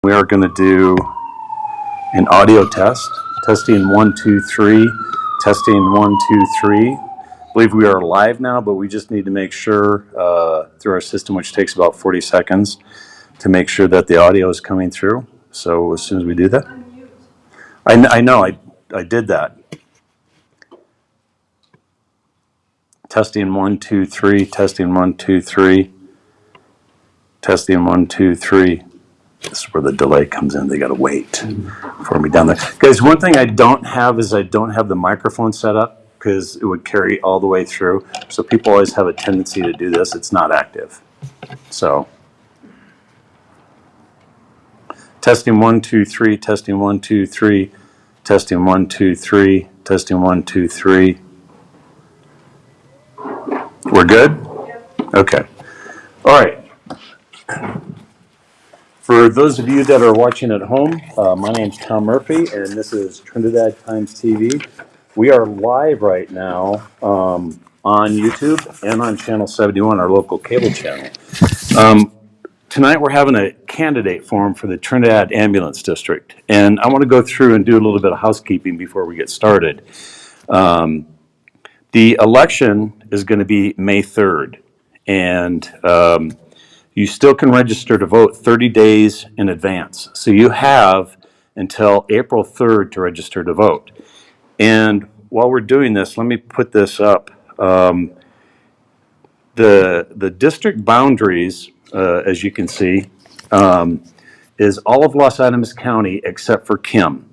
We are going to do an audio test. Testing 1, 2, 3. Testing 1, 2, 3. I believe we are live now, but we just need to make sure through our system, which takes about 40 seconds, to make sure that the audio is coming through. So as soon as we do that, I know I did that. Testing 1, 2, 3. Testing 1, 2, 3. Testing 1, 2, 3. This is where the delay comes in. They got to wait for me down there. Guys, one thing I don't have is I don't have the microphone set up because it would carry all the way through. So people always have a tendency to do this. It's not active. So testing 1, 2, 3. Testing 1, 2, 3. Testing 1, 2, 3. Testing 1, 2, 3. We're good? Okay. All right. For those of you that are watching at home, my name's Tom Murphy, and this is Trinidad Times TV. We are live right now on YouTube and on Channel 71, our local cable channel. Tonight we're having a candidate forum for the Trinidad Ambulance District, and I want to go through and do a little bit of housekeeping before we get started. The election is going to be May 3rd, and you still can register to vote 30 days in advance. So you have until April 3rd to register to vote. And while we're doing this, let me put this up. The district boundaries, as you can see, is all of Los Alamos County except for Kim.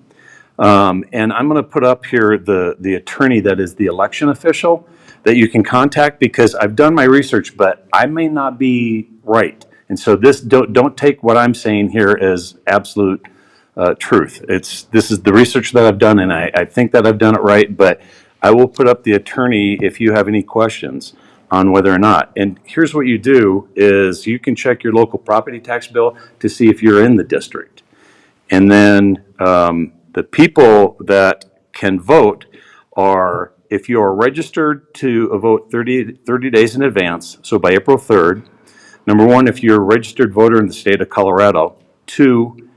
And I'm going to put up here the attorney that is the election official that you can contact, because I've done my research, but I may not be right. And so this don't take what I'm saying here as absolute truth. This is the research that I've done, and I think that I've done it right, but I will put up the attorney if you have any questions on whether or not. And here's what you do is you can check your local property tax bill to see if you're in the district. And then the people that can vote are, if you are registered to vote 30 days in advance, so by April 3rd, number one, if you're a registered voter in the state of Colorado. 2,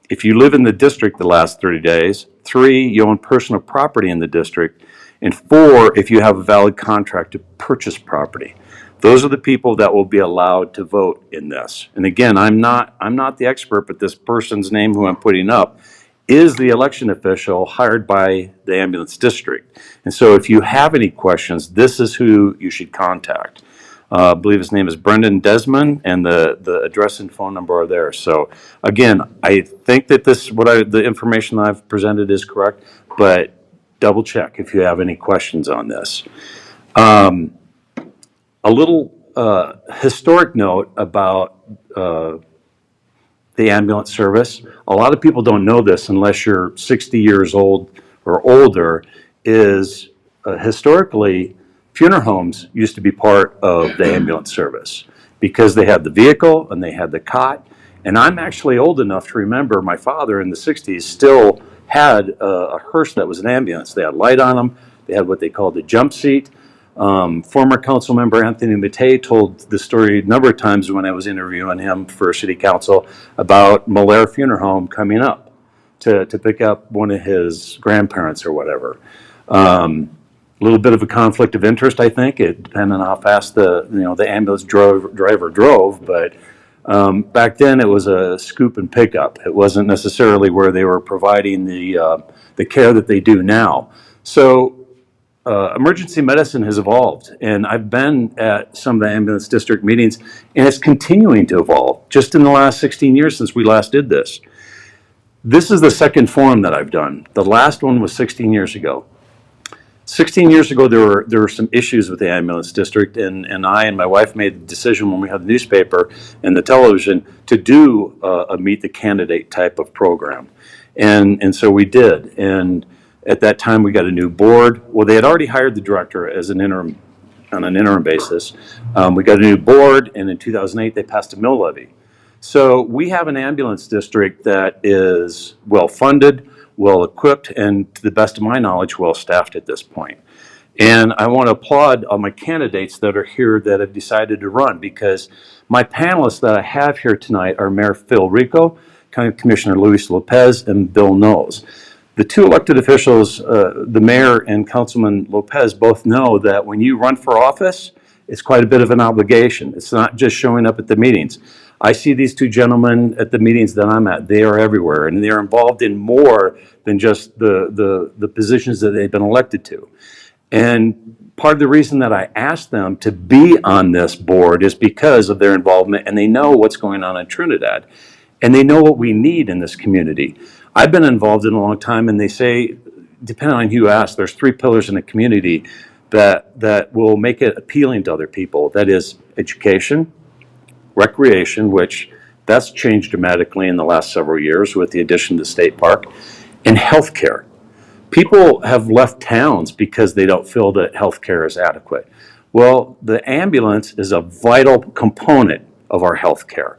if you live in the district the last 30 days. 3, you own personal property in the district. And 4, if you have a valid contract to purchase property. Those are the people that will be allowed to vote in this. And again, I'm not the expert, but this person's name who I'm putting up is the election official hired by the ambulance district. And so if you have any questions, this is who you should contact. I believe his name is Brendan Desmond, and the address and phone number are there. So again, I think that the information I've presented is correct, but double check if you have any questions on this. A little historic note about the ambulance service. A lot of people don't know this unless you're 60 years old or older, is historically funeral homes used to be part of the ambulance service because they had the vehicle and they had the cot. And I'm actually old enough to remember my father in the 60s still had a hearse that was an ambulance. They had light on them. They had what they called a jump seat. Former council member Anthony Matei told the story a number of times when I was interviewing him for city council about Malaire Funeral Home coming up to pick up one of his grandparents or whatever. A little bit of a conflict of interest, I think, it depending on how fast the ambulance driver drove. But back then it was a scoop and pickup. It wasn't necessarily where they were providing the care that they do now. So emergency medicine has evolved, and I've been at some of the ambulance district meetings, and it's continuing to evolve just in the last 16 years since we last did this. This is the second forum that I've done. The last one was 16 years ago. 16 years ago, there were some issues with the ambulance district, and I and my wife made the decision when we had the newspaper and the television to do a meet the candidate type of program, and so we did. And at that time, we got a new board. Well, they had already hired the director as on an interim basis. We got a new board, and in 2008, they passed a mill levy. So we have an ambulance district that is well-funded, well-equipped, and to the best of my knowledge, well-staffed at this point. And I want to applaud all my candidates that are here that have decided to run, because my panelists that I have here tonight are Mayor Phil Rico, County Commissioner Luis Lopez and Bill Knowles. The two elected officials, the mayor and Councilman Lopez, both know that when you run for office, it's quite a bit of an obligation. It's not just showing up at the meetings. I see these two gentlemen at the meetings that I'm at. They are everywhere, and they are involved in more than just the positions that they've been elected to. And part of the reason that I asked them to be on this board is because of their involvement, and they know what's going on in Trinidad, and they know what we need in this community. I've been involved in a long time, and they say, depending on who you ask, there's three pillars in a community that will make it appealing to other people. That is education, recreation, which that's changed dramatically in the last several years with the addition to the state park, and healthcare. People have left towns because they don't feel that healthcare is adequate. Well, the ambulance is a vital component of our healthcare.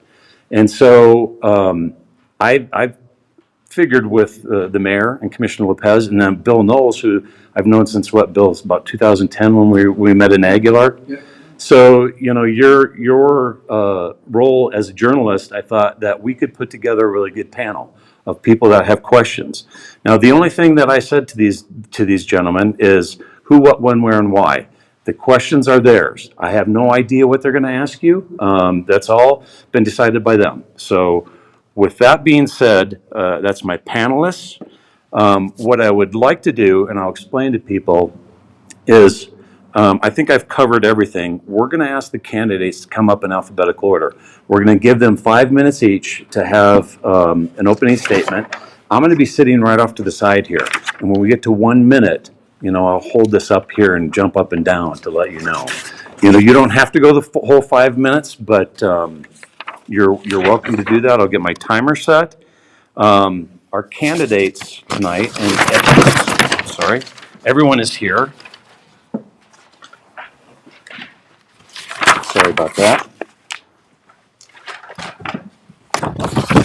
And so I've figured with the mayor and Commissioner Lopez, and then Bill Knowles, who I've known since Bill's about 2010 when we met in Aguilar. Yeah. So, your role as a journalist, I thought that we could put together a really good panel of people that have questions. Now, the only thing that I said to these gentlemen is who, what, when, where, and why. The questions are theirs. I have no idea what they're going to ask you. That's all been decided by them. So with that being said, that's my panelists. What I would like to do, and I'll explain to people, is I think I've covered everything. We're going to ask the candidates to come up in alphabetical order. We're going to give them 5 minutes each to have an opening statement. I'm going to be sitting right off to the side here. And when we get to 1 minute, I'll hold this up here and jump up and down to let you know. You don't have to go the whole 5 minutes, but you're welcome to do that. I'll get my timer set. Our candidates tonight, and everyone is here. Sorry about that.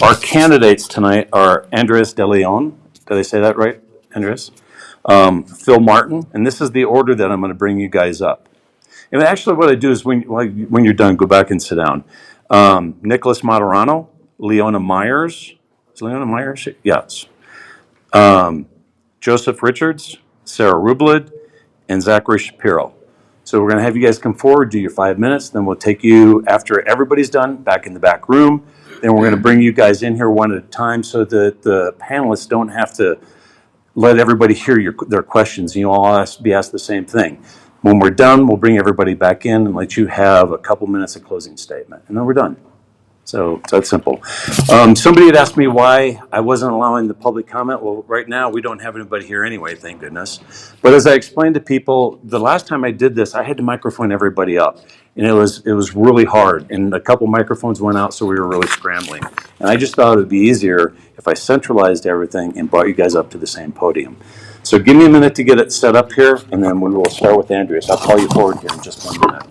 Our candidates tonight are Andres De Leon. Did I say that right, Andres? Phil Martin, and this is the order that I'm going to bring you guys up. And actually what I do is when you're done, go back and sit down. Nicholas Materano, Leona Myers. Is Leona Myers? Yes. Joseph Richards, Sarah Rublood, and Zachary Shapiro. So we're going to have you guys come forward, do your 5 minutes, then we'll take you, after everybody's done, back in the back room. Then we're going to bring you guys in here one at a time so that the panelists don't have to let everybody hear their questions. You all be asked the same thing. When we're done, we'll bring everybody back in and let you have a couple minutes of closing statement, and then we're done. So it's that simple. Somebody had asked me why I wasn't allowing the public comment. Well, right now, we don't have anybody here anyway, thank goodness. But as I explained to people, the last time I did this, I had to microphone everybody up. And it was really hard. And a couple microphones went out, so we were really scrambling. And I just thought it would be easier if I centralized everything and brought you guys up to the same podium. So give me a minute to get it set up here, and then we will start with Andreas. I'll call you forward here in just 1 minute.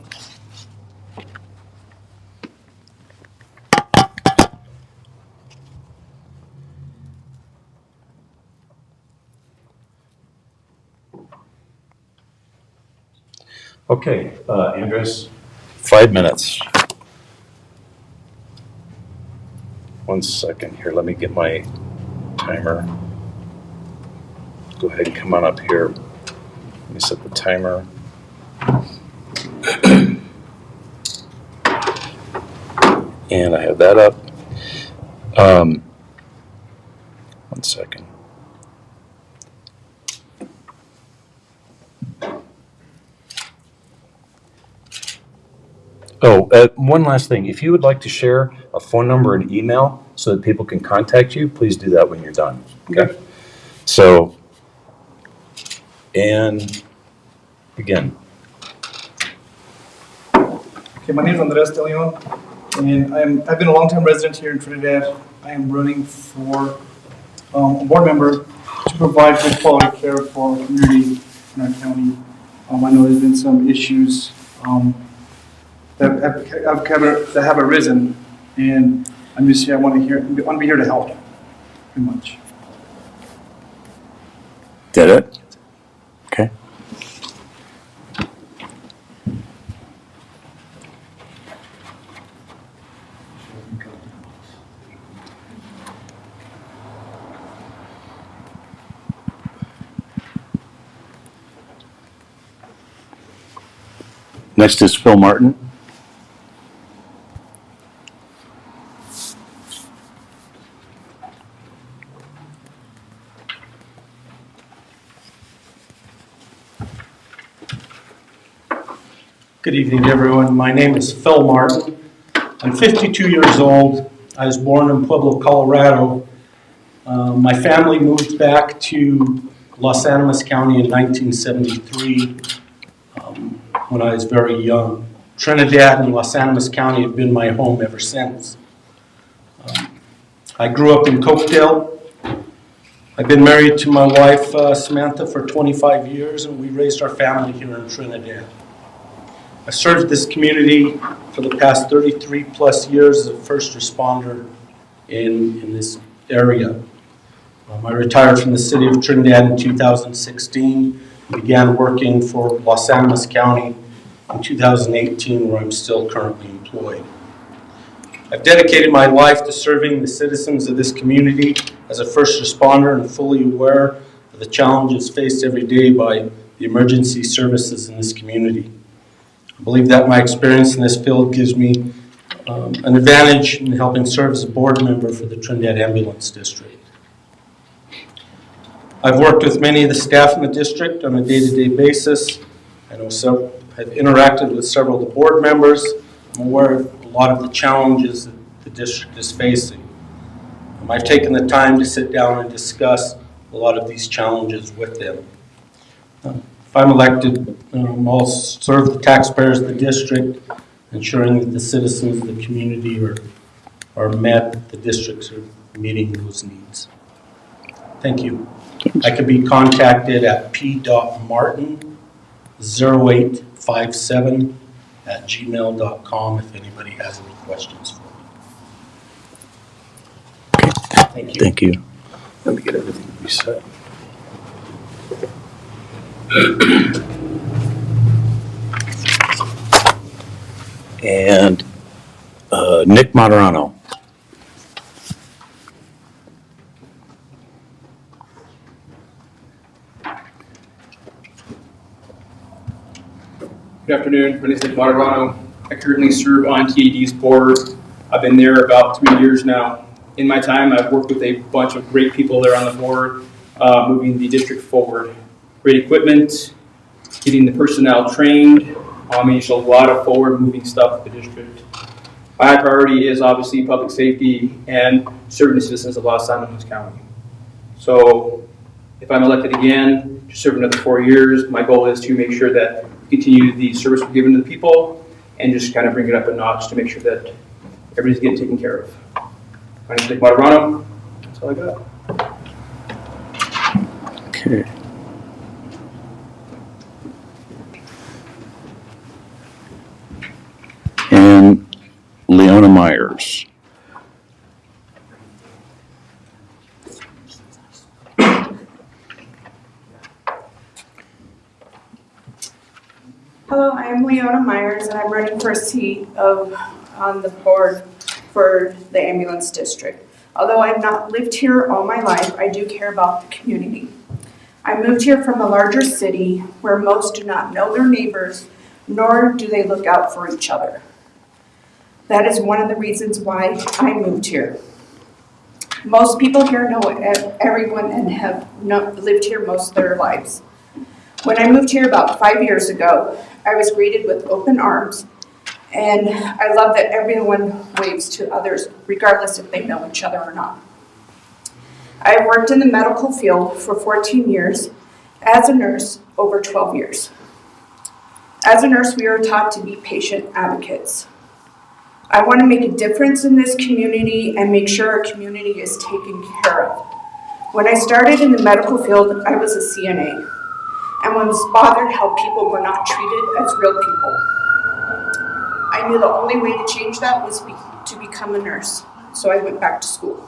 Okay, Andres, 5 minutes. 1 second here, let me get my timer. Go ahead and come on up here. Let me set the timer. And I have that up. 1 second. Oh, one last thing. If you would like to share a phone number and email so that people can contact you, please do that when you're done. Okay? So, and begin. Okay, my name is Andres De Leon, and I've been a long-time resident here in Trinidad. I am running for a board member to provide good quality care for our community in our county. I know there's been some issues that have arisen, and I'm just here. I want to be here to help. Pretty much. Did it? Okay. Next is Phil Martin. Good evening, everyone. My name is Phil Martin. I'm 52 years old. I was born in Pueblo, Colorado. My family moved back to Los Animas County in 1973 when I was very young. Trinidad and Los Animas County have been my home ever since. I grew up in Cokedale. I've been married to my wife, Samantha, for 25 years, and we raised our family here in Trinidad. I served this community for the past 33 plus years as a first responder in this area. I retired from the city of Trinidad in 2016, began working for Los Animas County in 2018, where I'm still currently employed. I've dedicated my life to serving the citizens of this community as a first responder and fully aware of the challenges faced every day by the emergency services in this community. I believe that my experience in this field gives me an advantage in helping serve as a board member for the Trinidad Ambulance District. I've worked with many of the staff in the district on a day-to-day basis. I know I've interacted with several of the board members. I'm aware of a lot of the challenges that the district is facing. I've taken the time to sit down and discuss a lot of these challenges with them. If I'm elected, I'll serve the taxpayers of the district, ensuring that the citizens of the community are met, the districts are meeting those needs. Thank you. I can be contacted at p.martin0857@gmail.com if anybody has any questions for me. Thank you. Thank you. Let me get everything reset. And Nick Moderano. Good afternoon. My name is Nick Moderano. I currently serve on TAD's board. I've been there about 3 years now. In my time, I've worked with a bunch of great people there on the board, moving the district forward. Great equipment, getting the personnel trained, just a lot of forward-moving stuff with the district. My priority is obviously public safety and serving the citizens of Los Animas County. So if I'm elected again, to serve another 4 years, my goal is to make sure that we continue the service we're giving to the people and just kind of bring it up a notch to make sure that everybody's getting taken care of. My name is Nick Moderano. That's all I got. Okay. And Leona Myers. Hello, I'm Leona Myers, and I'm running for a seat on the board for the ambulance district. Although I've not lived here all my life, I do care about the community. I moved here from a larger city where most do not know their neighbors, nor do they look out for each other. That is one of the reasons why I moved here. Most people here know everyone and have lived here most of their lives. When I moved here about 5 years ago, I was greeted with open arms, and I love that everyone waves to others, regardless if they know each other or not. I've worked in the medical field for 14 years, as a nurse over 12 years. As a nurse, we are taught to be patient advocates. I want to make a difference in this community and make sure our community is taken care of. When I started in the medical field, I was a CNA. And was bothered how people were not treated as real people. I knew the only way to change that was to become a nurse, so I went back to school.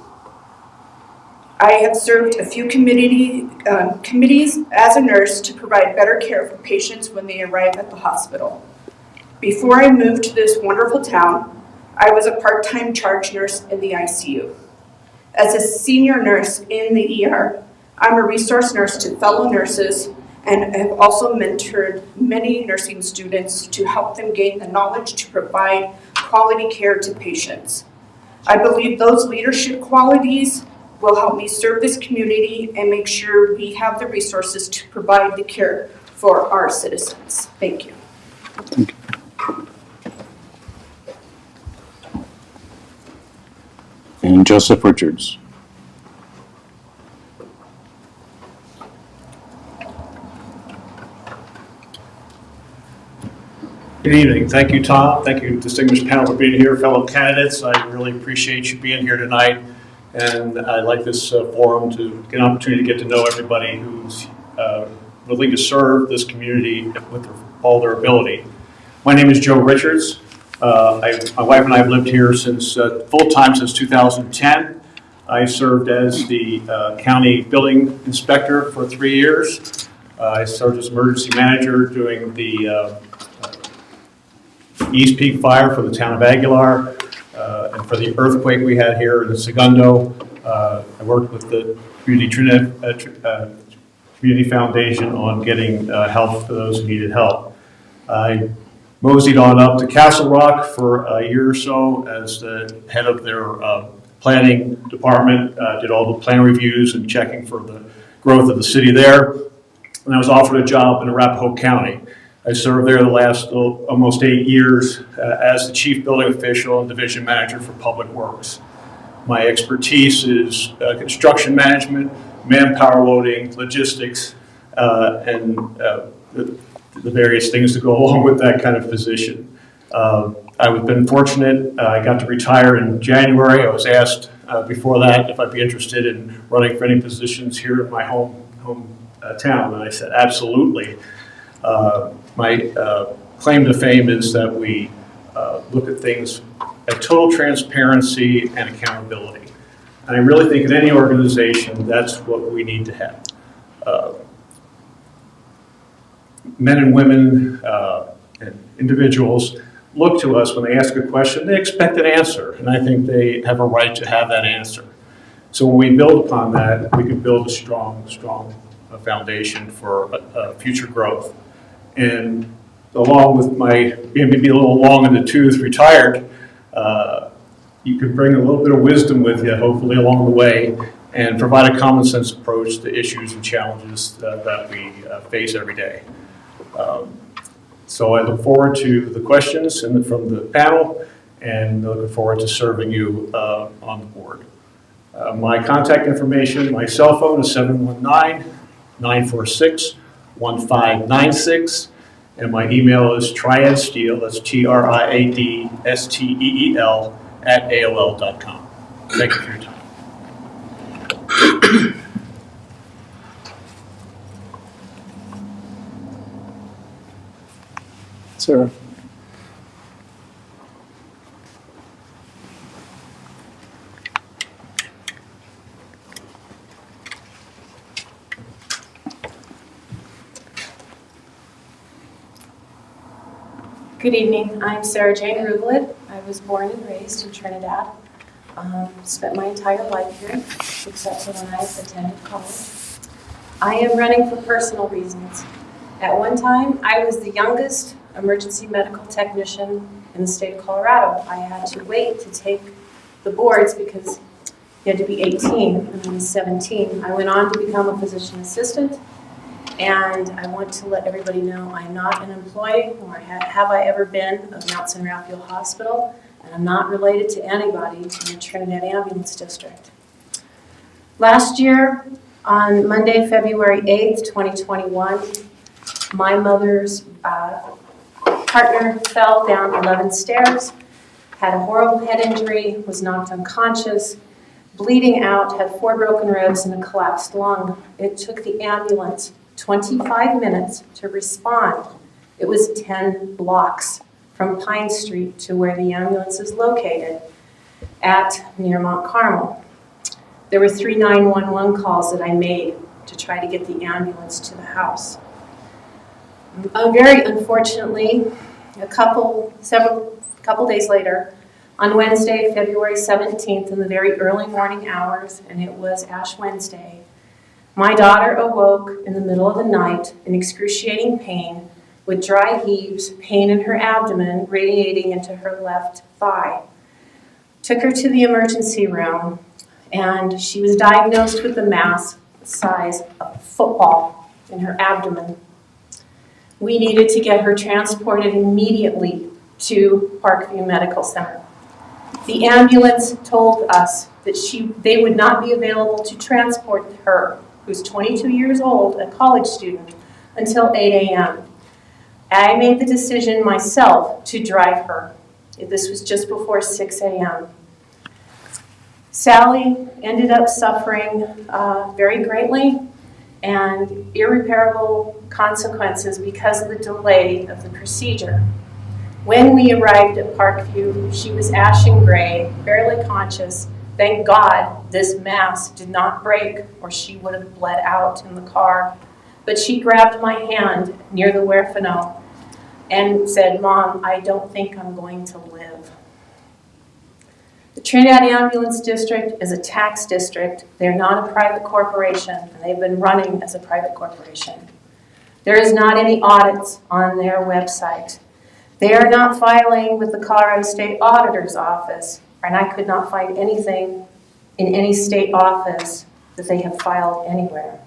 I have served a few committees as a nurse to provide better care for patients when they arrive at the hospital. Before I moved to this wonderful town, I was a part-time charge nurse in the ICU. As a senior nurse in the ER, I'm a resource nurse to fellow nurses and have also mentored many nursing students to help them gain the knowledge to provide quality care to patients. I believe those leadership qualities will help me serve this community and make sure we have the resources to provide the care for our citizens. Thank you. And Joseph Richards. Good evening. Thank you, Tom. Thank you, distinguished panel, for being here. Fellow candidates, I really appreciate you being here tonight. And I'd like this forum to get an opportunity to get to know everybody who's willing to serve this community with all their ability. My name is Joe Richards. My wife and I have lived here since full-time since 2010. I served as the county building inspector for 3 years. I served as emergency manager doing the East Peak fire for the town of Aguilar, and for the earthquake we had here in Segundo. I worked with the Community Foundation on getting help for those who needed help. I moseyed on up to Castle Rock for a year or so as the head of their planning department, did all the plan reviews and checking for the growth of the city there. And I was offered a job in Arapahoe County. I served there the last almost 8 years as the chief building official and division manager for public works. My expertise is construction management, manpower loading, logistics, and the various things that go along with that kind of position. I've been fortunate. I got to retire in January. I was asked before that if I'd be interested in running for any positions here in my hometown, and I said absolutely. My claim to fame is that we look at things at total transparency and accountability. And I really think in any organization, that's what we need to have. Men and women and individuals look to us when they ask a question, they expect an answer, and I think they have a right to have that answer. So when we build upon that, we can build a strong foundation for future growth. And along with my maybe a little long in the tooth, retired, you can bring a little bit of wisdom with you, hopefully along the way, and provide a common sense approach to issues and challenges that we face every day. So I look forward to the questions from the panel, and looking forward to serving you on the board. My contact information, my cell phone is 719-946-1596, and my email is triadsteel, that's TRIADSTEEL @AOL.com. Thank you for your time. Sarah. Good evening. I'm Sarah Jane Rublood. I was born and raised in Trinidad. Spent my entire life here, except for when I attended college. I am running for personal reasons. At one time, I was the youngest emergency medical technician in the state of Colorado. I had to wait to take the boards because you had to be 18 and I was 17. I went on to become a physician assistant, and I want to let everybody know I'm not an employee, nor have I ever been, of Mount San Rafael Hospital, and I'm not related to anybody in the Trinidad Ambulance District. Last year, on Monday, February 8th, 2021, my mother's partner fell down 11 stairs, had a horrible head injury, was knocked unconscious, bleeding out, had 4 broken ribs and a collapsed lung. It took the ambulance 25 minutes to respond. It was 10 blocks from Pine Street to where the ambulance is located near Mount Carmel. There were 3 911 calls that I made to try to get the ambulance to the house. Very unfortunately, a couple days later, on Wednesday, February 17th, in the very early morning hours, and it was Ash Wednesday, My daughter awoke in the middle of the night in excruciating pain with dry heaves, pain in her abdomen radiating into her left thigh. Took her to the emergency room, and she was diagnosed with a mass the size of a football in her abdomen. We needed to get her transported immediately to Parkview Medical Center. The ambulance told us that they would not be available to transport her, who's 22 years old, a college student, until 8 a.m. I made the decision myself to drive her. This was just before 6 a.m. Sally ended up suffering very greatly and irreparable consequences because of the delay of the procedure. When we arrived at Parkview, she was ashen gray, barely conscious. Thank God this mass did not break or she would have bled out in the car. But she grabbed my hand near the huérfano and said, "Mom, I don't think I'm going to live." The Trinidad Ambulance District is a tax district. They're not a private corporation, and they've been running as a private corporation. There is not any audits on their website. They are not filing with the Colorado State Auditor's Office, and I could not find anything in any state office that they have filed anywhere.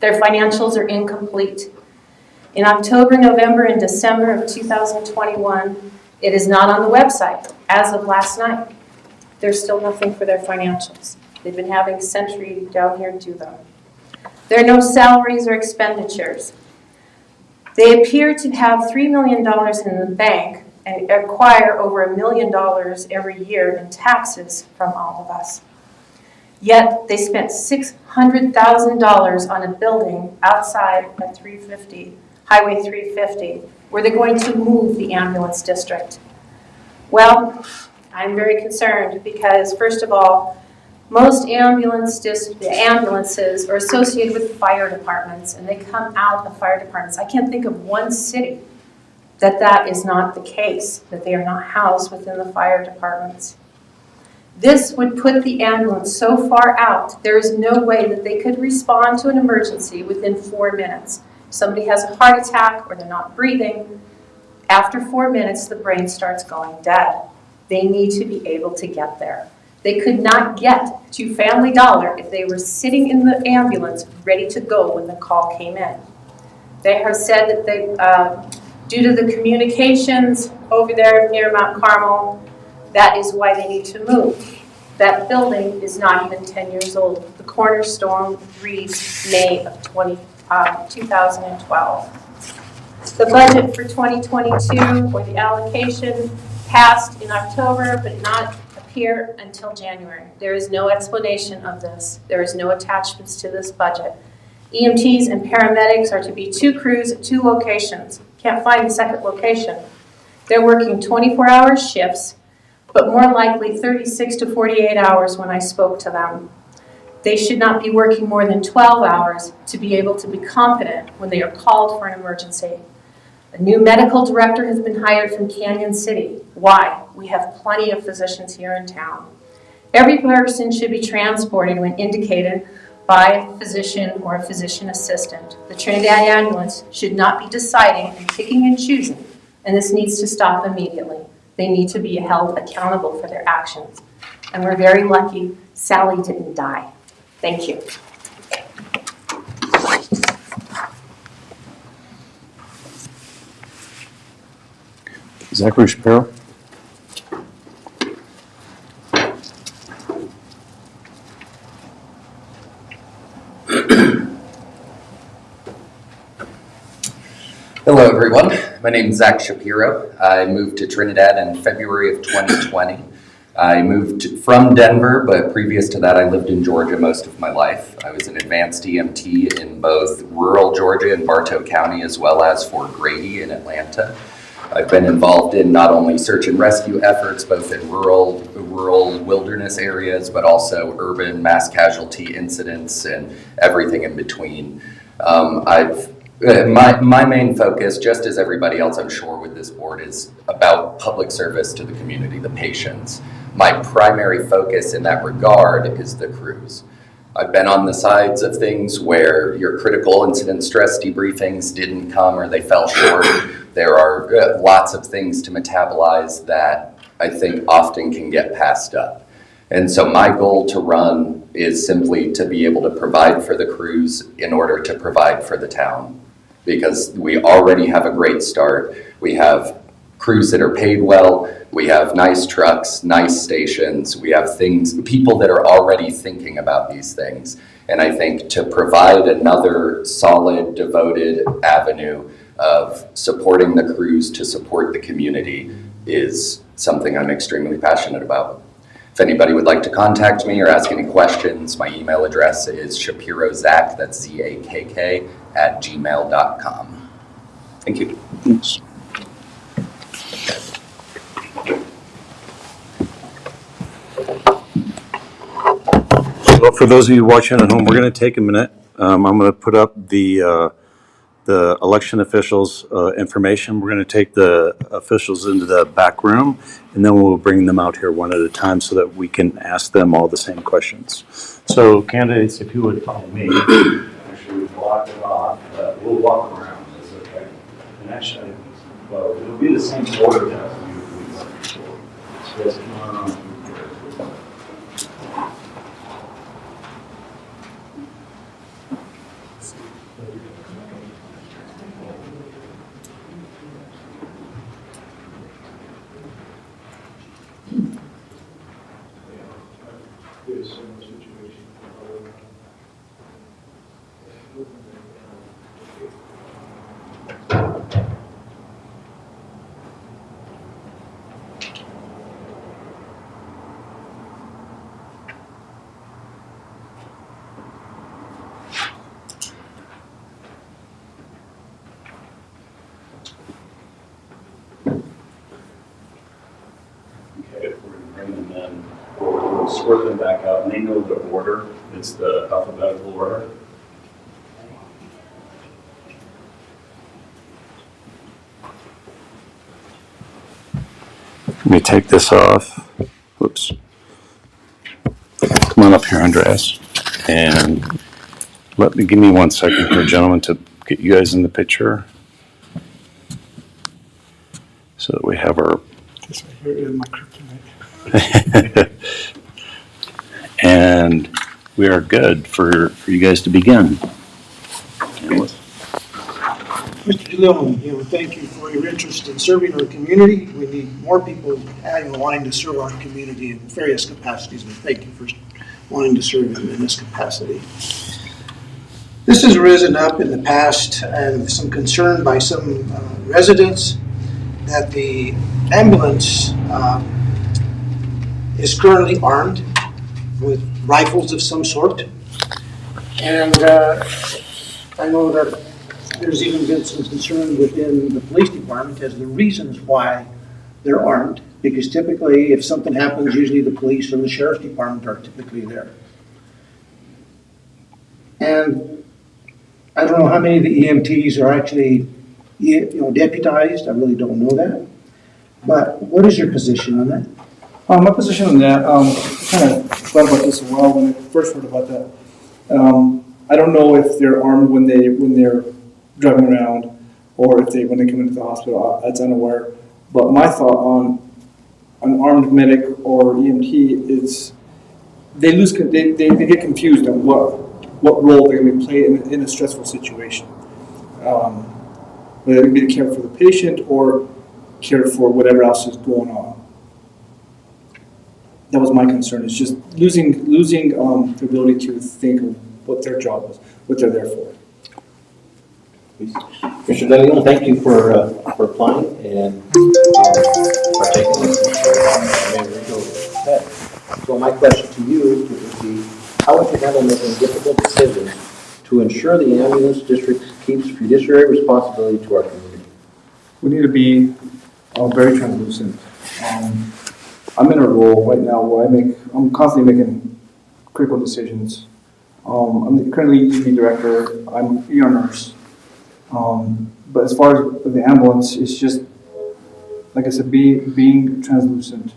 Their financials are incomplete. In October, November, and December of 2021, it is not on the website as of last night. There's still nothing for their financials. They've been having Century down here do them. There are no salaries or expenditures. They appear to have $3 million in the bank and acquire over $1 million every year in taxes from all of us. Yet they spent $600,000 on a building outside of Highway 350, where they're going to move the ambulance district. Well, I'm very concerned because, first of all, most ambulances are associated with fire departments, and they come out of fire departments. I can't think of one city that is not the case, that they are not housed within the fire departments. This would put the ambulance so far out, there is no way that they could respond to an emergency within 4 minutes. If somebody has a heart attack or they're not breathing, after 4 minutes, the brain starts going dead. They need to be able to get there. They could not get to Family Dollar if they were sitting in the ambulance ready to go when the call came in. They have said that due to the communications over there near Mount Carmel, that is why they need to move. That building is not even 10 years old. The cornerstone reads May of 2012. The budget for 2022, or the allocation, passed in October, but not appear until January. There is no explanation of this. There is no attachments to this budget. EMTs and paramedics are to be 2 crews at 2 locations. Can't find the second location. They're working 24-hour shifts, but more likely 36 to 48 hours when I spoke to them. They should not be working more than 12 hours to be able to be competent when they are called for an emergency. A new medical director has been hired from Canyon City. Why? We have plenty of physicians here in town. Every person should be transported when indicated by a physician or a physician assistant. The Trinidad Ambulance should not be deciding and picking and choosing, and this needs to stop immediately. They need to be held accountable for their actions. And we're very lucky Sally didn't die. Thank you. Zachary Shapiro. Hello, everyone. My name is Zach Shapiro. I moved to Trinidad in February of 2020. I moved from Denver, but previous to that, I lived in Georgia most of my life. I was an advanced EMT in both rural Georgia and Bartow County, as well as Fort Grady in Atlanta. I've been involved in not only search and rescue efforts, both in rural wilderness areas, but also urban mass casualty incidents and everything in between. My main focus, just as everybody else I'm sure with this board, is about public service to the community, the patients. My primary focus in that regard is the crews. I've been on the sides of things where your critical incident stress debriefings didn't come or they fell short. There are lots of things to metabolize that I think often can get passed up. And so my goal to run is simply to be able to provide for the crews in order to provide for the town. Because we already have a great start. We have crews that are paid well. We have nice trucks, nice stations. We have people that are already thinking about these things. And I think to provide another solid, devoted avenue of supporting the crews to support the community is something I'm extremely passionate about. If anybody would like to contact me or ask any questions, my email address is ShapiroZakk, that's Z-A-K-K, @gmail.com. Thank you. Thanks. Well, for those of you watching at home, we're going to take a minute. I'm going to put up the election officials' information. We're going to take the officials into the back room, and then we'll bring them out here one at a time so that we can ask them all the same questions. So candidates, if you would follow me. Actually, we've blocked it off, but we'll walk around. That's okay. And actually, well, it'll be the same order that we usually do. So let's come on through here. Okay, we're going to bring them in, we'll sort them back out, and they know the order. It's the alphabetical order. Let me take this off. Whoops. Come on up here, Andreas. And give me 1 second here, gentlemen, to get you guys in the picture. So that we have our This right here is my kryptonite. and we are good for you guys to begin. Mr. DeLeon, thank you for your interest in serving our community. We need more people wanting to serve our community in various capacities, and thank you for wanting to serve in this capacity. This has risen up in the past and some concern by some residents that the ambulance is currently armed with rifles of some sort. And I know that there's even been some concern within the police department as the reasons why they're armed, because typically if something happens, usually the police and the sheriff's department are typically there. And I don't know how many of the EMTs are actually deputized. I really don't know that. But what is your position on that? My position on that, I kind of thought about this a while when I first heard about that. I don't know if they're armed when they're driving around, or if when they come into the hospital. That's unaware. But my thought on an armed medic or EMT is they get confused on what role they're going to play in a stressful situation. Whether it be to care for the patient or care for whatever else is going on. That was my concern. It's just losing the ability to think of what their job is, what they're there for. Mr. DeLeon, thank you for applying and partaking in this. So my question to you would be, how would you handle making difficult decisions to ensure the ambulance district keeps fiduciary responsibility to our community? We need to be very translucent. I'm in a role right now where I'm constantly making critical decisions. I'm currently ED director. I'm ER nurse. But as far as the ambulance, it's just, like I said, being translucent,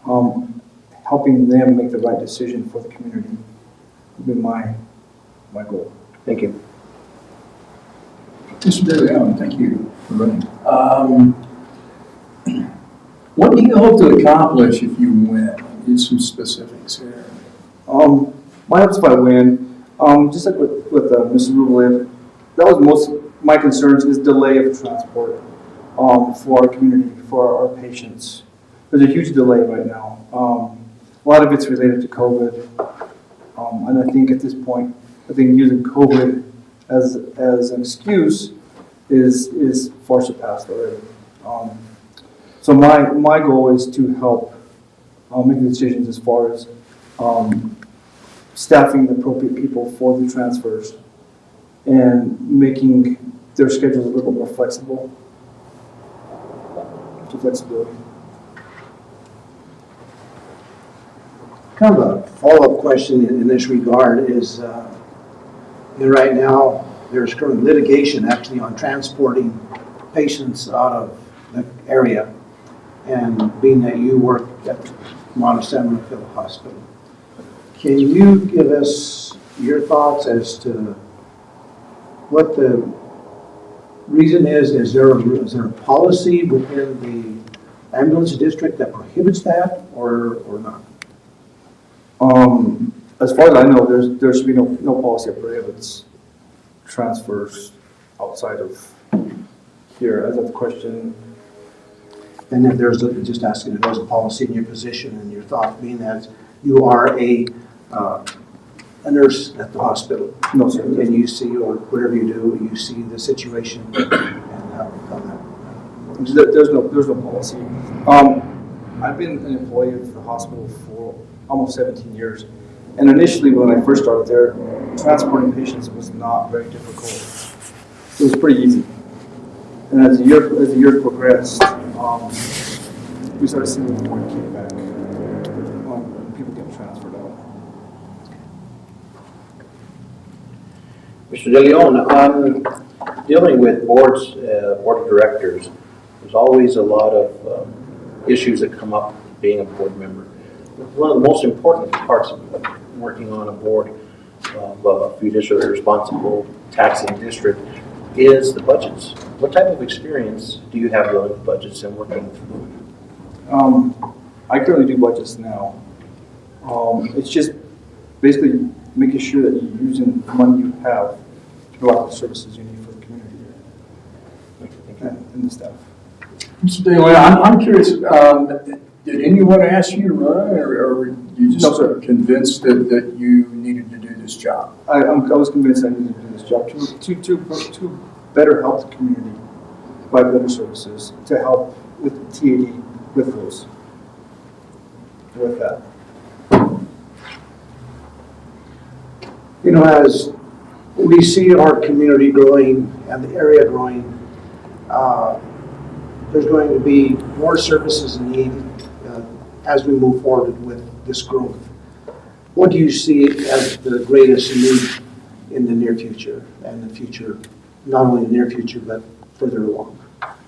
helping them make the right decision for the community. been my goal. Thank you. Mr. De Leon, thank you for running. What do you hope to accomplish if you win? Give some specifics here. My hopes if I win, just like with Mr. Rublood, that was most my concerns is delay of transport for our community, for our patients. There's a huge delay right now. A lot of it's related to COVID, and I think at this point, I think using COVID as an excuse is far surpassed already. So my goal is to help make the decisions as far as staffing the appropriate people for the transfers and making their schedules a little more flexible. To flexibility. Kind of a follow-up question in this regard is, right now, there's current litigation actually on transporting patients out of the area, and being that you work at Mount San Rafael Hospital, can you give us your thoughts as to what the reason is? Is there a policy within the ambulance district that prohibits that, or not? As far as I know, there should be no policy that prohibits transfers outside of here. As of the question. And if just asking if there's a policy in your position and your thought being that you are a nurse at the hospital. No, sir. And you see, or whatever you do, you see the situation and how that. There's no policy. I've been an employee of the hospital for almost 17 years. And initially when I first started there, transporting patients was not very difficult. It was pretty easy. And as the year progressed, we started seeing more kickback on people getting transferred out. Mr. De Leon, on dealing with board of directors, there's always a lot of issues that come up being a board member. One of the most important parts of working on a board of a fiduciary responsible taxing district is the budgets. What type of experience do you have dealing with budgets and working through? I currently do budgets now. It's just basically making sure that you're using the money you have to provide the services you need for the community and the staff. Mr. De Leon, I'm curious, did anyone ask you to run, or were you just No, sir. convinced that you needed to do this job? I was convinced I needed to do this job to better help the community, provide better services, to help with TAD, with those, with that. As we see our community growing and the area growing, there's going to be more services needed as we move forward with this growth. What do you see as the greatest need in the near future and the future, not only in the near future, but further along?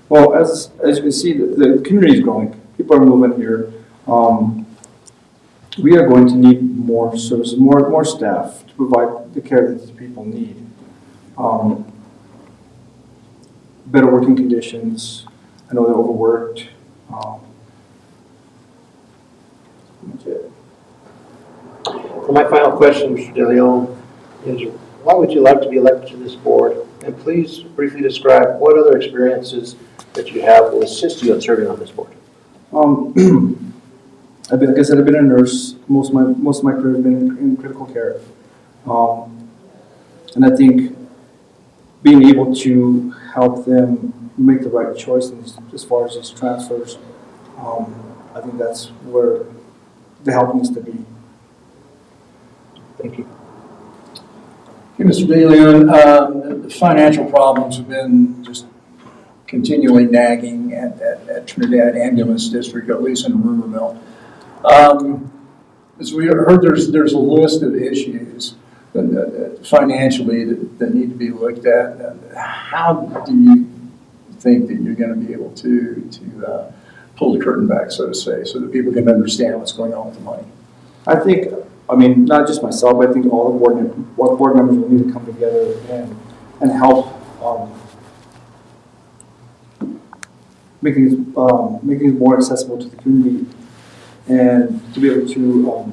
Well, as you can see, the community is growing. People are moving here. We are going to need more services, more staff to provide the care that these people need. Better working conditions. I know they're overworked. That's it. For my final question, Mr. De Leon, is why would you like to be elected to this board? And please briefly describe what other experiences that you have will assist you in serving on this board. Like I said, I've been a nurse. Most of my career has been in critical care, and I think being able to help them make the right choice as far as these transfers, I think that's where the help needs to be. Thank you. Okay, Mr. De Leon, the financial problems have been just continually nagging at Trinidad Ambulance District, at least in Rublood. As we heard, there's a list of issues financially that need to be looked at. How do you think that you're going to be able to pull the curtain back, so to say, so that people can understand what's going on with the money? I think I mean, not just myself, but I think all the board members will need to come together and help making these more accessible to the community, and to be able to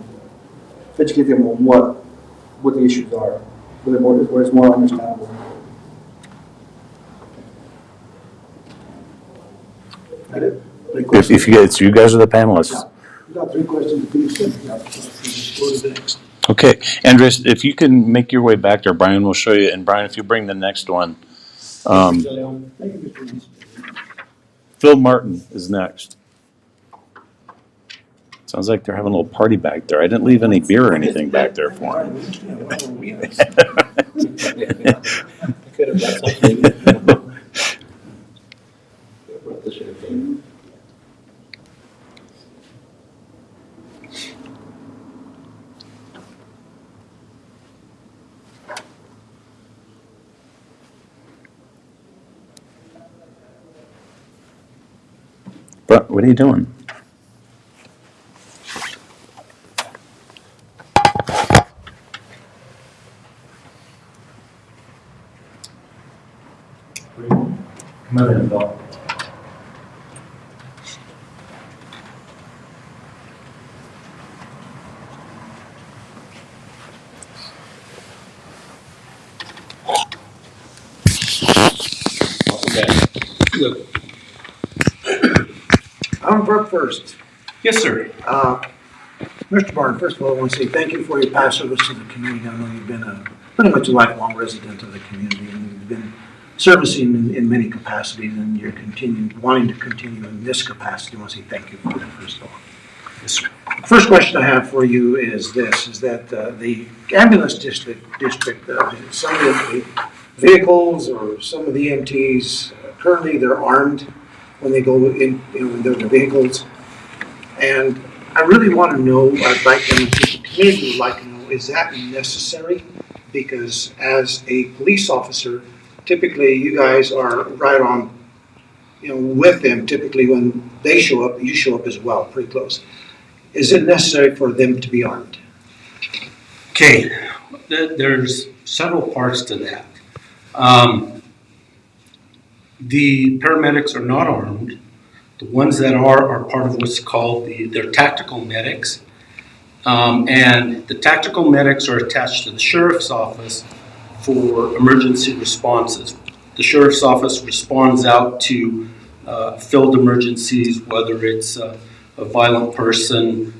educate them on what the issues are, where it's more understandable. If you guys are the panelists. We've got 3 questions apiece. Go to the next. Okay, Andres, if you can make your way back there, Brian will show you. And Brian, if you bring the next one. Thank you, Mr. Williams. Phil Martin is next. Sounds like they're having a little party back there. I didn't leave any beer or anything back there for him. Could have got something. Brought the champagne. But what are you doing? Come in, Bill. I'm up first. Yes, sir. Mr. Barton, first of all, I want to say thank you for your past service to the community. I know you've been pretty much a lifelong resident of the community, and you've been servicing in many capacities, and you're wanting to continue in this capacity. I want to say thank you for that, first of all. Yes, sir. First question I have for you is this, is that the ambulance district some of the vehicles or some of the EMTs, currently they're armed when they go in their vehicles. And I really want to know, I'd like them, the community would like to know, is that necessary? Because as a police officer, typically you guys are right on, with them. Typically when they show up, you show up as well, pretty close. Is it necessary for them to be armed? Okay, there's several parts to that. The paramedics are not armed. The ones that are part of what's called they're tactical medics. And the tactical medics are attached to the sheriff's office for emergency responses. The sheriff's office responds out to field emergencies, whether it's a violent person.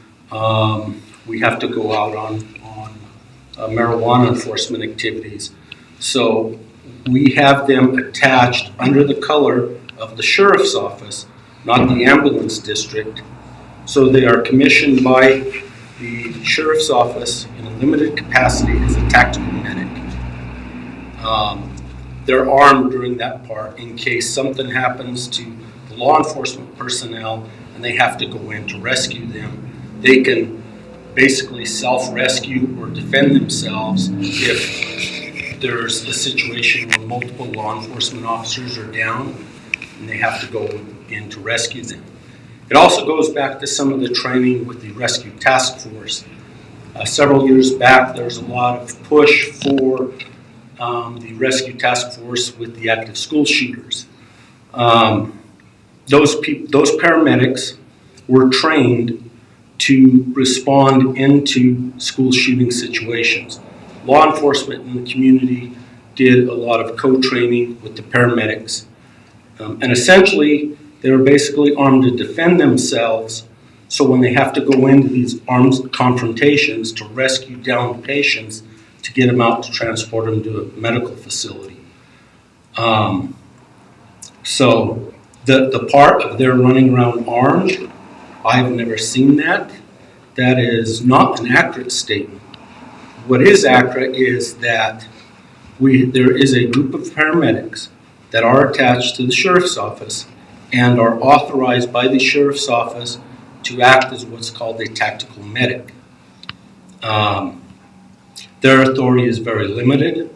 We have to go out on marijuana enforcement activities. So we have them attached under the color of the sheriff's office, not the ambulance district. So they are commissioned by the sheriff's office in a limited capacity as a tactical medic. They're armed during that part in case something happens to the law enforcement personnel and they have to go in to rescue them. They can basically self-rescue or defend themselves if there's a situation where multiple law enforcement officers are down and they have to go in to rescue them. It also goes back to some of the training with the rescue task force. Several years back, there's a lot of push for the rescue task force with the active school shooters. Those paramedics were trained to respond into school shooting situations. Law enforcement in the community did a lot of co-training with the paramedics. And essentially, they were basically armed to defend themselves, so when they have to go into these armed confrontations to rescue downed patients, to get them out to transport them to a medical facility. So the part of their running around armed, I've never seen that. That is not an accurate statement. What is accurate is that there is a group of paramedics that are attached to the sheriff's office and are authorized by the sheriff's office to act as what's called a tactical medic. Their authority is very limited.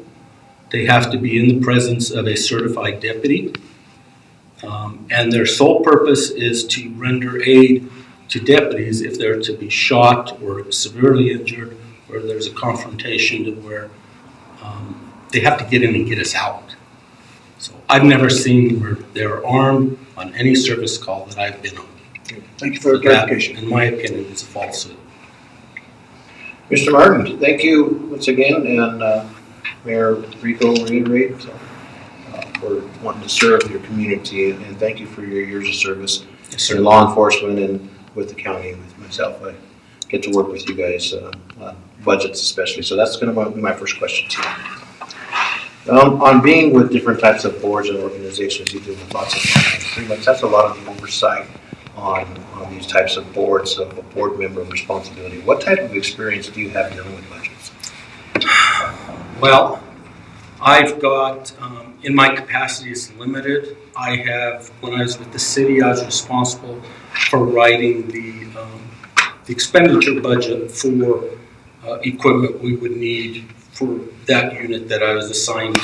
They have to be in the presence of a certified deputy. And their sole purpose is to render aid to deputies if they're to be shot or severely injured where there's a confrontation to where they have to get in and get us out. So I've never seen where they're armed on any service call that I've been on. Thank you for the So that, clarification. in my opinion, is a falsehood. Mr. Martin, thank you once again, and Mayor Rico reiterate for wanting to serve your community, and thank you for your years of service in law enforcement and with the county and with myself. I get to work with you guys on budgets especially, so that's going to be my first question to you. On being with different types of boards and organizations, you do with lots of money, pretty much that's a lot of the oversight on these types of boards, of a board member responsibility. What type of experience do you have dealing with budgets? Well, I've got, in my capacity is limited. I have, when I was with the city, I was responsible for writing the expenditure budget for equipment we would need for that unit that I was assigned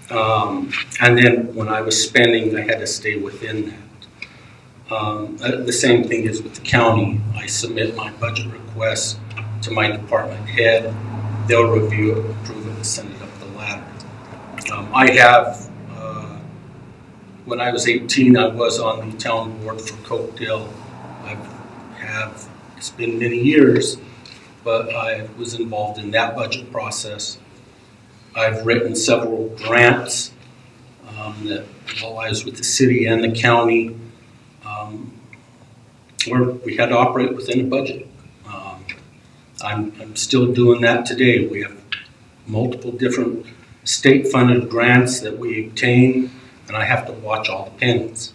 to. And then when I was spending, I had to stay within that. The same thing is with the county. I submit my budget request to my department head. They'll review it, approve it, and send it up the ladder. I have, when I was 18, I was on the town board for Cokedale. It's been many years, but I was involved in that budget process. I've written several grants that while I was with the city and the county, where we had to operate within a budget. I'm still doing that today. We have multiple different state-funded grants that we obtain, and I have to watch all the pennies.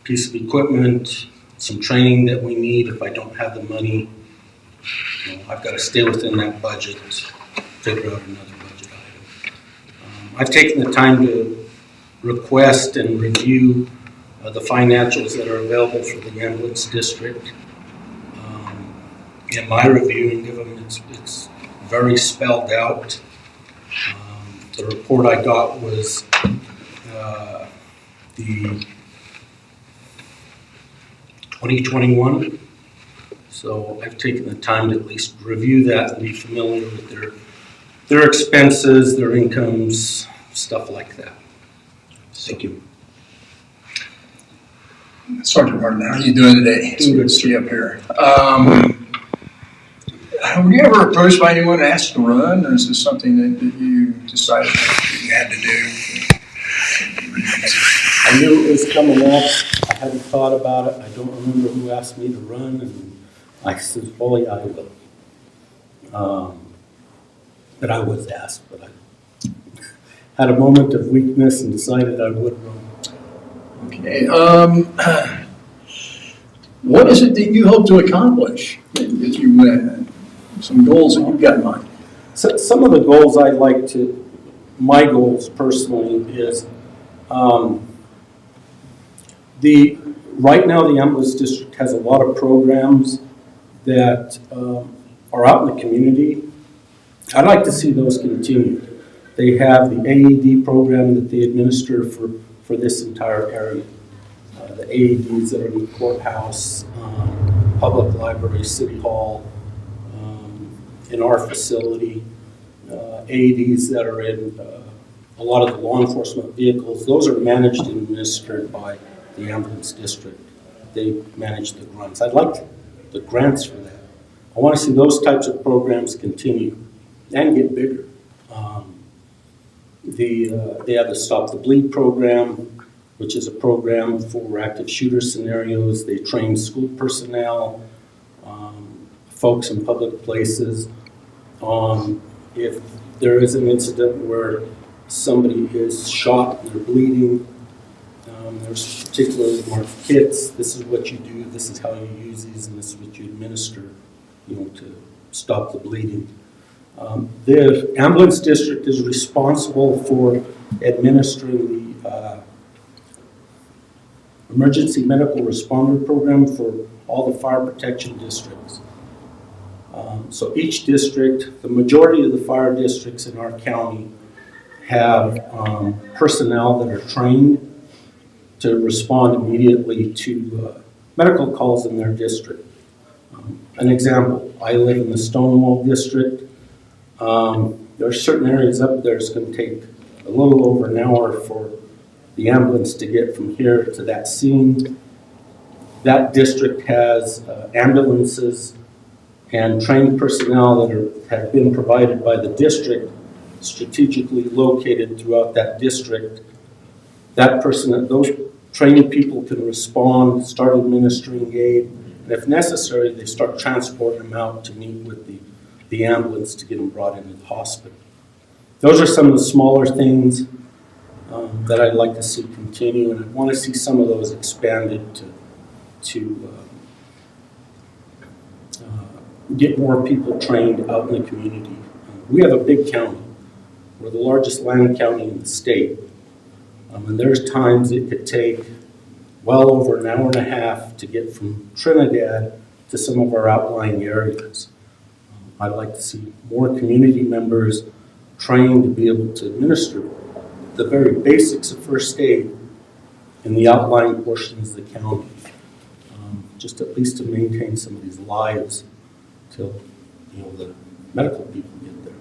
Piece of equipment, some training that we need. If I don't have the money, I've got to stay within that budget, figure out another budget item. I've taken the time to request and review the financials that are available for the Eminence district. In my reviewing of them, it's very spelled out. The report I got was the 2021. So I've taken the time to at least review that and be familiar with their expenses, their incomes, stuff like that. Thank you. Sergeant Martin, how are you doing today? It's good to see you up here. Were you ever approached by anyone to ask to run, or is this something that you decided that you had to do? I knew it was coming up. I hadn't thought about it. I don't remember who asked me to run, and I said, "Oh yeah, I will." But I was asked, but I had a moment of weakness and decided I would run. Okay. What is it that you hope to accomplish as you win? Some goals that you've got in mind. So, some of the goals I'd like to, my goals personally is, right now the Eminence district has a lot of programs that are out in the community. I'd like to see those continue. They have the AED program that they administer for this entire area. The AEDs that are in the courthouse, public library, city hall, in our facility, AEDs that are in a lot of the law enforcement vehicles. Those are managed and administered by the Ambulance District. They manage the grants. I'd like the grants for that. I want to see those types of programs continue and get bigger. They have the Stop the Bleed program, which is a program for active shooter scenarios. They train school personnel, folks in public places. If there is an incident where somebody is shot and they're bleeding, there's particularly marked kits. This is what you do, this is how you use these, and this is what you administer, to stop the bleeding. The Ambulance District is responsible for administering the Emergency Medical Responder Program for all the fire protection districts. So each district, the majority of the fire districts in our county have personnel that are trained to respond immediately to medical calls in their district. An example, I live in the Stonewall District. There are certain areas up there it's going to take a little over an hour for the ambulance to get from here to that scene. That district has ambulances and trained personnel that have been provided by the district, strategically located throughout that district. Those trained people can respond, start administering aid, and if necessary, they start transporting them out to meet with the ambulance to get them brought into the hospital. Those are some of the smaller things that I'd like to see continue, and I want to see some of those expanded to get more people trained out in the community. We have a big county. We're the largest land county in the state. And there's times it could take well over an hour and a half to get from Trinidad to some of our outlying areas. I'd like to see more community members trained to be able to administer the very basics of first aid in the outlying portions of the county, just at least to maintain some of these lives till the medical people get there.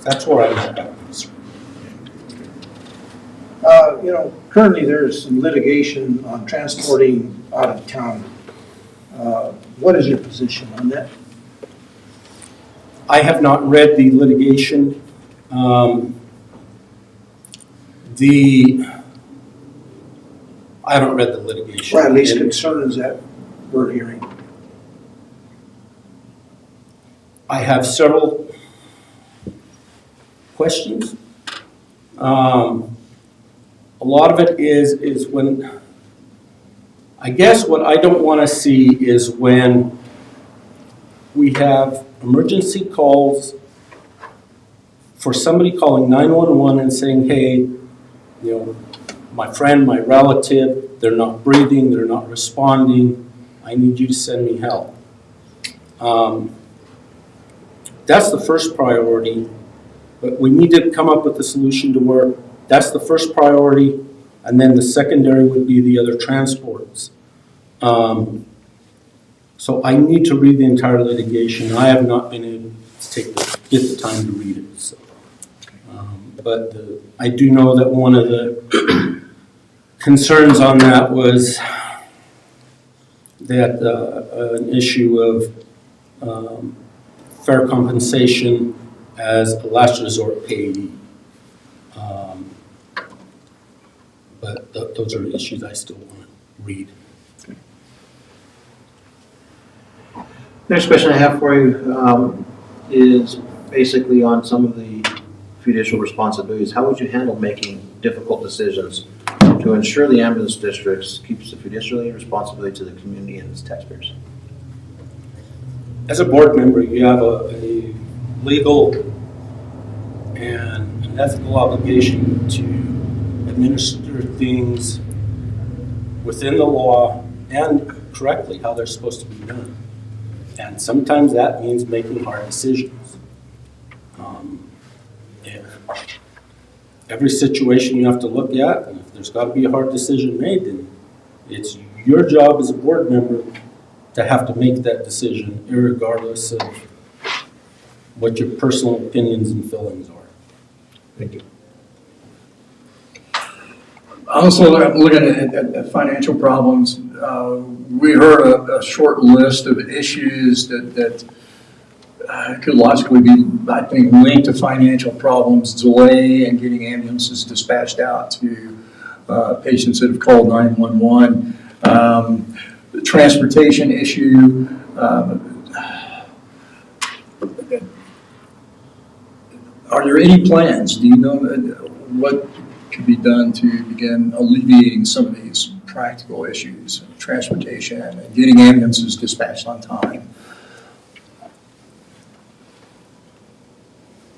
That's where I'm at. Currently there's some litigation on transporting out of town. What is your position on that? I have not read the litigation. I haven't read the litigation. Or at least concerns that we're hearing. I have several questions. A lot of it is when, I guess what I don't want to see is when we have emergency calls for somebody calling 911 and saying, hey, my friend, my relative, they're not breathing, they're not responding, I need you to send me help. That's the first priority, but we need to come up with a solution to where that's the first priority, and then the secondary would be the other transports. So I need to read the entire litigation. I have not been able to get the time to read it. So. But I do know that one of the concerns on that was that an issue of fair compensation as a last resort payee. But those are issues I still want to read. Next question I have for you is basically on some of the judicial responsibilities. How would you handle making difficult decisions to ensure the ambulance districts keeps the fiduciary responsibility to the community and its taxpayers? As a board member, you have a legal and an ethical obligation to administer things within the law and correctly how they're supposed to be done. And sometimes that means making hard decisions. Every situation you have to look at, and if there's got to be a hard decision made, then it's your job as a board member to have to make that decision, irregardless of what your personal opinions and feelings are. Thank you. Also, looking at financial problems, we heard a short list of issues that could logically be, I think, linked to financial problems, delay in getting ambulances dispatched out to patients that have called 911, the transportation issue. Are there any plans? Do you know what could be done to begin alleviating some of these practical issues, transportation, and getting ambulances dispatched on time?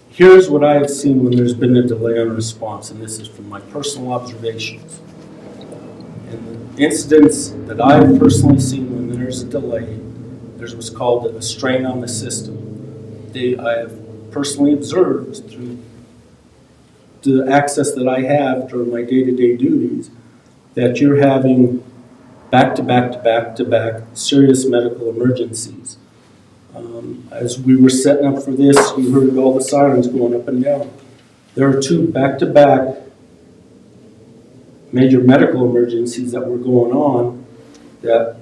Here's what I have seen when there's been a delay on response, and this is from my personal observations. In the incidents that I've personally seen when there's a delay, there's what's called a strain on the system. I have personally observed through the access that I have during my day-to-day duties that you're having back-to-back serious medical emergencies. As we were setting up for this, you heard all the sirens going up and down. There are 2 back-to-back major medical emergencies that were going on that,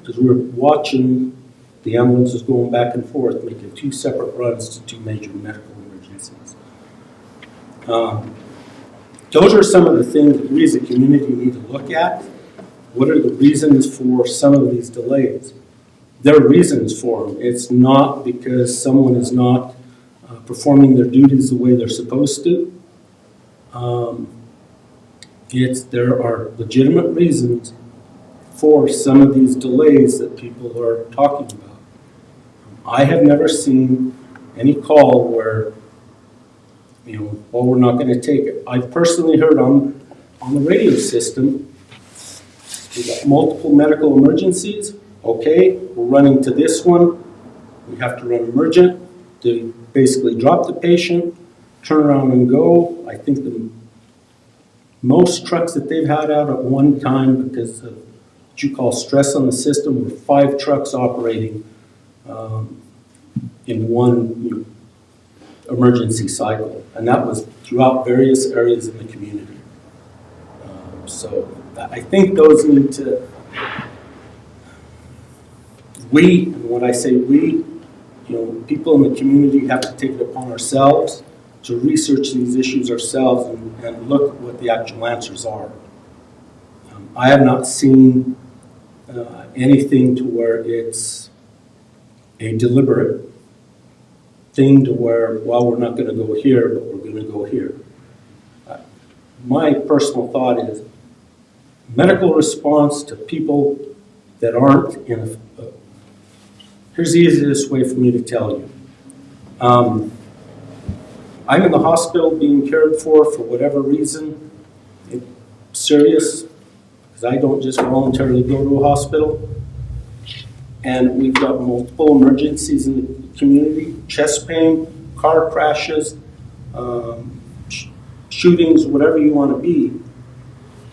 as we were watching, the ambulances going back and forth, making 2 separate runs to 2 major medical emergencies. Those are some of the things that we as a community need to look at. What are the reasons for some of these delays? There are reasons for them. It's not because someone is not performing their duties the way they're supposed to. There are legitimate reasons for some of these delays that people are talking about. I have never seen any call where, well, we're not going to take it. I've personally heard on the radio system, we got multiple medical emergencies. Okay, we're running to this one. We have to run emergent. They basically drop the patient, turn around and go. I think the most trucks that they've had out at one time, because of what you call stress on the system, were 5 trucks operating in one emergency cycle. And that was throughout various areas in the community. So I think those need to, and when I say we, people in the community have to take it upon ourselves to research these issues ourselves and look at what the actual answers are. I have not seen anything to where it's a deliberate thing to where, well, we're not going to go here, but we're going to go here. My personal thought is medical response to people that aren't in here's the easiest way for me to tell you. I'm in the hospital being cared for whatever reason. It's serious, because I don't just voluntarily go to a hospital. And we've got multiple emergencies in the community: chest pain, car crashes, shootings, whatever you want to be.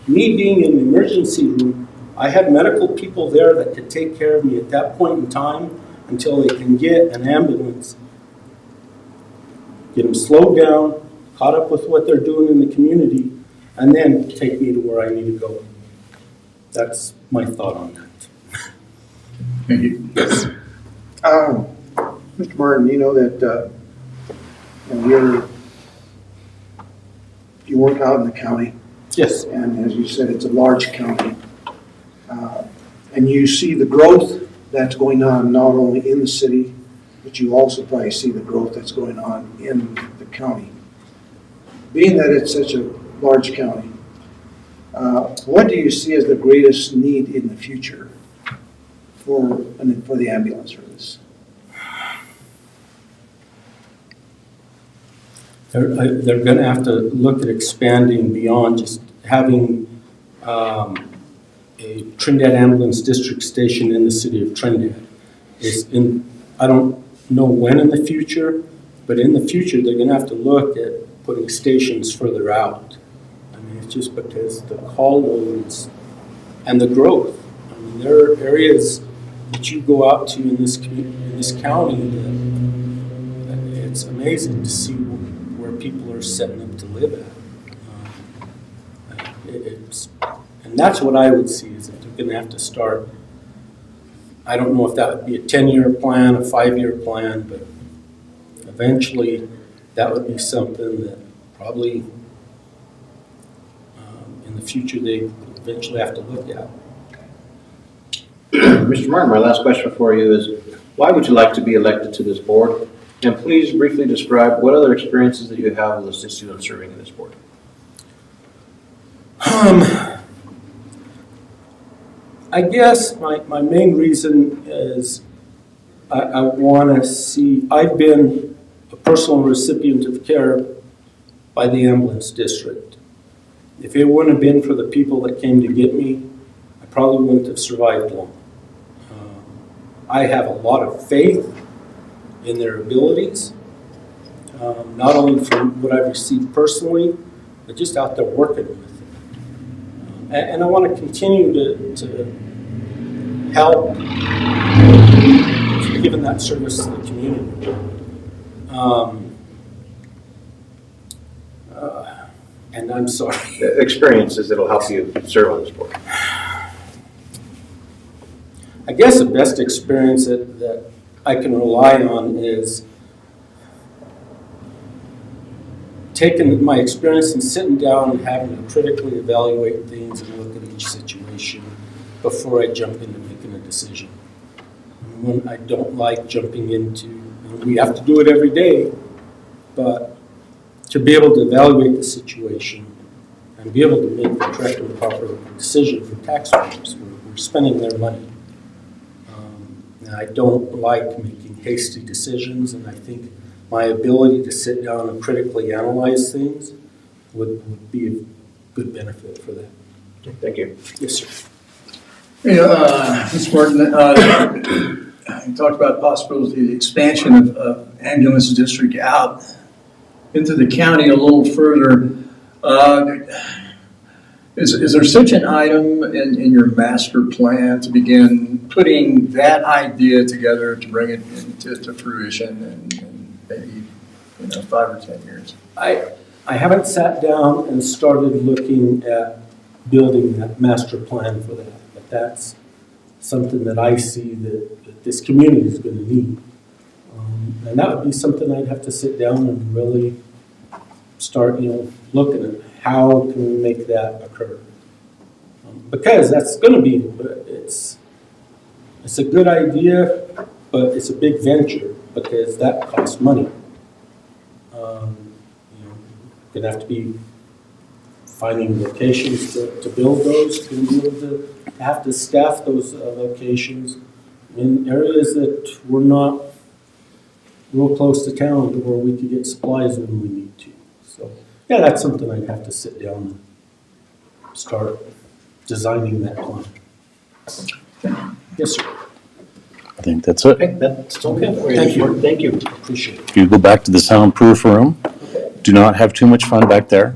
Me being in the emergency room, I had medical people there that could take care of me at that point in time until they can get an ambulance, get them slowed down, caught up with what they're doing in the community, and then take me to where I need to go. That's my thought on that. Thank you. Yes. Mr. Martin, you know that you work out in the county. Yes. And as you said, it's a large county. And you see the growth that's going on not only in the city, but you also probably see the growth that's going on in the county. Being that it's such a large county, what do you see as the greatest need in the future for the ambulance service? They're going to have to look at expanding beyond just having a Trinidad Ambulance District station in the city of Trinidad. I don't know when in the future, but in the future they're going to have to look at putting stations further out. I mean, it's just because the call loads and the growth. I mean, there are areas that you go out to in this county that it's amazing to see where people are setting up to live at. And that's what I would see, is that they're going to have to start. I don't know if that would be a 10-year plan, a 5-year plan, but eventually that would be something that probably in the future they eventually have to look at. Mr. Martin, my last question for you is, why would you like to be elected to this board? And please briefly describe what other experiences that you have will assist you in serving in this board. I guess my main reason is I want to see, I've been a personal recipient of care by the ambulance district. If it wouldn't have been for the people that came to get me, I probably wouldn't have survived long. I have a lot of faith in their abilities, not only from what I've received personally, but just out there working with them. And I want to continue to help giving that service to the community. And I'm sorry. Experiences that'll help you serve on this board. I guess the best experience that I can rely on is taking my experience and sitting down and having to critically evaluate things and look at each situation before I jump into making a decision. When I don't like jumping into, and we have to do it every day, but to be able to evaluate the situation and be able to make the correct and proper decision for taxpayers. We're spending their money. And I don't like making hasty decisions, and I think my ability to sit down and critically analyze things would be a good benefit for that. Thank you. Yes, sir. Hey, Mr. Martin, you talked about the possibility of the expansion of ambulance district out into the county a little further. Is there such an item in your master plan to begin putting that idea together to bring it into fruition in maybe 5 or 10 years? I haven't sat down and started looking at building that master plan for that, but that's something that I see that this community is going to need. And that would be something I'd have to sit down and really start, looking at how can we make that occur. Because that's going to be, it's a good idea, but it's a big venture because that costs money. Going to have to be finding locations to build those, to be able to have to staff those locations in areas that we're not real close to town to where we could get supplies when we need to. So, yeah, that's something I'd have to sit down and start designing that plan. Yes, sir. I think that's it. Okay, that's okay. Thank you. Thank you. Appreciate it. If you go back to the soundproof room, do not have too much fun back there.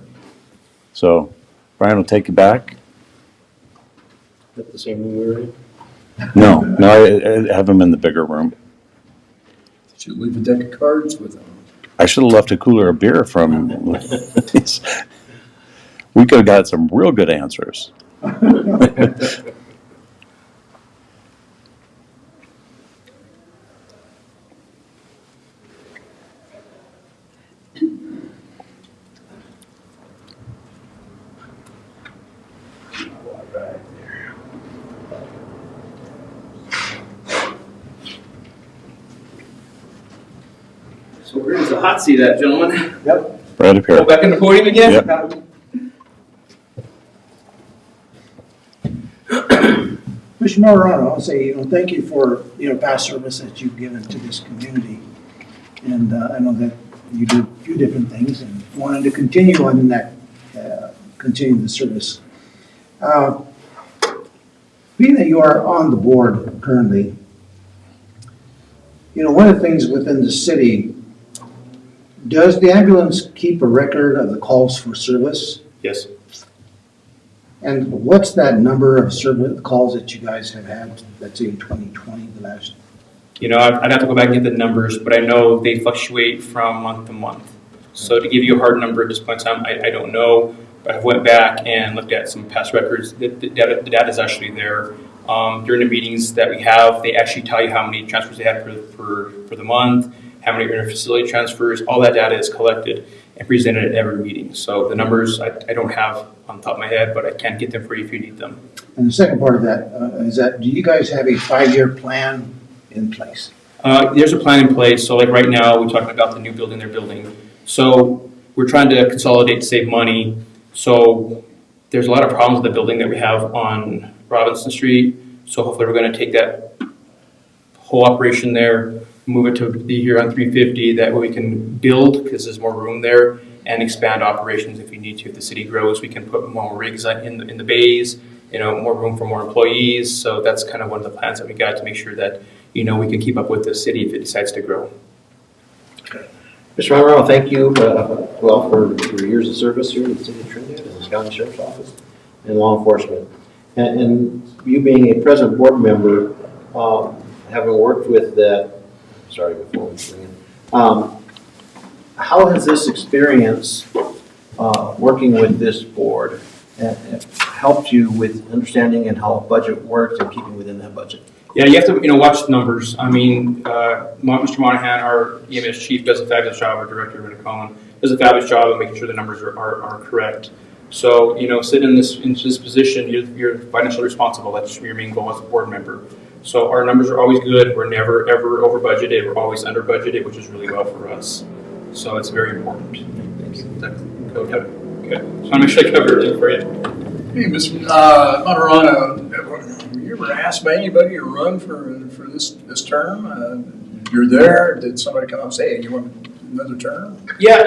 So Brian will take you back. Is that the same room we were in? No, I have him in the bigger room. Did you leave a deck of cards with them? I should have left a cooler of beer from. We could have got some real good answers. So where's the hot seat at, gentlemen? Yep. Right up Go here. back in the podium again? Yep. Mr. Morano, I'll say, thank you for, past service that you've given to this community. And I know that you do a few different things and wanted to continue on that, continue the service. Being that you are on the board currently, one of the things within the city, does the ambulance keep a record of the calls for service? Yes. And what's that number of service calls that you guys have had, let's say in 2020, the last? I'd have to go back and get the numbers, but I know they fluctuate from month to month. So to give you a hard number at this point in time, I don't know. But I went back and looked at some past records. The data is actually there. During the meetings that we have, they actually tell you how many transfers they have for the month, how many inter-facility transfers. All that data is collected and presented at every meeting. So the numbers I don't have on the top of my head, but I can get them for you if you need them. And the second part of that is that, do you guys have a 5-year plan in place? There's a plan in place. So like right now, we're talking about the new building they're building. So we're trying to consolidate to save money. So there's a lot of problems with the building that we have on Robinson Street. So hopefully we're going to take that whole operation there, move it to be here on 350. That way we can build, because there's more room there, and expand operations if we need to. If the city grows, we can put more rigs in the bays, more room for more employees. So that's kind of one of the plans that we got to make sure that, we can keep up with the city if it decides to grow. Okay. Mr. Monroe, thank you for your years of service here in the city of Trinidad and the county sheriff's office. in law enforcement. And you being a present board member, having worked with that, sorry, before we bring in, how has this experience working with this board helped you with understanding and how a budget works and keeping within that budget? Yeah, you have to, watch the numbers. I mean, Mr. Monahan, our EMS chief, does a fabulous job. Our director, Rita Collin, does a fabulous job of making sure the numbers are correct. So, sitting in this position, you're financially responsible. That's your main goal as a board member. So our numbers are always good. We're never, ever over budgeted. We're always under budgeted, which is really well for us. So it's very important. Thank you. Okay. So I'm actually covered everything for you. Hey, Mr. Matarano, were you ever asked by anybody to run for this term? You're there. Did somebody come up and say, hey, you want another term? Yeah,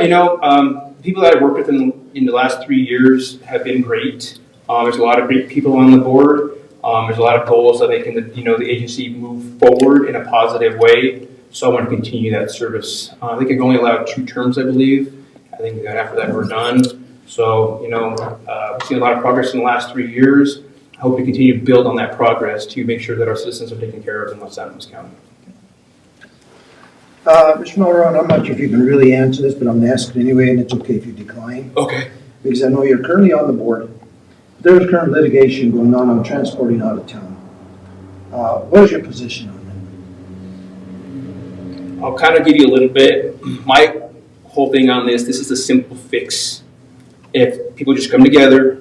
people that I've worked with in the last 3 years have been great. There's a lot of great people on the board. There's a lot of goals that making the agency move forward in a positive way. So I want to continue that service. I think I can only allow 2 terms, I believe. I think after that we're done. So, we've seen a lot of progress in the last 3 years. I hope to continue to build on that progress to make sure that our citizens are taken care of in Los Angeles County. Mr. Matarano, I'm not sure if you can really answer this, but I'm going to ask it anyway, and it's okay if you decline. Okay. Because I know you're currently on the board. There's current litigation going on transporting out of town. What is your position on that? I'll kind of give you a little bit. My whole thing on this is a simple fix. If people just come together,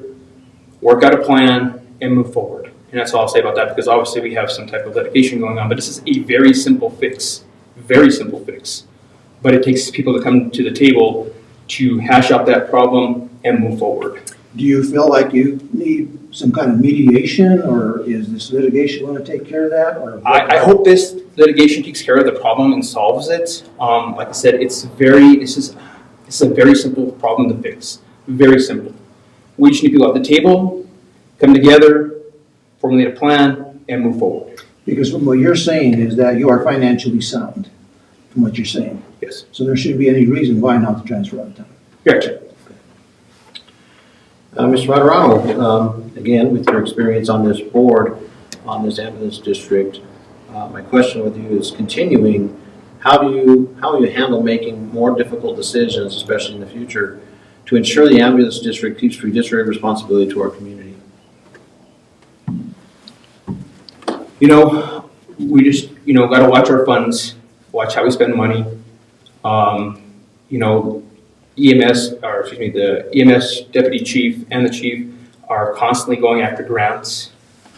work out a plan, and move forward. And that's all I'll say about that, because obviously we have some type of litigation going on, but this is a very simple fix. Very simple fix. But it takes people to come to the table to hash out that problem and move forward. Do you feel like you need some kind of mediation, or is this litigation going to take care of that? Or I hope this litigation takes care of the problem and solves it. Like I said, it's a very simple problem to fix. Very simple. We just need people at the table, come together, formulate a plan, and move forward. Because from what you're saying is that you are financially sound, from what you're saying. Yes. So there shouldn't be any reason why not to transfer out of town. Correct. Mr. Matarano, again, with your experience on this board, on this ambulance district, my question with you is continuing, how will you handle making more difficult decisions, especially in the future, to ensure the ambulance district keeps fiduciary responsibility to our community? We just, got to watch our funds, watch how we spend money. The EMS deputy chief and the chief are constantly going after grants,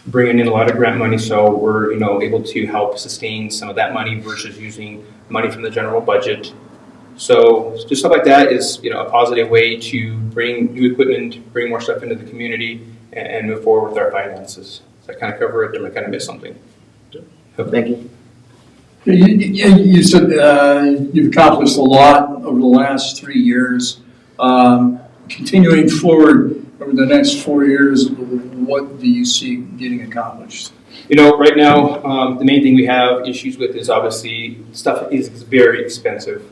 bringing in a lot of grant money, so we're, able to help sustain some of that money versus using money from the general budget. So just stuff like that is, a positive way to bring new equipment, bring more stuff into the community, and move forward with our finances. Does that kind of cover it, or did I kind of miss something? Thank you. You said you've accomplished a lot over the last 3 years. Continuing forward over the next 4 years, what do you see getting accomplished? Right now, the main thing we have issues with is obviously stuff is very expensive.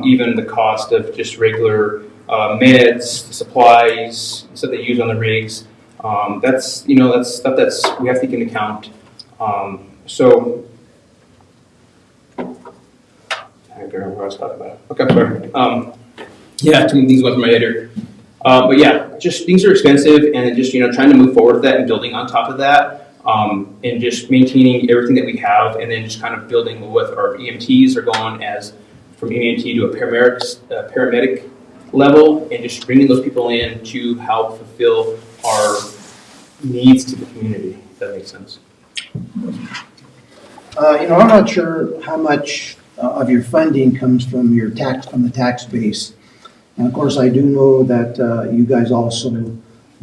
Even the cost of just regular meds, supplies, stuff they use on the rigs. That's stuff that's we have to take into account. So I don't remember what I was talking about. Okay, I'm sorry. Yeah, too many things going through my head here. But yeah, just things are expensive, and then just trying to move forward with that and building on top of that, and just maintaining everything that we have, and then just kind of building with our EMTs are going as from EMT to a paramedic level, and just bringing those people in to help fulfill our needs to the community. If that makes sense. I'm not sure how much of your funding comes from the tax base. And of course, I do know that you guys also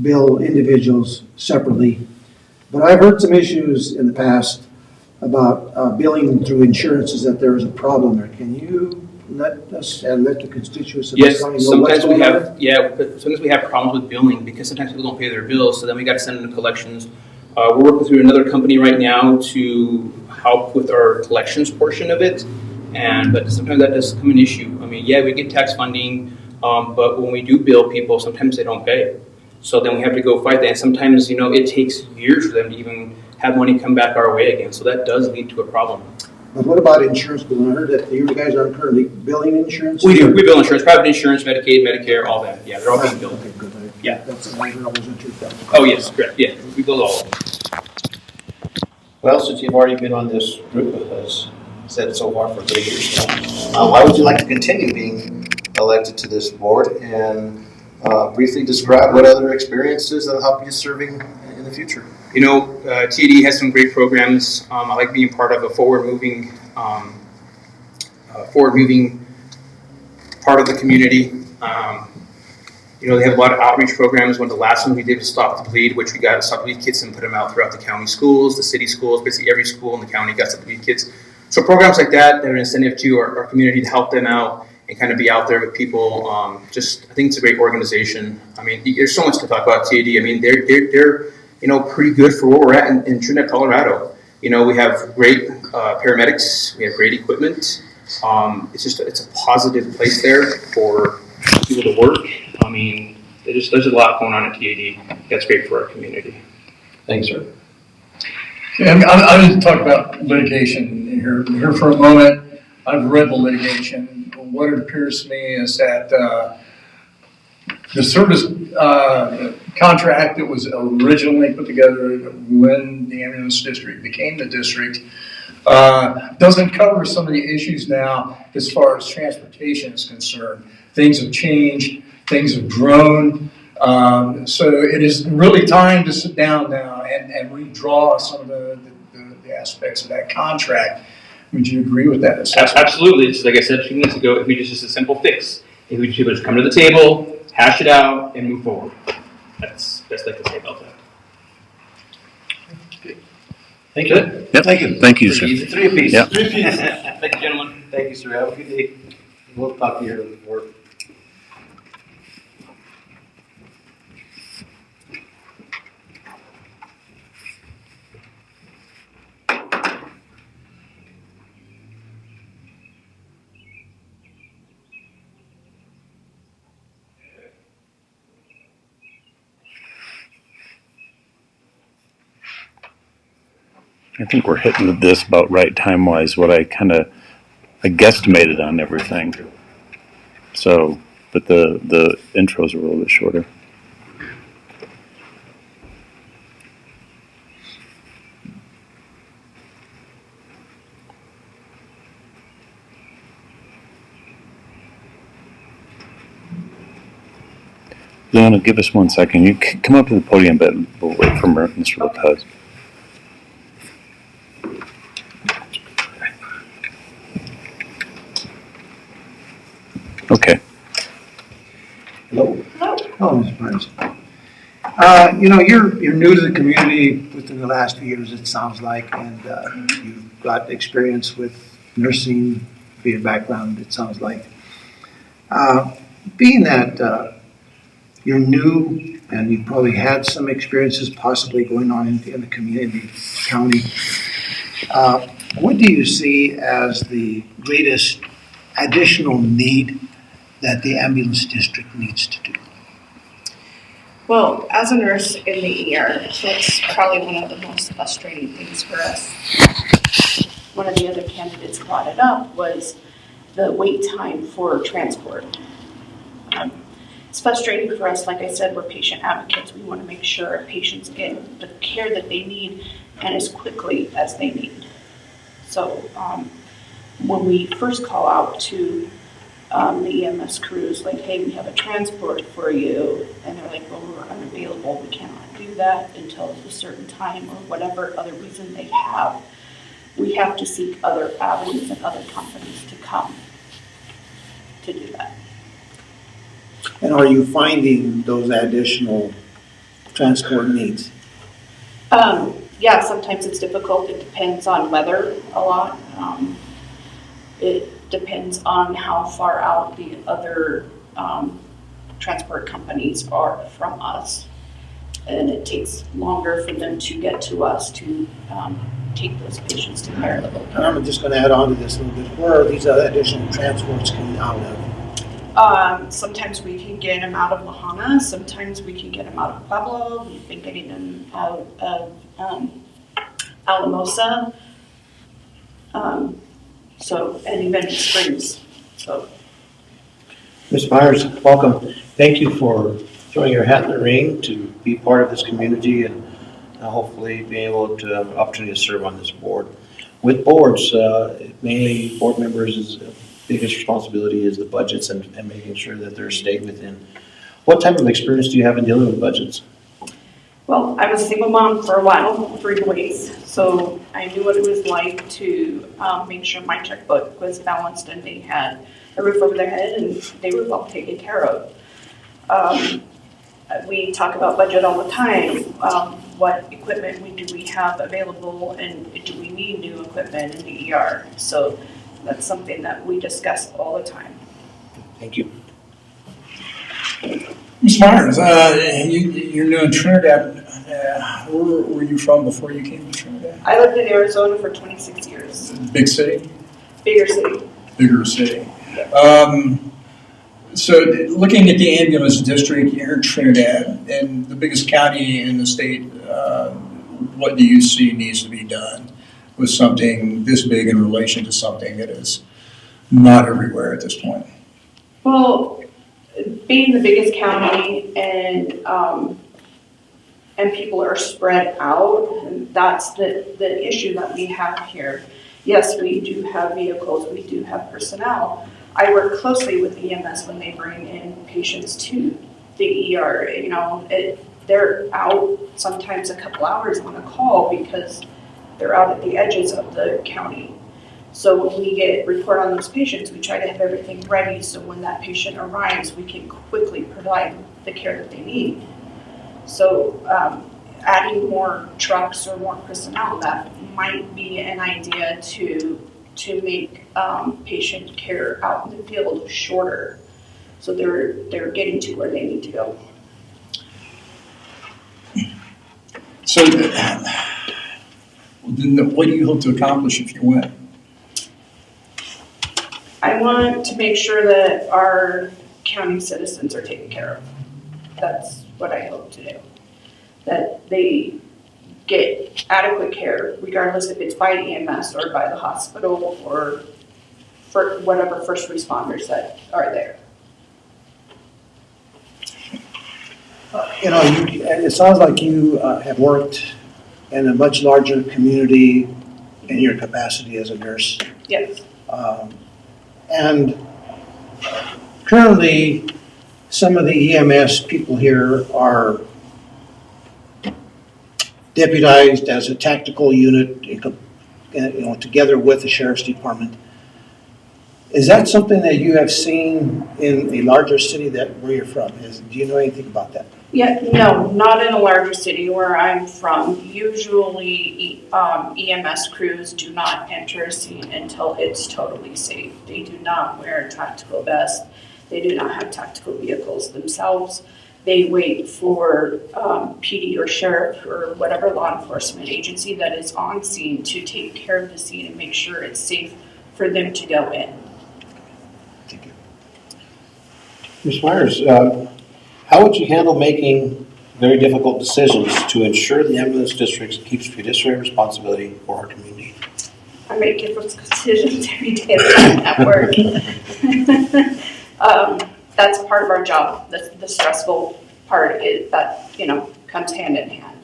bill individuals separately. But I've heard some issues in the past about billing through insurances, that there is a problem there. Can you let us and let the constituents of Yes, the county know what's going on? but sometimes we have problems with billing because sometimes people don't pay their bills, so then we got to send them to collections. We're working through another company right now to help with our collections portion of it, but sometimes that does become an issue. I mean, yeah, we get tax funding, but when we do bill people, sometimes they don't pay. So then we have to go fight that. And sometimes, it takes years for them to even have money come back our way again. So that does lead to a problem. But what about insurance billing? I heard that you guys are currently billing insurance? We do. We bill insurance, private insurance, Medicaid, Medicare, all that. Yeah, they're all being billed. Okay, good. Yeah. That's I wasn't too bad. Oh, yes, correct. Yeah, we bill all of them. Well, since you've already been on this group, as said so far for 3 years now, why would you like to continue being elected to this board? And briefly describe what other experiences that help you serving in the future. TAD has some great programs. I like being part of a forward-moving part of the community. They have a lot of outreach programs. One of the last ones we did was Stop the Bleed, which we got Stop the Bleed kits and put them out throughout the county schools, the city schools, basically every school in the county got Stop the Bleed kits. So programs like that are an incentive to our community to help them out and kind of be out there with people. I think it's a great organization. I mean, there's so much to talk about TAD. I mean, they're pretty good for where we're at in Trinidad, Colorado. We have great paramedics. We have great equipment. It's a positive place there for people to work. I mean, there's a lot going on at TAD. That's great for our community. Thanks, sir. Yeah, I'm going to talk about litigation here for a moment. I've read the litigation. What it appears to me is that the service contract that was originally put together when the Eminence district became the district doesn't cover some of the issues now as far as transportation is concerned. Things have changed, things have grown. So it is really time to sit down now and redraw some of the aspects of that contract. Would you agree with that assessment? Absolutely. Just like I said a few minutes ago, if we just a simple fix, if we just come to the table, hash it out, and move forward. That's best I can say about that. Thank you. Yep. Thank you, sir. Three apiece. Yep. Thank you, gentlemen. Thank you, sir. Have a good day. We'll talk to you here at the board. I think we're hitting this about right time-wise, what I guesstimated on everything. So, but the intros were a little bit shorter. Leona, give us 1 second. You come up to the podium, but we'll wait for Mr. Lopez. Okay. Hello. Hello, Mr. Burns. You're new to the community within the last few years, it sounds like, and you've got experience with nursing for your background, it sounds like. Being that you're new and you've probably had some experiences possibly going on in the community, county, what do you see as the greatest additional need that the ambulance district needs to do? Well, as a nurse in the ER, that's probably one of the most frustrating things for us. One of the other candidates brought it up was the wait time for transport. It's frustrating for us. Like I said, we're patient advocates. We want to make sure patients get the care that they need and as quickly as they need. So when we first call out to the EMS crews, like, hey, we have a transport for you, and they're like, well, we're unavailable, we cannot do that until a certain time, or whatever other reason they have, we have to seek other avenues and other companies to come to do that. And are you finding those additional transport needs? Yeah, sometimes it's difficult. It depends on weather a lot. It depends on how far out the other transport companies are from us. And it takes longer for them to get to us to take those patients to higher level care. And I'm just going to add on to this a little bit. Where are these additional transports coming out of? Sometimes we can get them out of Lahana, sometimes we can get them out of Pueblo, we've been getting them out of Alamosa, and even in Springs, so. Ms. Myers, welcome. Thank you for throwing your hat in the ring to be part of this community and hopefully being able to have an opportunity to serve on this board. With boards, mainly board members' biggest responsibility is the budgets and making sure that they're stayed within. What type of experience do you have in dealing with budgets? Well, I was a single mom for a while, 3 boys, so I knew what it was like to make sure my checkbook was balanced and they had a roof over their head and they were well taken care of. We talk about budget all the time. What equipment do we have available, and do we need new equipment in the ER? So that's something that we discuss all the time. Thank you. Ms. Myers, you're new in Trinidad. Where were you from before you came to Trinidad? I lived in Arizona for 26 years. Big city? Bigger city. Bigger city. So looking at the ambulance district here in Trinidad and the biggest county in the state, what do you see needs to be done with something this big in relation to something that is not everywhere at this point? Well, being the biggest county and people are spread out, and that's the issue that we have here. Yes, we do have vehicles, we do have personnel. I work closely with EMS when they bring in patients to the ER. You know, they're out sometimes a couple hours on a call because they're out at the edges of the county. So when we get report on those patients, we try to have everything ready so when that patient arrives, we can quickly provide the care that they need. So adding more trucks or more personnel, that might be an idea to make patient care out in the field shorter, so they're getting to where they need to go. So then what do you hope to accomplish if you win? I want to make sure that our county citizens are taken care of. That's what I hope to do. That they get adequate care, regardless if it's by EMS or by the hospital or for whatever first responders that are there. You know, it sounds like you have worked in a much larger community in your capacity as a nurse. Yes. And currently, some of the EMS people here are deputized as a tactical unit, together with the sheriff's department. Is that something that you have seen in a larger city where you're from? Do you know anything about that? Yeah, no, not in a larger city where I'm from. Usually EMS crews do not enter a scene until it's totally safe. They do not wear tactical vests. They do not have tactical vehicles themselves. They wait for PD or sheriff or whatever law enforcement agency that is on scene to take care of the scene and make sure it's safe for them to go in. Thank you. Ms. Myers, how would you handle making very difficult decisions to ensure the ambulance district keeps fiduciary responsibility for our community? I make difficult decisions every day at work. That's part of our job. The stressful part is that, comes hand in hand.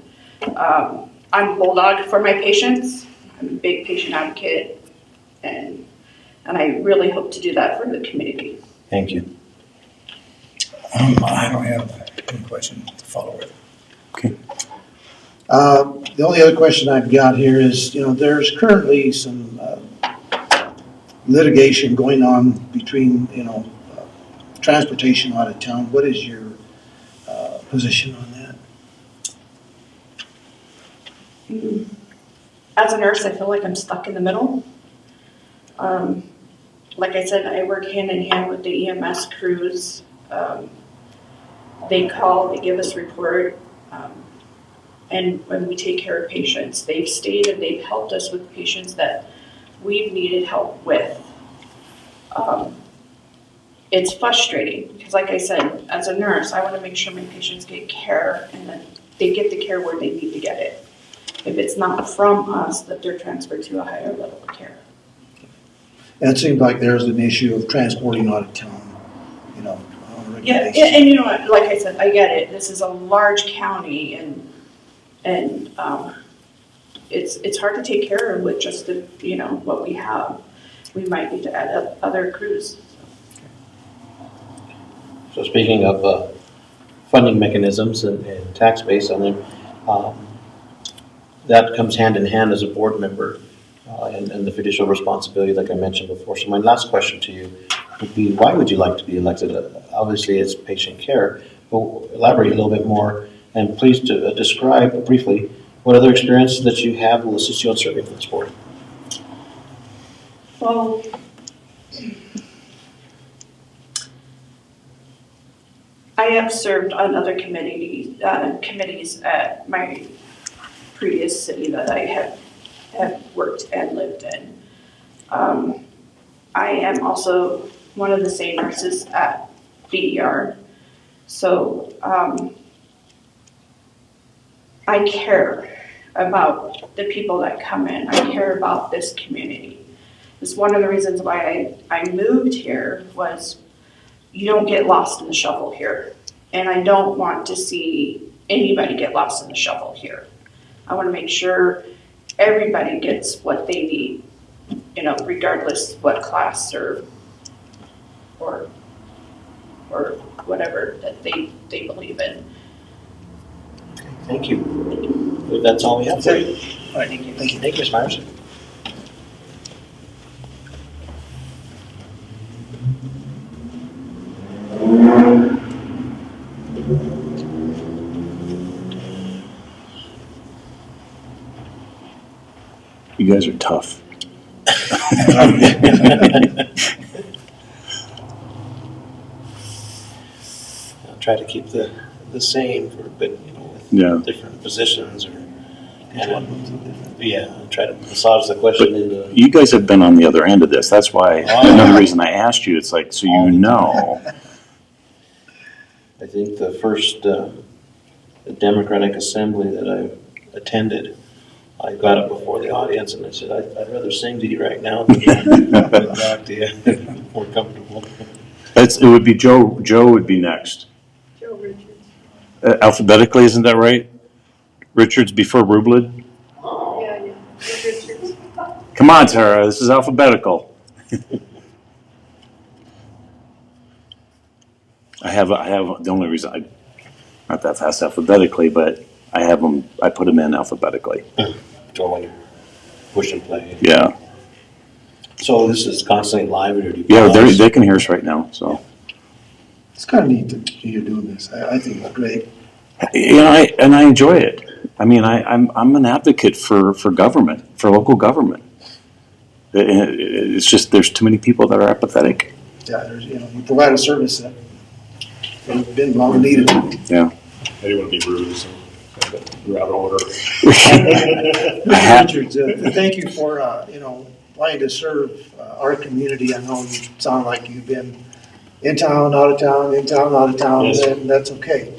I'm a bulldog for my patients. I'm a big patient advocate, and I really hope to do that for the community. Thank you. I don't have any question to follow with. Okay. The only other question I've got here is, there's currently some litigation going on between, transportation out of town. What is your position on that? As a nurse, I feel like I'm stuck in the middle. Like I said, I work hand in hand with the EMS crews. They call, they give us report, and when we take care of patients, they've stayed and they've helped us with patients that we've needed help with. it's frustrating because, like I said, as a nurse, I want to make sure my patients get care and that they get the care where they need to get it. If it's not from us, that they're transferred to a higher level of care. And it seems like there's an issue of transporting out of town, on a regular Yeah, basis. and you know what, like I said, I get it. This is a large county and it's hard to take care of with just the, what we have. We might need to add up other crews. So speaking of funding mechanisms and tax base, that comes hand in hand as a board member and the fiducial responsibility, like I mentioned before. So my last question to you would be, why would you like to be elected? Obviously, it's patient care, but elaborate a little bit more, and please describe briefly what other experiences that you have will assist you in serving for this board. Well, I have served on other committees at my previous city that I have worked and lived in. I am also one of the same nurses at BER, so I care about the people that come in. I care about this community. It's one of the reasons why I moved here was you don't get lost in the shuffle here. And I don't want to see anybody get lost in the shuffle here. I want to make sure everybody gets what they need, regardless what class or whatever that they believe in. Thank you. That's all we have for you. All right, thank you. Thank you, Ms. Myers. You guys are tough. I'll try to keep the same for, but with different positions I'll try to massage the question into. You guys have been on the other end of this. That's why another reason I asked you. It's like so you know. I think the first Democratic Assembly that I attended, I got up before the audience and I said, I'd rather sing to you right now than talk to you. More comfortable. It would be Joe. Joe would be next. Joe Richards. Alphabetically, isn't that right? Richards before Rublood? Yeah. Joe Richards. Come on, Tara. This is alphabetical. I have the only reason not that fast alphabetically, but I have them. I put them in alphabetically. Joe, push and play. Yeah. So this is constantly live, or do you Yeah, pause? they can hear us right now. So. It's kind of neat that you're doing this. I think it's great. I enjoy it. I mean, I'm an advocate for government, for local government. It's just there's too many people that are apathetic. Yeah, there's, you provide a service that has been long needed. Yeah. I didn't want to be rude, so we're out of order. Mr. Richards, thank you for, wanting to serve our community. I know you sound like you've been in town, out of town, in town, out of town, Yes. and that's okay.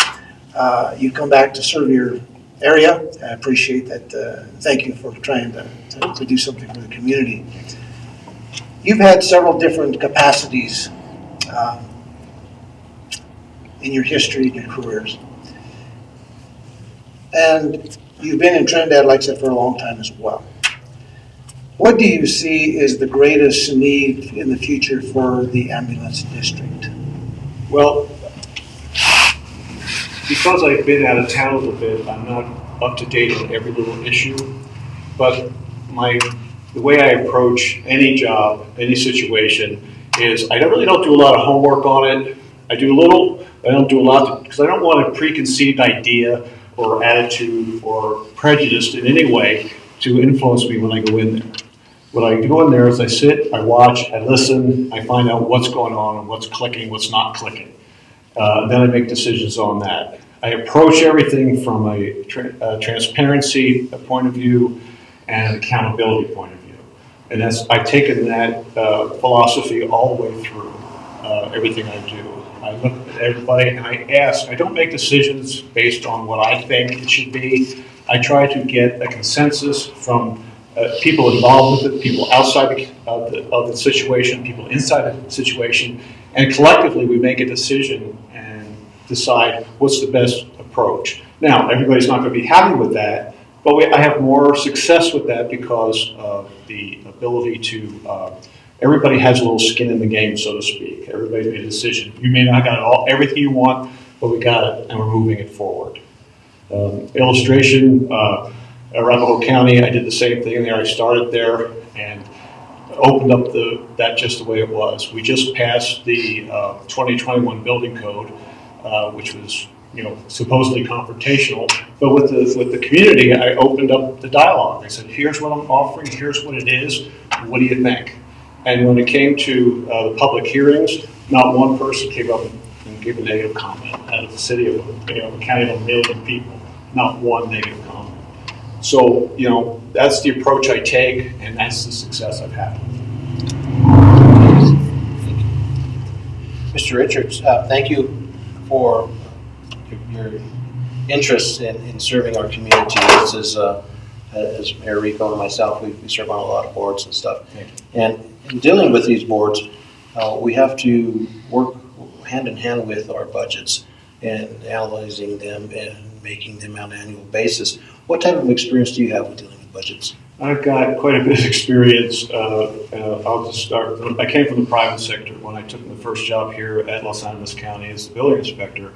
You come back to serve your area. I appreciate that. Thank you for trying to do something for the community. You've had several different capacities in your history and your careers. And you've been in Trinidad, like I said, for a long time as well. What do you see is the greatest need in the future for the ambulance district? Well, because I've been out of town a little bit, I'm not up to date on every little issue, but the way I approach any job, any situation, is I really don't do a lot of homework on it. I do a little, I don't do a lot, because I don't want a preconceived idea or attitude or prejudice in any way to influence me when I go in there. What I do in there is I sit, I watch, I listen, I find out what's going on and what's clicking, what's not clicking. Then I make decisions on that. I approach everything from a transparency point of view and accountability point of view. And I've taken that philosophy all the way through. everything I do. I look at everybody and I ask. I don't make decisions based on what I think it should be. I try to get a consensus from people involved with it, people outside of the situation, people inside the situation, and collectively we make a decision and decide what's the best approach. Now, everybody's not going to be happy with that, but I have more success with that because of the ability to, everybody has a little skin in the game, so to speak. Everybody's made a decision. You may not got everything you want, but we got it, and we're moving it forward. Illustration, Arapahoe County, I did the same thing there. I started there and opened up that just the way it was. We just passed the 2021 building code, which was supposedly confrontational, but with the community, I opened up the dialogue. I said, here's what I'm offering, here's what it is, what do you think? And when it came to the public hearings, not one person came up and gave a negative comment out of the city of a county of 1 million people, not one negative comment. So, that's the approach I take, and that's the success I've had. Mr. Richards, thank you for your interest in serving our community. This is, as Mayor Rico and myself, we serve on a lot of boards and stuff. And in dealing with these boards, we have to work hand in hand with our budgets and analyzing them and making them on an annual basis. What type of experience do you have with dealing with budgets? I've got quite a bit of experience. I'll just start. I came from the private sector. When I took the first job here at Los Angeles County as the building inspector,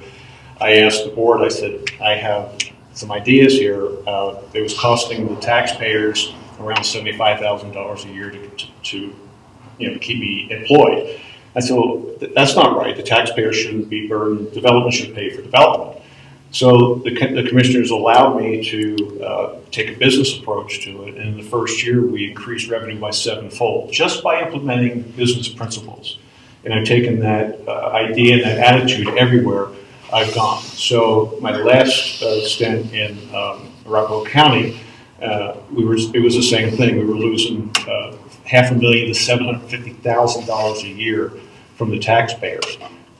I asked the board, I said, I have some ideas here. It was costing the taxpayers around $75,000 a year to keep me employed. I said, well, that's not right. The taxpayers shouldn't be burdened. Development should pay for development. So the commissioners allowed me to take a business approach to it. And in the first year, we increased revenue by 7-fold just by implementing business principles. And I've taken that idea and that attitude everywhere I've gone. So my last stint in Arapahoe County, it was the same thing. We were losing $500,000 to $750,000 a year from the taxpayers.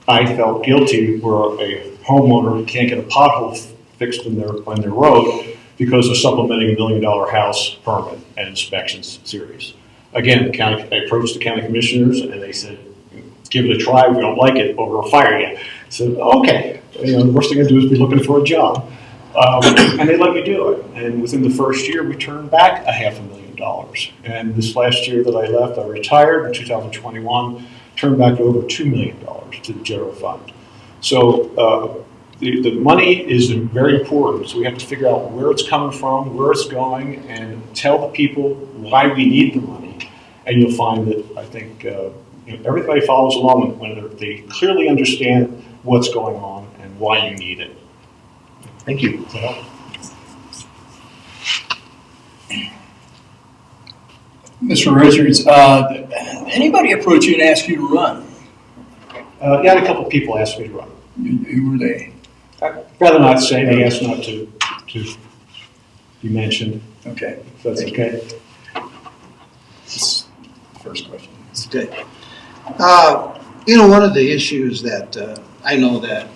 I felt guilty where a homeowner can't get a pothole fixed on their road because they're supplementing $1 million house permit and inspection series. Again, I approached the county commissioners and they said, give it a try. If we don't like it, we'll fire you. I said, okay. The worst thing I do is be looking for a job. And they let me do it. And within the first year, we turned back $500,000. And this last year that I left, I retired in 2021, turned back over $2 million to the general fund. So the money is very important. So we have to figure out where it's coming from, where it's going, and tell the people why we need the money. And you'll find that I think everybody follows along when they clearly understand what's going on and why you need it. Thank you. Mr. Richards, anybody approach you and ask you to run? Yeah, I had a couple of people ask me to run. Who were they? I'd rather not say. They asked not to be mentioned. Okay. If that's okay. First question. It's good. One of the issues that I know that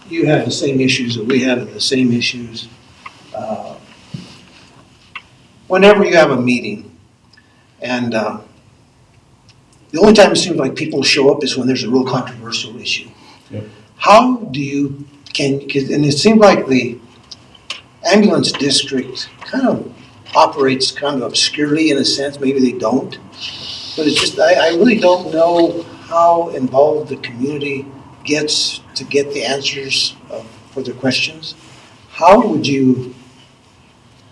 you have the same issues that we have, the same issues. Whenever you have a meeting, and the only time it seems like people show up is when there's a real controversial issue. Yep. How do you, and it seems like the ambulance district kind of operates kind of obscurely in a sense, maybe they don't. But it's just, I really don't know how involved the community gets to get the answers for their questions. How would you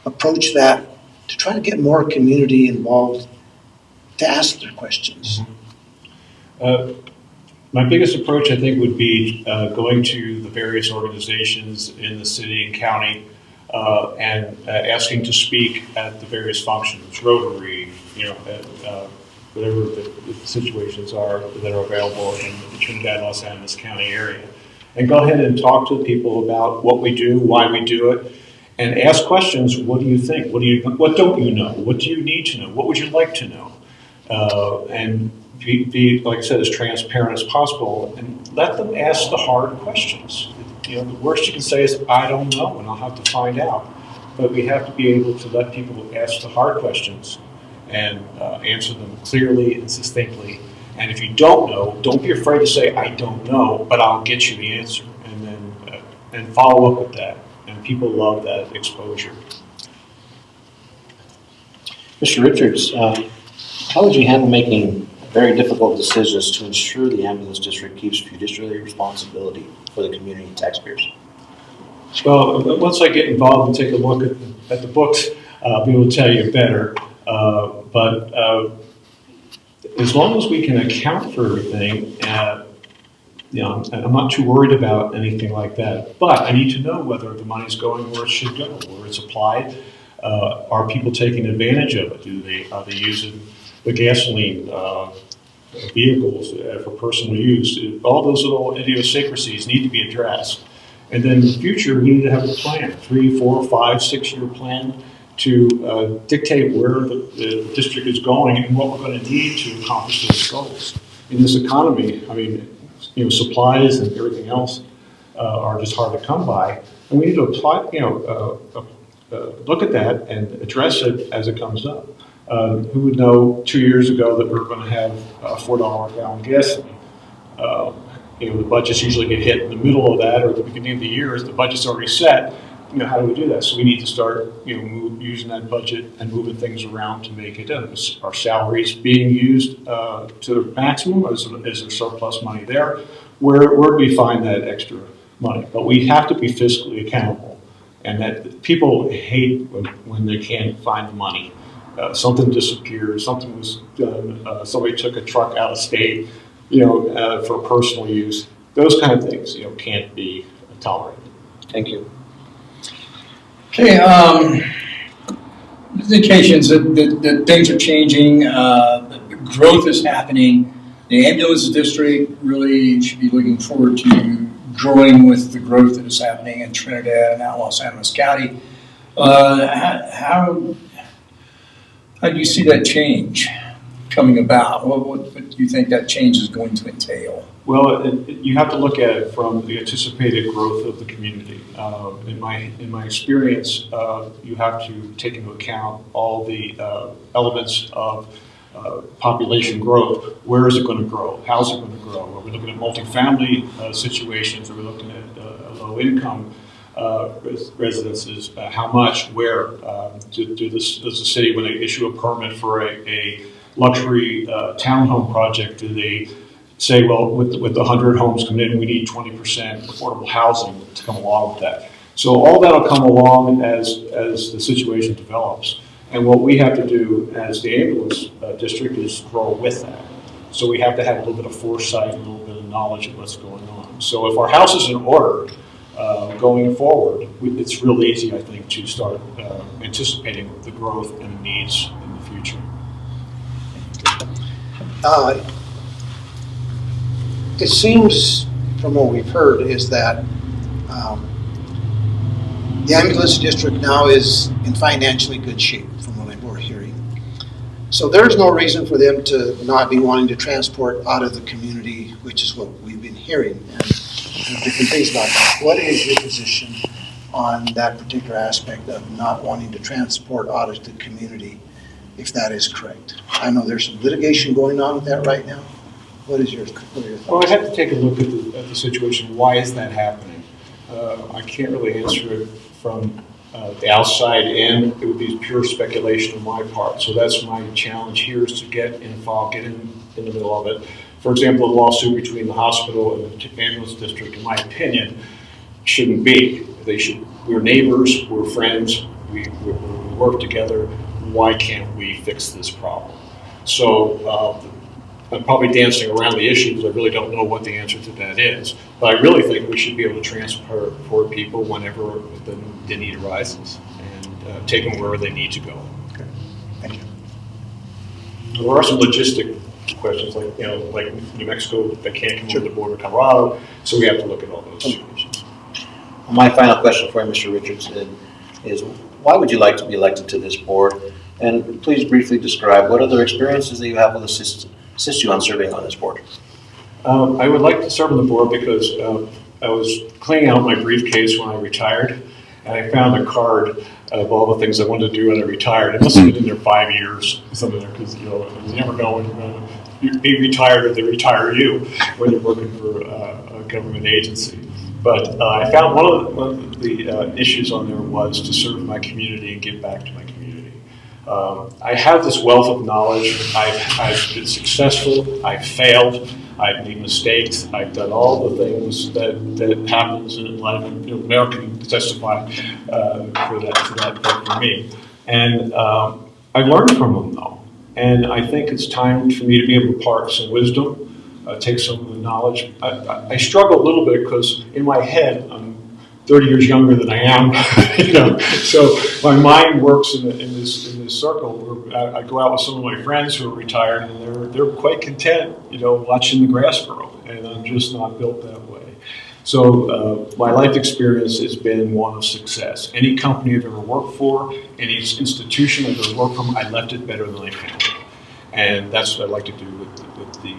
approach that to try to get more community involved to ask their questions? My biggest approach, I think, would be going to the various organizations in the city and county and asking to speak at the various functions, Rotary, whatever the situations are that are available in the Trinidad, Los Angeles County area. And go ahead and talk to the people about what we do, why we do it, and ask questions. What do you think? What don't you know? What do you need to know? What would you like to know? And be, like I said, as transparent as possible and let them ask the hard questions. You know, the worst you can say is, I don't know, and I'll have to find out. But we have to be able to let people ask the hard questions and answer them clearly and succinctly. And if you don't know, don't be afraid to say, I don't know, but I'll get you the answer. And then and follow up with that. And people love that exposure. Mr. Richards, how would you handle making very difficult decisions to ensure the ambulance district keeps fiduciary responsibility for the community taxpayers? Well, once I get involved and take a look at the books, I'll be able to tell you better. But as long as we can account for everything, you know, I'm not too worried about anything like that. But I need to know whether the money's going where it should go, where it's applied. Are people taking advantage of it? Are they using the gasoline vehicles for personal use? All those little idiosyncrasies need to be addressed. And then in the future, we need to have a plan, 3, 4, 5, 6-year plan to dictate where the district is going and what we're going to need to accomplish those goals. In this economy, I mean, you know, supplies and everything else are just hard to come by. And we need to apply, you know, look at that and address it as it comes up. Who would know 2 years ago that we were going to have $4 a gallon gasoline? You know, the budgets usually get hit in the middle of that or at the beginning of the year as the budget's already set. You know, how do we do that? So we need to start, you know, using that budget and moving things around to make it done. Are salaries being used to the maximum? Is there surplus money there? Where do we find that extra money? But we have to be fiscally accountable. And that people hate when they can't find the money. Something disappeared, something was done, somebody took a truck out of state, you know, for personal use. Those kind of things, you know, can't be tolerated. Thank you. Okay, indications that things are changing, that growth is happening. The ambulance district really should be looking forward to growing with the growth that is happening in Trinidad and now Los Angeles County. How do you see that change coming about? What do you think that change is going to entail? Well, you have to look at it from the anticipated growth of the community. In my experience, you have to take into account all the elements of population growth. Where is it going to grow? How's it going to grow? Are we looking at multifamily situations? Are we looking at low-income residences? How much? Where? Does the city, when they issue a permit for a luxury townhome project, do they say, well, with the 100 homes coming in, we need 20% affordable housing to come along with that? So all that will come along as the situation develops. And what we have to do as the ambulance district is grow with that. So we have to have a little bit of foresight, a little bit of knowledge of what's going on. So if our house is in order going forward, it's real easy, I think, to start anticipating the growth and the needs in the future. It seems, from what we've heard, is that the ambulance district now is in financially good shape, from what we're hearing. So there's no reason for them to not be wanting to transport out of the community, which is what we've been hearing, and different things about that. What is your position on that particular aspect of not wanting to transport out of the community, if that is correct? I know there's some litigation going on with that right now. What are your thoughts? Well, I have to take a look at the situation. Why is that happening? I can't really answer it from the outside in. It would be pure speculation on my part. So that's my challenge here, is to get involved, get in the middle of it. For example, a lawsuit between the hospital and the ambulance district, in my opinion, shouldn't be. They should. We're neighbors. We're friends. We work together. Why can't we fix this problem? So I'm probably dancing around the issue because I really don't know what the answer to that is. But I really think we should be able to transport people whenever the need arises and take them wherever they need to go. Okay. Thank you. There are some logistic questions, like like New Mexico, they can't come over the border of Colorado, so we have to look at all those situations. My final question for you, Mr. Richards, is why would you like to be elected to this board? And please briefly describe what other experiences that you have with assist you on serving on this board? I would like to serve on the board because I was cleaning out my briefcase when I retired, and I found a card of all the things I wanted to do when I retired. It must have been in there 5 years, something there, because you never know when you're going to be retired or they retire you when you're working for a government agency. But I found one of the issues on there was to serve my community and give back to my community. I have this wealth of knowledge. I've been successful. I've failed. I've made mistakes. I've done all the things that happens in life. America can testify for that for me. And I learned from them though. And I think it's time for me to be able to impart some wisdom, take some of the knowledge. I struggle a little bit because in my head, I'm 30 years younger than I am, So my mind works in this circle where I go out with some of my friends who are retired, and they're quite content, watching the grass grow, and I'm just not built that way. So my life experience has been one of success. Any company I've ever worked for, any institution I've ever worked from, I left it better than I found it, and that's what I like to do with the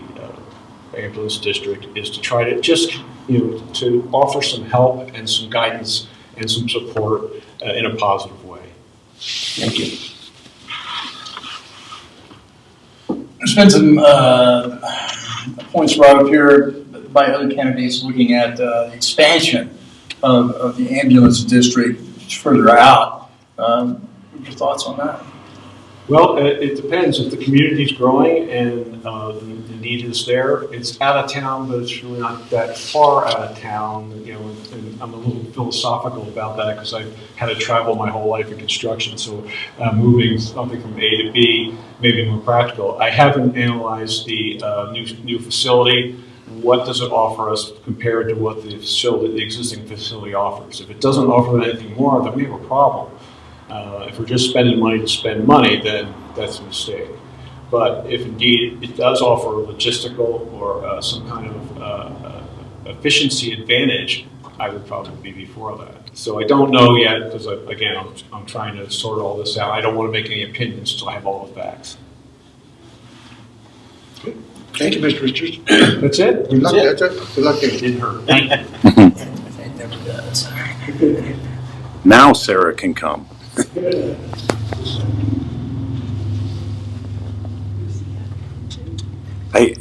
ambulance district, is to try to just to offer some help and some guidance and some support in a positive way. Thank you. There's been some points brought up here by other candidates looking at the expansion of the ambulance district further out. What are your thoughts on that? Well, it depends. If the community's growing and the need is there, it's out of town, but it's really not that far out of town. And I'm a little philosophical about that because I've had to travel my whole life in construction. So moving something from A to B may be more practical. I haven't analyzed the new facility. What does it offer us compared to what the existing facility offers? If it doesn't offer anything more, then we have a problem. If we're just spending money to spend money, then that's a mistake. But if indeed it does offer a logistical or some kind of efficiency advantage, I would probably be for that. So I don't know yet because, again, I'm trying to sort all this out. I don't want to make any opinions until I have all the facts. Thank you, Mr. Richards. That's it? Good luck. That's it. Good luck. It didn't hurt. Thank you. It never does. Now Sarah can come. I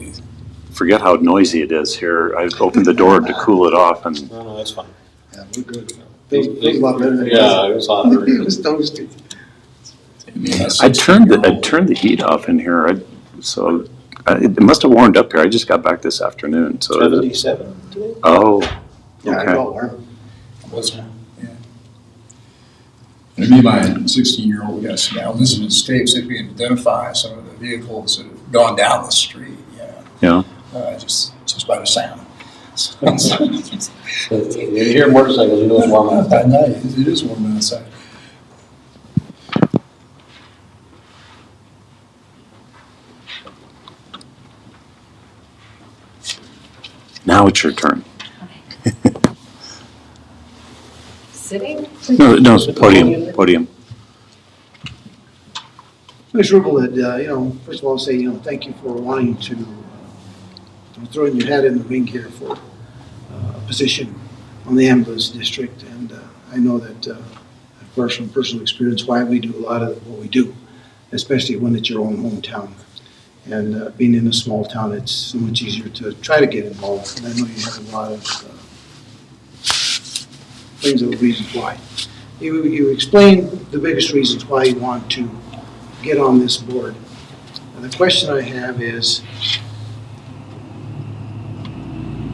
forget how noisy it is here. I opened the door to cool it off, and No, that's fine. Yeah, we're good. Feels a lot better than It was hot. it was toasty. I turned the heat off in here. So it must have warmed up here. I just got back this afternoon. So 77 today? oh, Yeah, okay. I got warm. Me and my 16-year-old, we got some Elizabeth tapes that we can identify some of the vehicles that have gone down the street, Yeah. just by the sound. You hear motorcycles, you know it's warm out. At night, it is warm outside. Now it's your turn. Sitting? No, it's podium. Ms. Rublood, first of all, say, thank you for wanting to throwing your hat in the ring here for a position on the ambulance district. And I know that, of course, from personal experience, why we do a lot of what we do, especially when it's your own hometown. And being in a small town, it's so much easier to try to get involved. And I know you have a lot of things that are reasons why. You explained the biggest reasons why you want to get on this board. And the question I have is,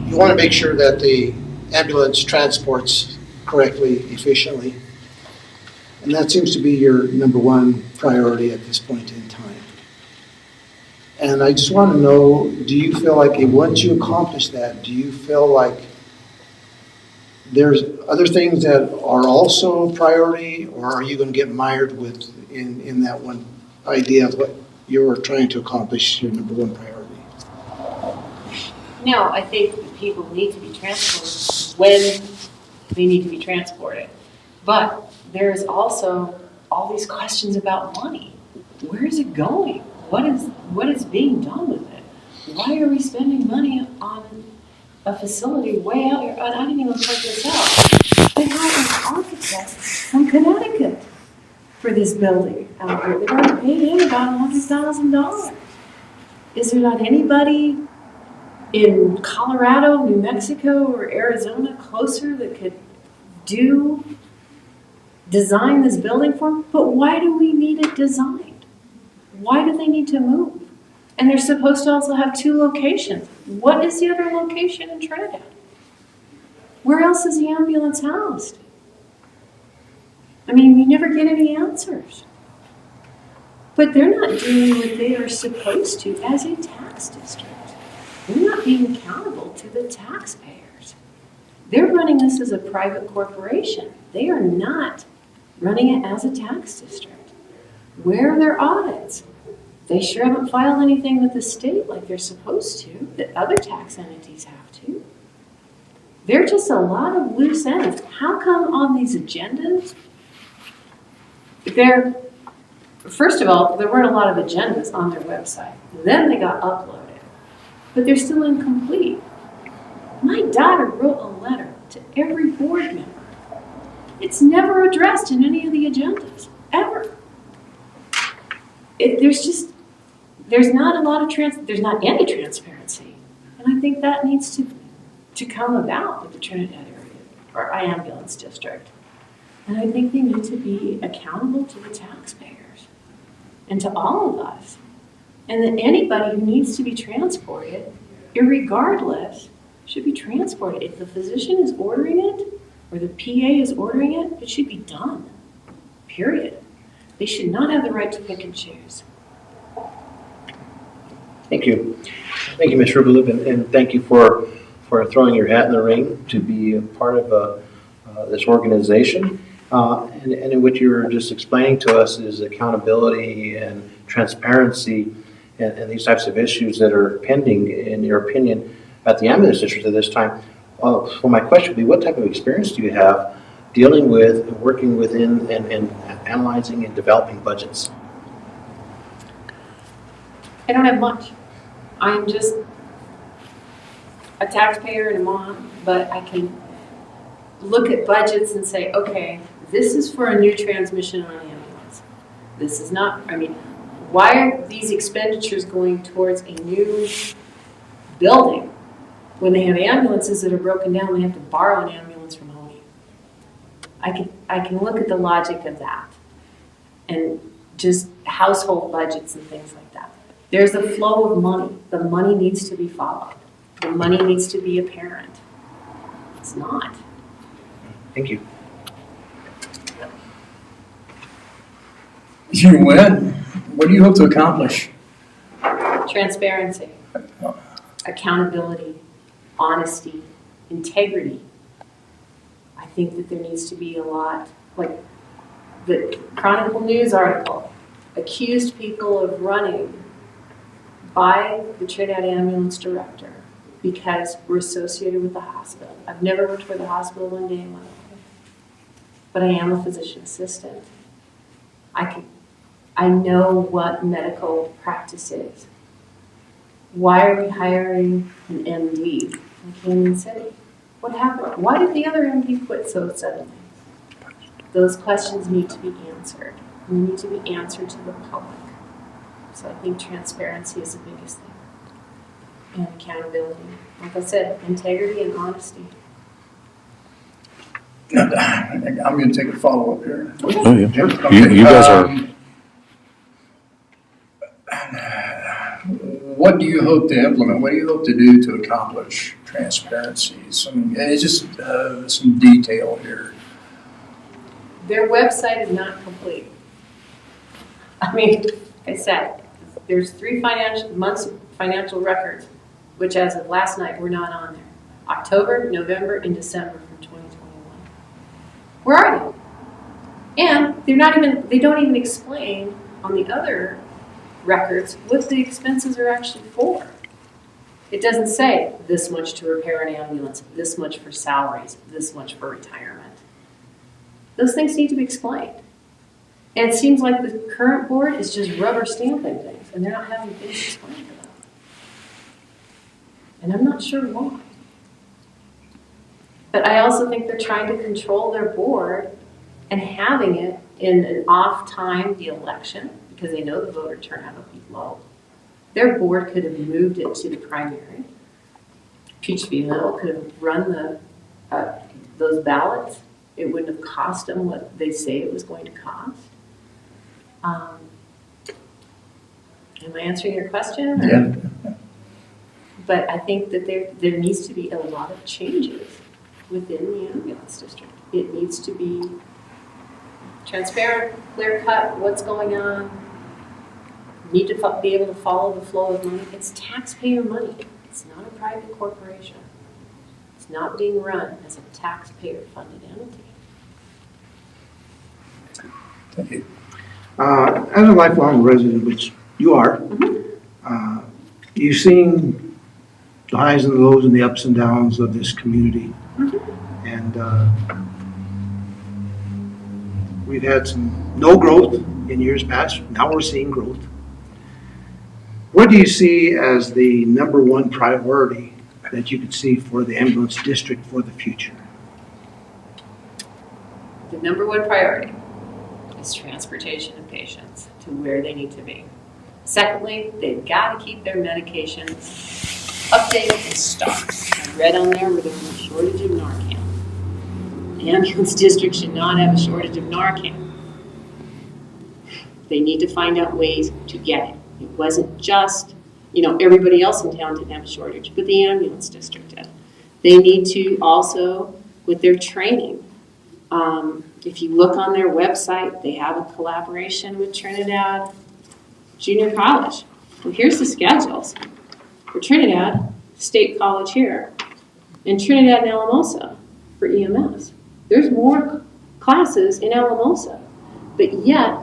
you want to make sure that the ambulance transports correctly, efficiently, and that seems to be your number one priority at this point in time. And I just want to know, do you feel like once you accomplish that, do you feel like there's other things that are also a priority, or are you going to get mired with in that one idea of what you're trying to accomplish, your number one priority? No, I think that people need to be transported when they need to be transported. But there is also all these questions about money. Where is it going? What is being done with it? why are we spending money on a facility way out here? I didn't even point this out. They have an architect from Connecticut for this building out here. They've already paid in about $100,000. Is there not anybody in Colorado, New Mexico, or Arizona closer that could design this building for them? But why do we need it designed? Why do they need to move? And they're supposed to also have 2 locations. What is the other location in Trinidad? Where else is the ambulance housed? I mean, we never get any answers. But they're not doing what they are supposed to as a tax district. They're not being accountable to the taxpayers. They're running this as a private corporation. They are not running it as a tax district. Where are their audits? They sure haven't filed anything with the state like they're supposed to, that other tax entities have to. There are just a lot of loose ends. How come on these agendas, first of all, there weren't a lot of agendas on their website. Then they got uploaded. But they're still incomplete. My daughter wrote a letter to every board member. It's never addressed in any of the agendas, ever. There's not a lot of there's not any transparency. And I think that needs to come about with the Trinidad area, or ambulance district. And I think they need to be accountable to the taxpayers and to all of us. And that anybody who needs to be transported, irregardless, should be transported. If the physician is ordering it, or the PA is ordering it, it should be done, period. They should not have the right to pick and choose. Thank you. Thank you, Ms. Rublood, and thank you for throwing your hat in the ring to be a part of this organization. And what you're just explaining to us is accountability and transparency and these types of issues that are pending, in your opinion, at the ambulance district at this time. So my question would be, what type of experience do you have dealing with, working within, and analyzing and developing budgets? I don't have much. I'm just a taxpayer and a mom, but I can look at budgets and say, okay, this is for a new transmission on ambulance. This is not, why are these expenditures going towards a new building when they have ambulances that are broken down? They have to borrow an ambulance from home. I can look at the logic of that and just household budgets and things like that. There's a flow of money. The money needs to be followed. The money needs to be apparent. It's not. Thank you. You win. What do you hope to accomplish? Transparency, accountability, honesty, integrity. I think that there needs to be a lot, like the Chronicle News article accused people of running by the Trinidad ambulance director because we're associated with the hospital. I've never worked for the hospital one day in my life, but I am a physician assistant. I know what medical practice is. Why are we hiring an MD in Canyon City? What happened? Why did the other MD quit so suddenly? Those questions need to be answered. They need to be answered to the public. So I think transparency is the biggest thing. And accountability. Like I said, integrity and honesty. I'm going to take a follow-up here. Oh, yeah. Okay. You guys are. What do you hope to implement? What do you hope to do to accomplish transparency? It's just some detail here. Their website is not complete. Like I said, there's 3 months of financial records, which as of last night were not on there. October, November, and December from 2021. Where are they? And they don't even explain on the other records what the expenses are actually for. It doesn't say this much to repair an ambulance, this much for salaries, this much for retirement. Those things need to be explained. And it seems like the current board is just rubber stamping things, and they're not having things explained to them. And I'm not sure why. But I also think they're trying to control their board and having it in an off time, the election, because they know the voter turnout will be low. Their board could have moved it to the primary. Peachtree Hill could have run those ballots. It wouldn't have cost them what they say it was going to cost. Am I answering your question? Yeah. But I think that there needs to be a lot of changes within the ambulance district. It needs to be transparent, clear cut, what's going on. Need to be able to follow the flow of money. It's taxpayer money. It's not a private corporation. It's not being run as a taxpayer-funded entity. Thank you. As a lifelong resident, which you are, you've seen the highs and the lows and the ups and downs of this community. And we've had some no growth in years past. Now we're seeing growth. What do you see as the number one priority that you could see for the ambulance district for the future? The number one priority is transportation of patients to where they need to be. Secondly, they've got to keep their medications updated and stocked. I read on there where there's no shortage of Narcan. The ambulance district should not have a shortage of Narcan. They need to find out ways to get it. It wasn't just, everybody else in town didn't have a shortage, but the ambulance district did. They need to also, with their training, if you look on their website, they have a collaboration with Trinidad Junior College. Well, here's the schedules for Trinidad State College here and Trinidad and Alamosa for EMS. There's more classes in Alamosa, but yet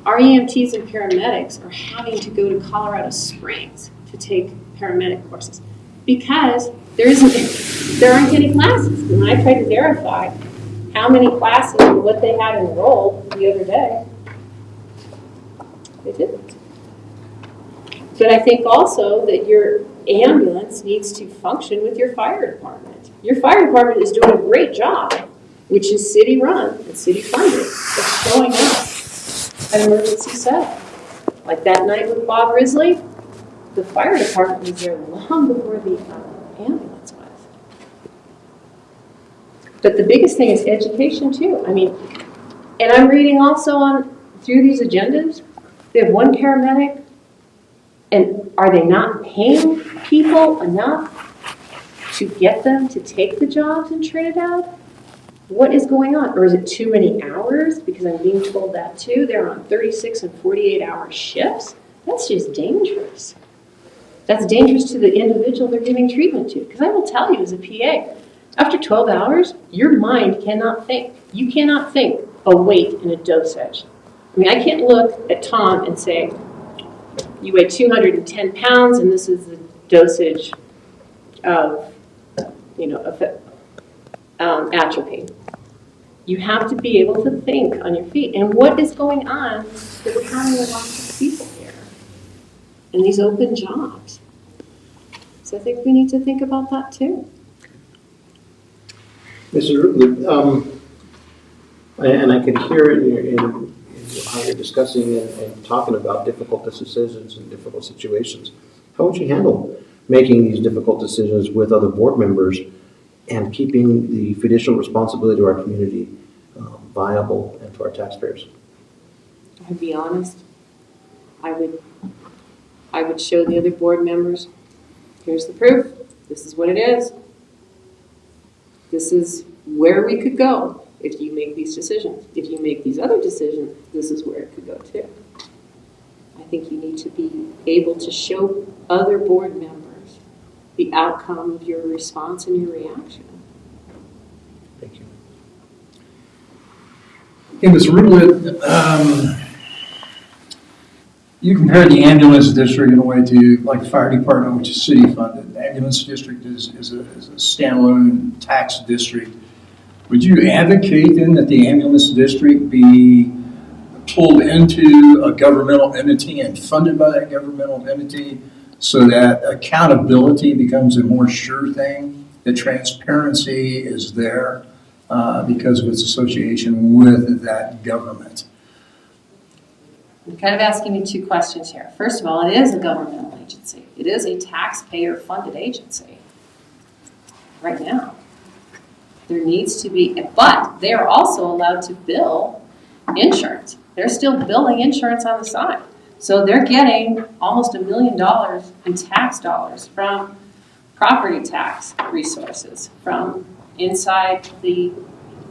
our EMTs and paramedics are having to go to Colorado Springs to take paramedic courses because there aren't any classes. When I tried to verify how many classes and what they had enrolled the other day, they didn't. But I think also that your ambulance needs to function with your fire department. Your fire department is doing a great job, which is city run and city funded, of showing up at emergency setup. Like that night with Bob Risley, the fire department was there long before the ambulance was. But the biggest thing is education too. And I'm reading also through these agendas, they have one paramedic, and are they not paying people enough to get them to take the jobs in Trinidad? What is going on? Or is it too many hours? Because I'm being told that too. They're on 36 and 48-hour shifts. That's just dangerous. That's dangerous to the individual they're giving treatment to. Because I will tell you as a PA, after 12 hours, your mind cannot think. You cannot think a weight and a dosage. I can't look at Tom and say, you weigh 210 pounds and this is the dosage of, atropine. You have to be able to think on your feet. And what is going on that we're having a lot of people here in these open jobs? So I think we need to think about that too. Mrs. Rublood, and I can hear it in how you're discussing and talking about difficult decisions and difficult situations. How would you handle making these difficult decisions with other board members and keeping the fiducial responsibility to our community viable and to our taxpayers? I'd be honest. I would show the other board members, here's the proof. This is what it is. This is where we could go if you make these decisions. If you make these other decisions, this is where it could go too. I think you need to be able to show other board members the outcome of your response and your reaction. Thank you. Hey, Ms. Rublood, you compare the ambulance district in a way to like the fire department, which is city funded. The ambulance district is a standalone tax district. Would you advocate then that the ambulance district be pulled into a governmental entity and funded by that governmental entity so that accountability becomes a more sure thing, that transparency is there because of its association with that government. You're kind of asking me two questions here. First of all, it is a governmental agency. It is a taxpayer-funded agency right now. There needs to be, but they are also allowed to bill insurance. They're still billing insurance on the side. So they're getting almost $1 million in tax dollars from property tax resources from inside the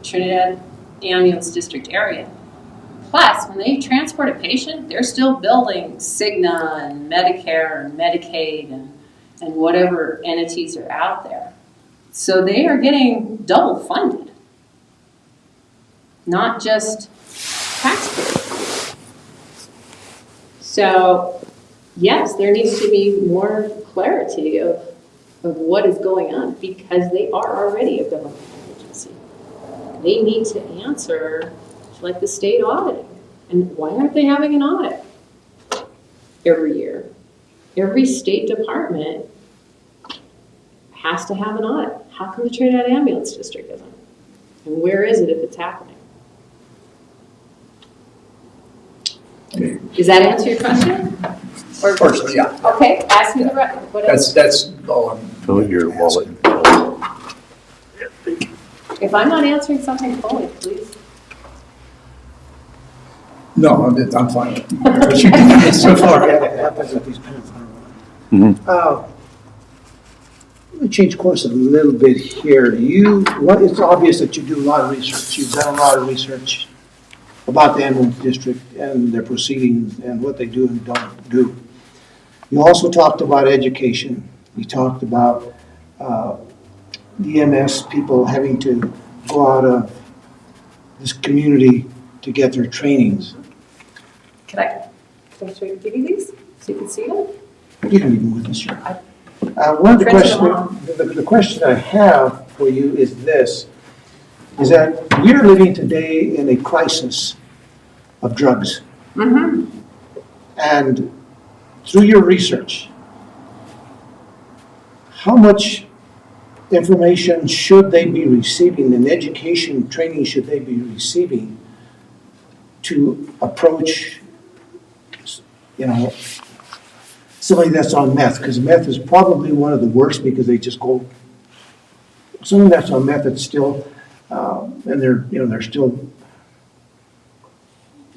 Trinidad Ambulance District area. Plus, when they transport a patient, they're still billing Cigna and Medicare and Medicaid and whatever entities are out there. So they are getting double funded, not just taxpayers. So, yes, there needs to be more clarity of what is going on because they are already a government agency. They need to answer like the state auditing. And why aren't they having an audit every year? Every state department has to have an audit. How come the Trinidad Ambulance District isn't? And where is it if it's happening? Does that answer your question? Or, Partially, yeah. okay, ask me the rest. What else? That's all I'm. Fill your wallet. If I'm not answering something fully, please. No, I'm fine. What you did so far. Happens with these pens. Let me change course a little bit here. It's obvious that you do a lot of research. You've done a lot of research about the ambulance district and their proceedings and what they do and don't do. You also talked about education. You talked about the EMS people having to go out of this community to get their trainings. Can I give you these so you can see them? You can even with us, sure. One of the question I have for you is this, is that we're living today in a crisis of drugs. Mm-hmm. And through your research, how much information should they be receiving and education training should they be receiving to approach, somebody that's on meth? Because meth is probably one of the worst because they just go, someone that's on meth that's still, and they're still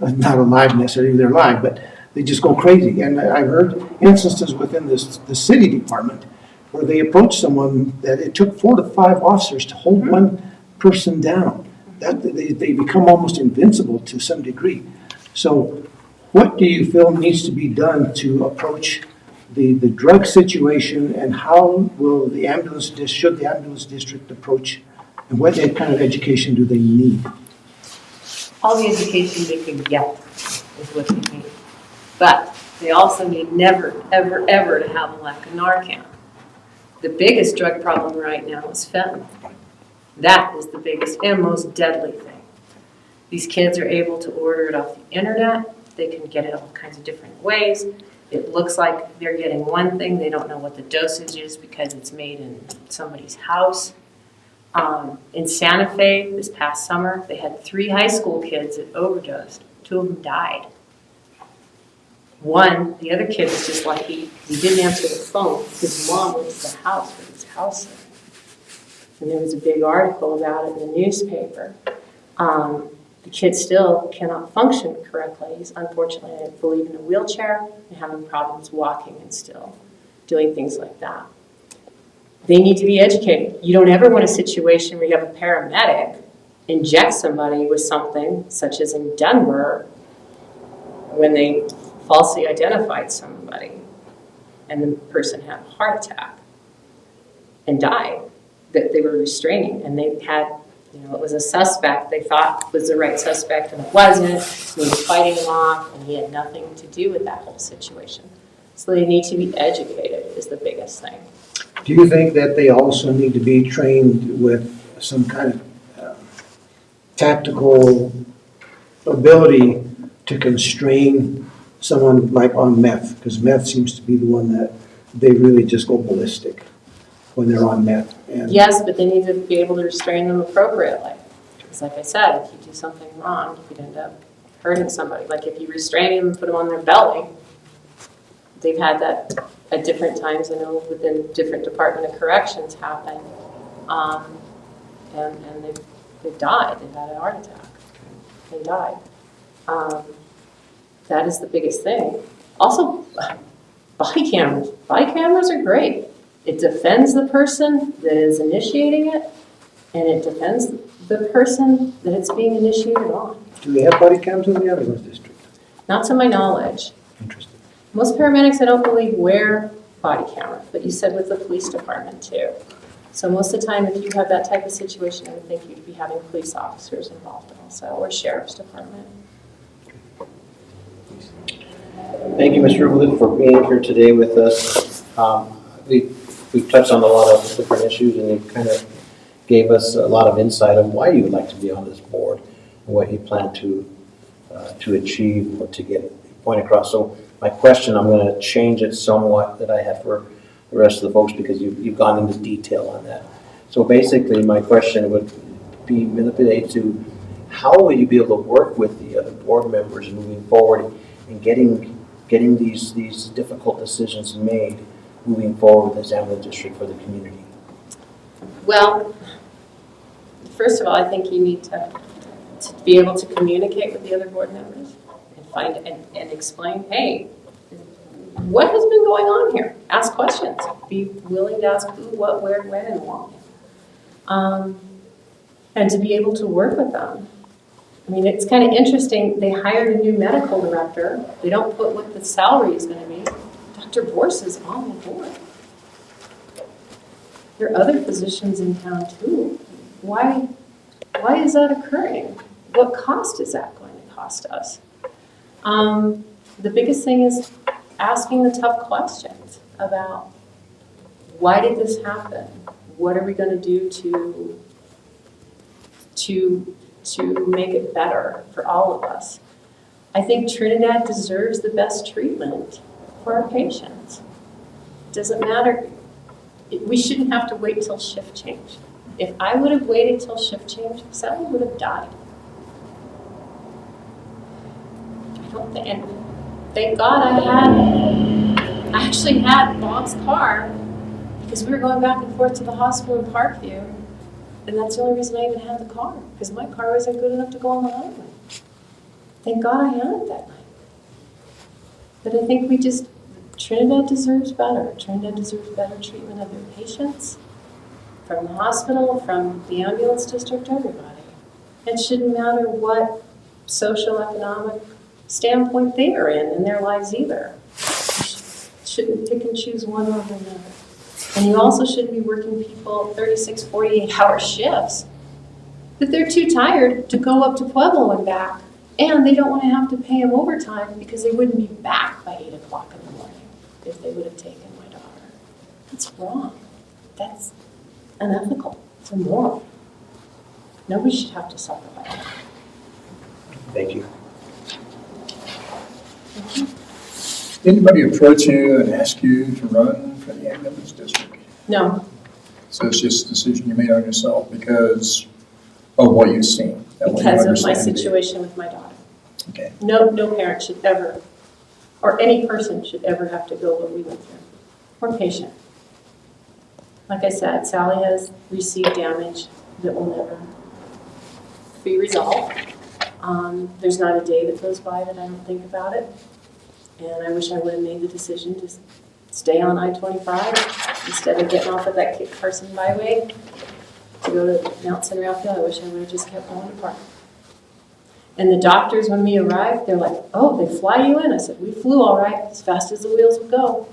not alive necessarily, they're alive, but they just go crazy. And I've heard instances within the city department where they approached someone that it took 4 to 5 officers to hold one person down. That they become almost invincible to some degree. So what do you feel needs to be done to approach the drug situation, and how will should the ambulance district approach, and what kind of education do they need? All the education they can get is what they need. But they also need never, ever, ever to have a lack of Narcan. The biggest drug problem right now is fentanyl. That is the biggest and most deadly thing. These kids are able to order it off the internet. They can get it all kinds of different ways. It looks like they're getting one thing. They don't know what the dosage is because it's made in somebody's house. In Santa Fe this past summer, they had 3 high school kids that overdosed. 2 of them died. The other kid was just lucky he didn't answer the phone. His mom went to the house with his house in. And there was a big article about it in the newspaper. The kid still cannot function correctly. He's unfortunately, I believe, in a wheelchair and having problems walking and still doing things like that. They need to be educated. You don't ever want a situation where you have a paramedic inject somebody with something, such as in Denver, when they falsely identified somebody and the person had a heart attack and died, that they were restraining, and they had, it was a suspect they thought was the right suspect, and it wasn't. They were fighting him off, and he had nothing to do with that whole situation. So they need to be educated is the biggest thing. Do you think that they also need to be trained with some kind of tactical ability to constrain someone like on meth? Because meth seems to be the one that they really just go ballistic when they're on meth. And Yes, but they need to be able to restrain them appropriately. Because like I said, if you do something wrong, you could end up hurting somebody. Like if you restrain them and put them on their belly, they've had that at different times, I know within different Department of Corrections happen. And they've died, they've had a heart attack, they died. That is the biggest thing. Also, body cameras are great. It defends the person that is initiating it, and it defends the person that it's being initiated on. do they have body cams in the Eminence district? Not to my knowledge. Interesting. Most paramedics, I don't believe, wear body cameras, but you said with the police department too. So most of the time, if you have that type of situation, I would think you'd be having police officers involved also, or sheriff's department. Thank you, Mr. Rublood, for being here today with us. We've touched on a lot of different issues, and you kind of gave us a lot of insight on why you would like to be on this board and what you plan to achieve or to get your point across. So my question, I'm going to change it somewhat that I have for the rest of the folks because you've gone into detail on that. So basically, my question would be manipulated to how will you be able to work with the other board members moving forward in getting these difficult decisions made moving forward with this Eminence district for the community? Well, first of all, I think you need to be able to communicate with the other board members and find and explain, hey, what has been going on here? Ask questions. Be willing to ask who, what, where, when, and why. And to be able to work with them. I mean, it's kind of interesting. They hired a new medical director. They don't put what the salary is going to be. Dr. Borse is on the board. There are other physicians in town too. Why is that occurring? What cost is that going to cost us? The biggest thing is asking the tough questions about why did this happen? What are we going to do to make it better for all of us? I think Trinidad deserves the best treatment for our patients. It doesn't matter. We shouldn't have to wait till shift change. If I would have waited till shift change, Sally would have died. I don't think, and thank God I actually had Bob's car because we were going back and forth to the hospital in Parkview, and that's the only reason I even had the car, because my car wasn't good enough to go on the highway. Thank God I had it that night. But I think Trinidad deserves better. Trinidad deserves better treatment of their patients, from the hospital, from the ambulance district, everybody. It shouldn't matter what social economic standpoint they are in their lives either. You shouldn't pick and choose one over another. And you also shouldn't be working people 36, 48-hour shifts that they're too tired to go up to Pueblo and back, and they don't want to have to pay them overtime because they wouldn't be back by 8 o'clock in the morning if they would have taken my daughter. That's wrong. That's unethical. It's immoral. Nobody should have to suffer like that. Thank you. Anybody approach you and ask you to run for the ambulance district? No. So it's just a decision you made on yourself because of what you've seen? Because of my situation with my daughter. Okay. No parent should ever, or any person should ever have to go what we went through, or patient. Like I said, Sally has received damage that will never be resolved. There's not a day that goes by that I don't think about it. And I wish I would have made the decision to stay on I-25 instead of getting off of that Kit Carson byway to go to Mount San Rafael. I wish I would have just kept going to Park. And the doctors, when we arrived, they're like, oh, they fly you in? I said, we flew all right, as fast as the wheels would go.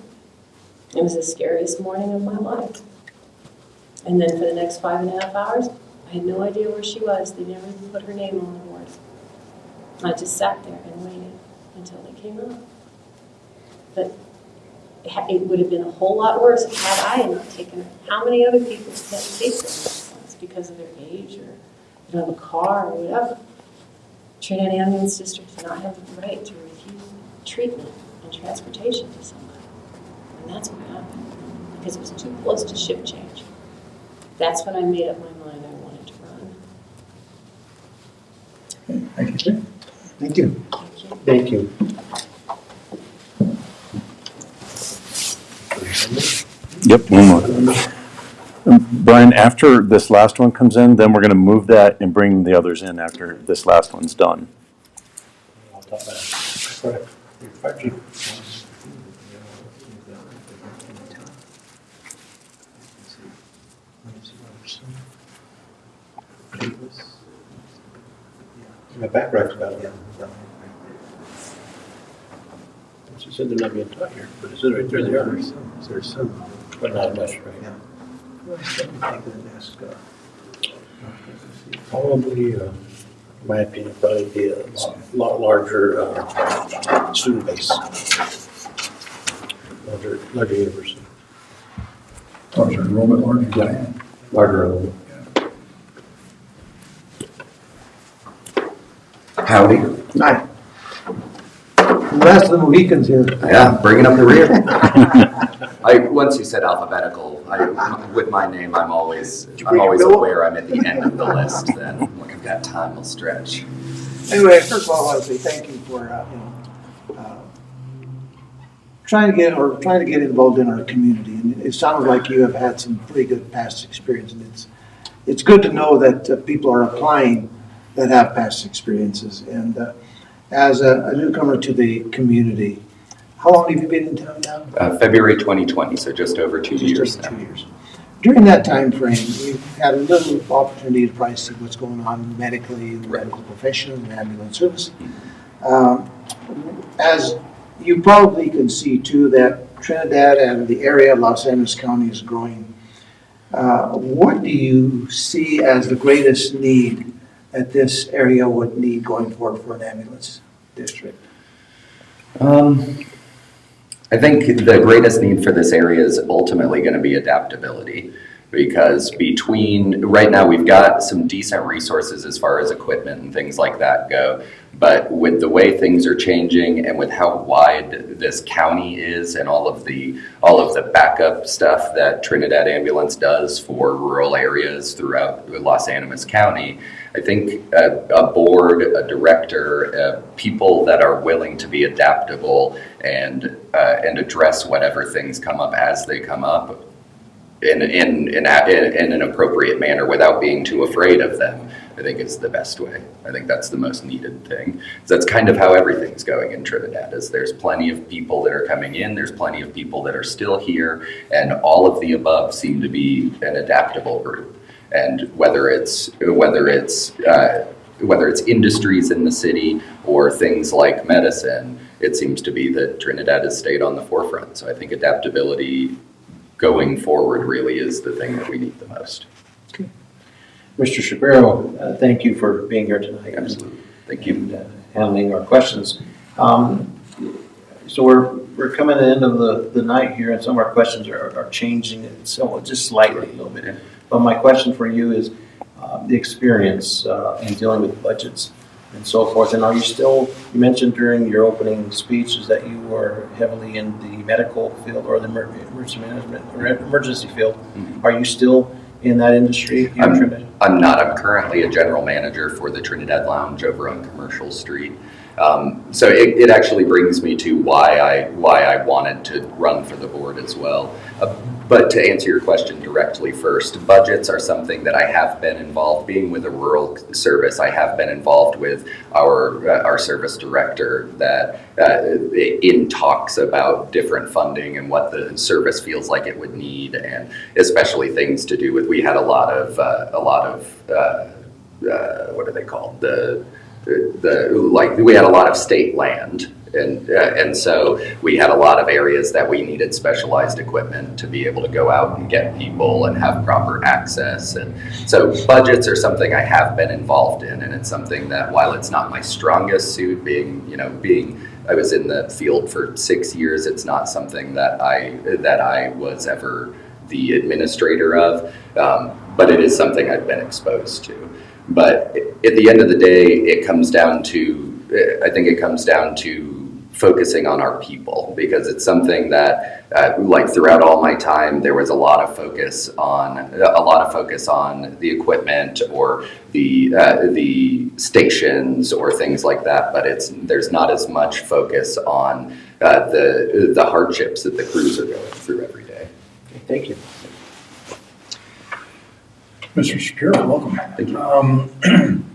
It was the scariest morning of my life. And then for the next 5.5 hours, I had no idea where she was. They never even put her name on the board. I just sat there and waited until they came up. But it would have been a whole lot worse had I not taken her. How many other people can't take their medicines because of their age or they don't have a car or whatever? Trinidad Ambulance District does not have the right to refuse treatment and transportation to somebody. And And that's what happened, because it was too close to shift change. That's when I made up my mind I wanted to run. Thank you. Thank you. Thank you. Yep, one more. Brian, after this last one comes in, then we're going to move that and bring the others in after this last one's done. I'll talk about it. Correct. Fire chief. My background's about it. She said they're not being taught here, but it said right there they are. There's some, but not much, right? Yeah. Probably, in my opinion, probably be a lot larger student base. Larger university. Larger enrollment, larger demand. Larger enrollment. Howdy. Hi. The rest of the Mohicans here. Yeah, bringing up the rear. Once you said alphabetical, with my name, I'm always aware I'm at the end of the list. Then when I've got time, I'll stretch. Anyway, first of all, I want to say thank you for, trying to get involved in our community. And it sounds like you have had some pretty good past experience. And it's good to know that people are applying that have past experiences. And as a newcomer to the community, how long have you been in town now? February 2020, so just over 2 years now. 2 years. During that time frame, you've had a little opportunity to probably see what's going on medically, in the medical profession, and ambulance service. As you probably can see too, that Trinidad and the area of Los Angeles County is growing. What do you see as the greatest need that this area would need going forward for an ambulance district? I think the greatest need for this area is ultimately going to be adaptability, because right now we've got some decent resources as far as equipment and things like that go, but with the way things are changing and with how wide this county is and all of the backup stuff that Trinidad Ambulance does for rural areas throughout Los Animas County, I think a board, a director, people that are willing to be adaptable and address whatever things come up as they come up in an appropriate manner without being too afraid of them, I think is the best way. I think that's the most needed thing. That's kind of how everything's going in Trinidad, is there's plenty of people that are coming in, there's plenty of people that are still here, and all of the above seem to be an adaptable group. And whether it's industries in the city or things like medicine, it seems to be that Trinidad has stayed on the forefront. So I think adaptability going forward really is the thing that we need the most. Okay. Mr. Shapiro, thank you for being here tonight. Absolutely. Thank you. And handling our questions. So we're coming to the end of the night here, and some of our questions are changing somewhat, just slightly a little bit. Yeah. But my question for you is the experience in dealing with budgets and so forth. And are you still, you mentioned during your opening speech is that you were heavily in the medical field or the emergency management or emergency field. Mm-hmm. Are you still in that industry here in Trinidad? I'm not. I'm currently a general manager for the Trinidad Lounge over on Commercial Street. So it actually brings me to why I wanted to run for the board as well. But to answer your question directly first, budgets are something that I have been involved, being with a rural service, I have been involved with our service director that in talks about different funding and what the service feels like it would need, and especially things to do with, we had a lot of what are they called? We had a lot of state land, and so we had a lot of areas that we needed specialized equipment to be able to go out and get people and have proper access. And so budgets are something I have been involved in, and it's something that, while it's not my strongest suit, I was in the field for 6 years, it's not something that I was ever the administrator of, but it is something I've been exposed to. But at the end of the day, I think it comes down to focusing on our people, because it's something that, like throughout all my time, there was a lot of focus on the equipment or the stations or things like that. But there's not as much focus on the hardships that the crews are going through every day. Okay, thank you. Mr. Shapiro, welcome. Thank you.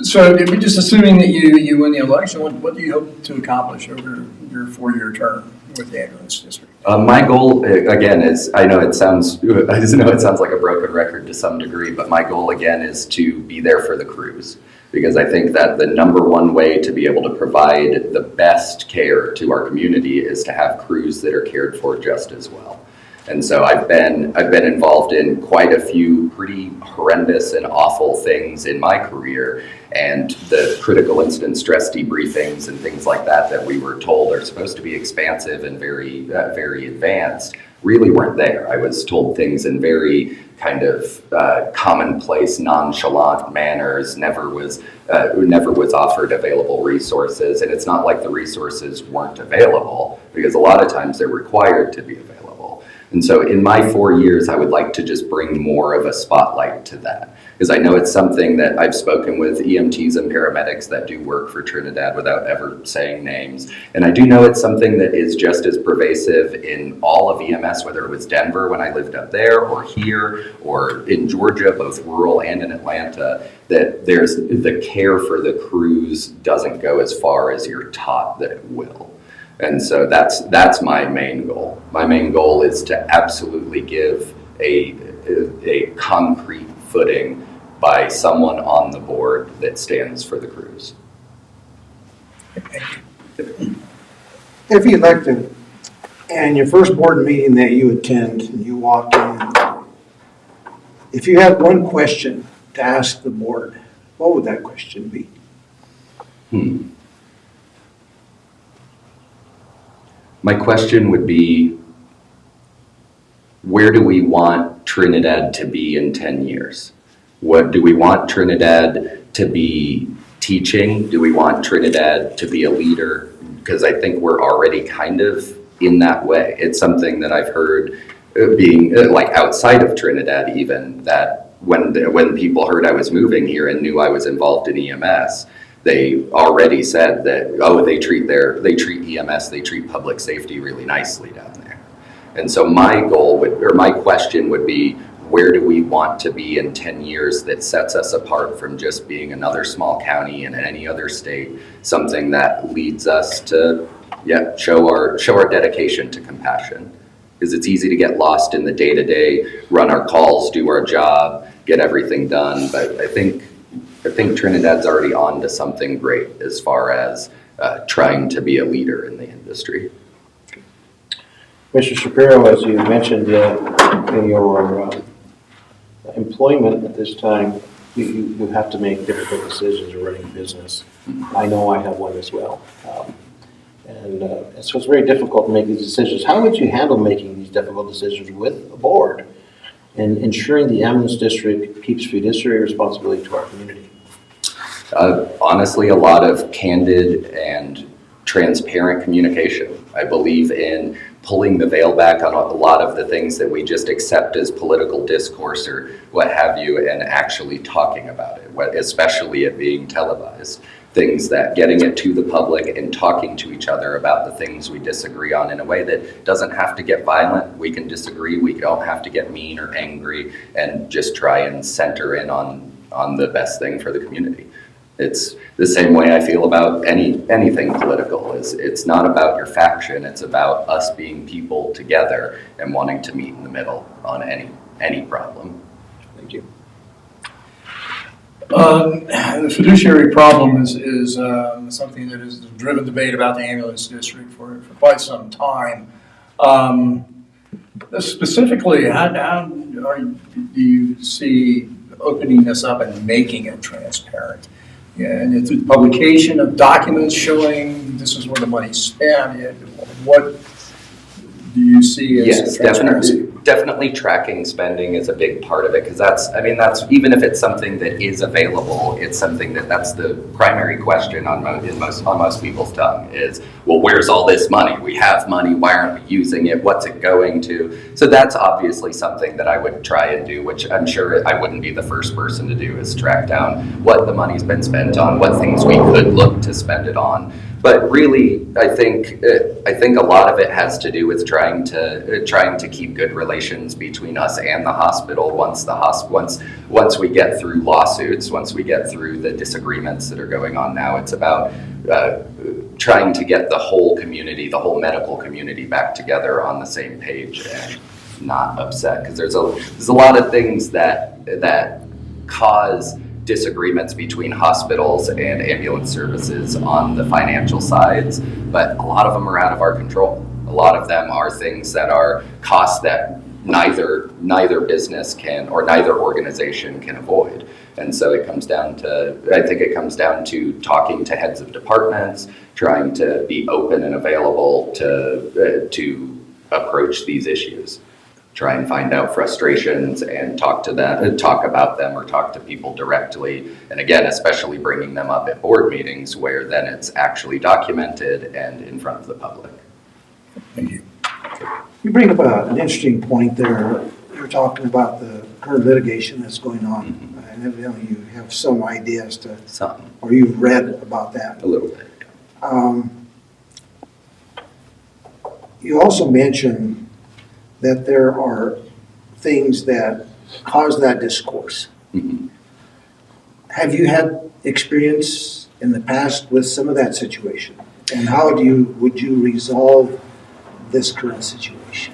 So if we're just assuming that you win the election, what do you hope to accomplish over your 4-year term with the ambulance district? My goal, again, is, I know it sounds like a broken record to some degree, but my goal, again, is to be there for the crews. Because I think that the number one way to be able to provide the best care to our community is to have crews that are cared for just as well. And so I've been involved in quite a few pretty horrendous and awful things in my career, and the critical incident stress debriefings and things like that we were told are supposed to be expansive and very very advanced really weren't there. I was told things in very kind of commonplace, nonchalant manners. Never was offered available resources, and it's not like the resources weren't available, because a lot of times they're required to be available. And so in my 4 years, I would like to just bring more of a spotlight to that, because I know it's something that I've spoken with EMTs and paramedics that do work for Trinidad without ever saying names. And I do know it's something that is just as pervasive in all of EMS, whether it was Denver when I lived up there, or here, or in Georgia, both rural and in Atlanta, that there's the care for the crews doesn't go as far as you're taught that it will. And so that's my main goal. My main goal is to absolutely give a concrete footing by someone on the board that stands for the crews. If elected, and your first board meeting that you attend, and you walk in, if you had one question to ask the board, what would that question be? My question would be, where do we want Trinidad to be in 10 years? What do we want Trinidad to be teaching? Do we want Trinidad to be a leader? Because I think we're already kind of in that way. It's something that I've heard being like outside of Trinidad even, that when people heard I was moving here and knew I was involved in EMS, they already said that, oh, they treat EMS, they treat public safety really nicely down there. And so my question would be, where do we want to be in 10 years that sets us apart from just being another small county in any other state, something that leads us to show our dedication to compassion. Because it's easy to get lost in the day-to-day, run our calls, do our job, get everything done, but I think Trinidad's already on to something great as far as trying to be a leader in the industry. Mr. Shapiro, as you mentioned in your employment at this time, you have to make difficult decisions running a business. I know I have one as well. And so it's very difficult to make these decisions. How would you handle making these difficult decisions with a board and ensuring the Eminence District keeps fiduciary responsibility to our community? Honestly, a lot of candid and transparent communication. I believe in pulling the veil back on a lot of the things that we just accept as political discourse or what have you, and actually talking about it, especially it being televised. Things that getting it to the public and talking to each other about the things we disagree on in a way that doesn't have to get violent. We can disagree, we don't have to get mean or angry, and just try and center in on the best thing for the community. It's the same way I feel about anything political. It's not about your faction, it's about us being people together and wanting to meet in the middle on any problem. Thank you. The fiduciary problem is something that has driven debate about the ambulance district for quite some time. Specifically, how do you see opening this up and making it transparent? And it's a publication of documents showing this is where the money's spent. What do you see as Yes, transparency? definitely tracking spending is a big part of it, because that's, even if it's something that is available, it's something that's the primary question on most people's tongue is, well, where's all this money? We have money, why aren't we using it? What's it going to? So that's obviously something that I would try and do, which I'm sure I wouldn't be the first person to do, is track down what the money's been spent on, what things we could look to spend it on. But really, I think a lot of it has to do with trying to keep good relations between us and the hospital. Once we get through lawsuits, once we get through the disagreements that are going on now, it's about trying to get the whole community, the whole medical community, back together on the same page and not upset. Because there's a lot of things that cause disagreements between hospitals and ambulance services on the financial sides, but a lot of them are out of our control. A lot of them are things that are costs that neither business can, or neither organization can avoid. And so I think it comes down to talking to heads of departments, trying to be open and available to approach these issues. Try and find out frustrations and talk about them, or talk to people directly. And again, especially bringing them up at board meetings where then it's actually documented and in front of the public. Thank you. You bring up an interesting point there. You're talking about the current litigation that's going on. Mm-hmm. And evidently you have some idea as to, Something. or you've read about that. A little bit. You also mentioned that there are things that cause that discourse. Mm-hmm. Have you had experience in the past with some of that situation? And how would you resolve this current situation?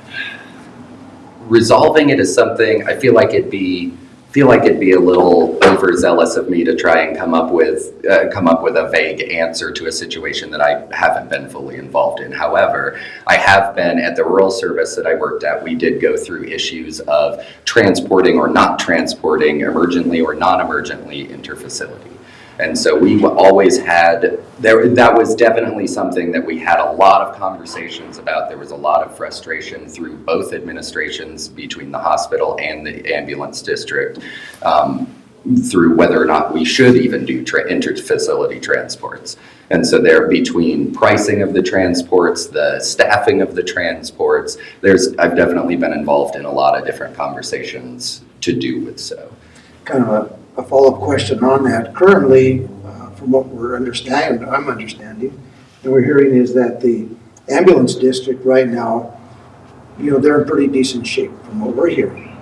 Resolving it is something I feel like it'd be a little overzealous of me to try and come up with a vague answer to a situation that I haven't been fully involved in. However, I have been at the rural service that I worked at. We did go through issues of transporting or not transporting emergently or non-emergently interfacility. And so we always had, that was definitely something that we had a lot of conversations about. There was a lot of frustration through both administrations, between the hospital and the ambulance district, through whether or not we should even do interfacility transports. And so there, between pricing of the transports, the staffing of the transports, I've definitely been involved in a lot of different conversations to do with so. Kind of a follow-up question on that. Currently, from what I'm understanding, and we're hearing, is that the ambulance district right now, they're in pretty decent shape from what we're hearing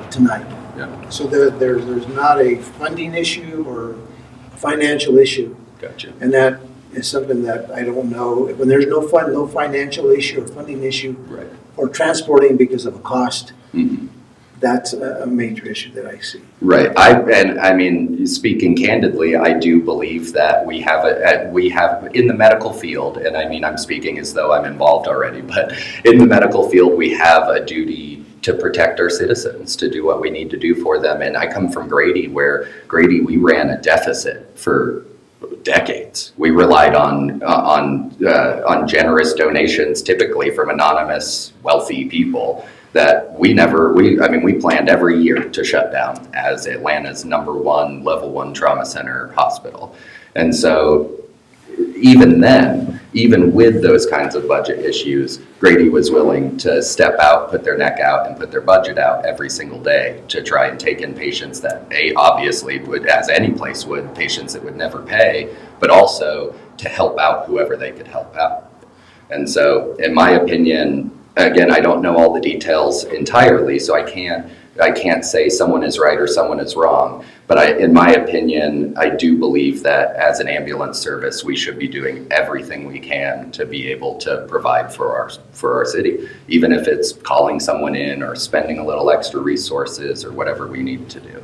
tonight. Yeah. So there's not a funding issue or a financial issue. Gotcha. And that is something that I don't know. When there's no financial issue or funding issue, Right. or transporting because of a cost, Mm-hmm. that's a major issue that I see. Right. Speaking candidly, I do believe that we have in the medical field, and I'm speaking as though I'm involved already, but in the medical field, we have a duty to protect our citizens, to do what we need to do for them. And I come from Grady, where we ran a deficit for decades. We relied on generous donations, typically from anonymous, wealthy people, that we planned every year to shut down as Atlanta's #1 level 1 trauma center hospital. And so even then, even with those kinds of budget issues, Grady was willing to step out, put their neck out, and put their budget out every single day to try and take in patients that obviously would, as any place would, patients that would never pay, but also to help out whoever they could help out. And so, in my opinion, again, I don't know all the details entirely, so I can't say someone is right or someone is wrong. But in my opinion, I do believe that as an ambulance service, we should be doing everything we can to be able to provide for our city, even if it's calling someone in or spending a little extra resources or whatever we need to do.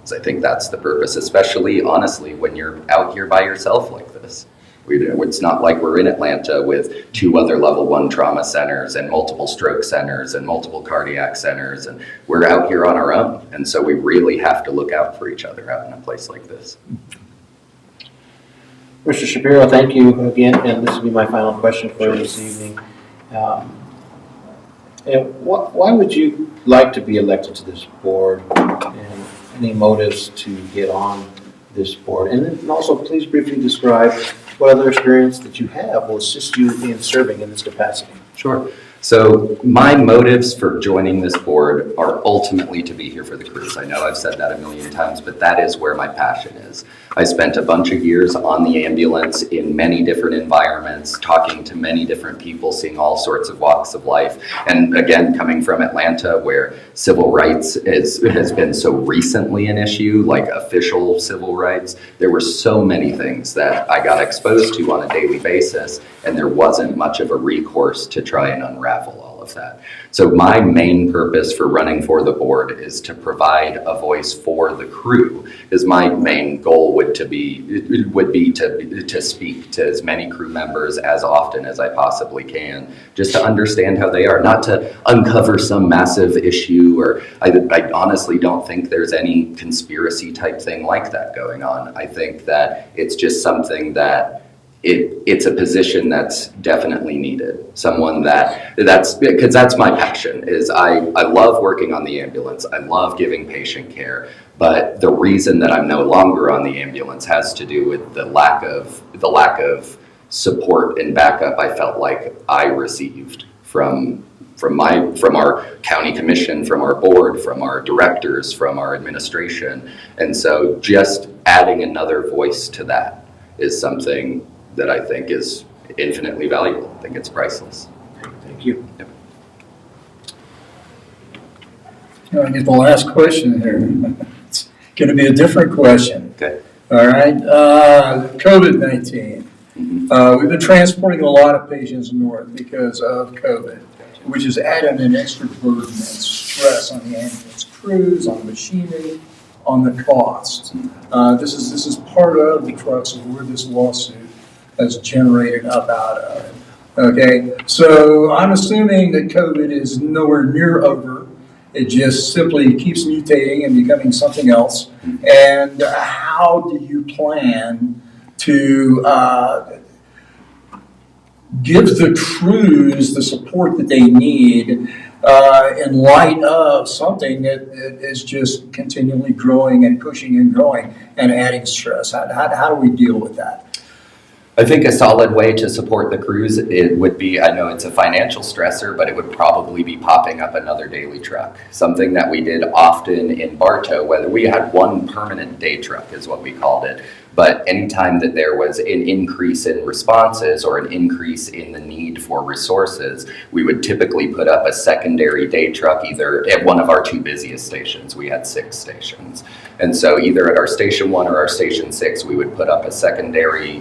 So I think that's the purpose, especially honestly when you're out here by yourself like this. It's not like we're in Atlanta with 2 other level 1 trauma centers and multiple stroke centers and multiple cardiac centers, and we're out here on our own. And so we really have to look out for each other out in a place like this. Mr. Shapiro, thank you again, and this will be my final question for you this evening. And why would you like to be elected to this board, and any motives to get on this board? And then also, please briefly describe what other experience that you have will assist you in serving in this capacity. Sure. So my motives for joining this board are ultimately to be here for the cruise. I know I've said that a million times, but that is where my passion is. I spent a bunch of years on the ambulance in many different environments, talking to many different people, seeing all sorts of walks of life. And again, coming from Atlanta, where civil rights has been so recently an issue, like official civil rights, there were so many things that I got exposed to on a daily basis, and there wasn't much of a recourse to try and unravel all of that. So my main purpose for running for the board is to provide a voice for the crew, as my main goal would be to speak to as many crew members as often as I possibly can, just to understand how they are, not to uncover some massive issue, or I honestly don't think there's any conspiracy type thing like that going on. I think that it's just something that it's a position that's definitely needed. Someone that's because that's my passion. Is I love working on the ambulance. I love giving patient care. But the reason that I'm no longer on the ambulance has to do with the lack of support and backup I felt like I received from our county commission, from our board, from our directors, from our administration. And so just adding another voice to that is something that I think is infinitely valuable. I think it's priceless. Thank you. Yep. I get the last question here. It's going to be a different question. Okay. All right. COVID-19. We've been transporting a lot of patients north because of COVID, which has added an extra burden and stress on the ambulance crews, on the machinery, on the costs. This is part of the crux of where this lawsuit has generated up out of it. Okay, so I'm assuming that COVID is nowhere near over. It just simply keeps mutating and becoming something else. And how do you plan to give the crews the support that they need in light of something that is just continually growing and pushing and growing and adding stress? How do we deal with that? I think a solid way to support the crews, it would be, I know it's a financial stressor, but it would probably be popping up another daily truck. Something that we did often in Bartow, whether we had one permanent day truck is what we called it. But anytime that there was an increase in responses or an increase in the need for resources, we would typically put up a secondary day truck either at one of our two busiest stations. We had 6 stations. And so either at our station 1 or our station 6, we would put up a secondary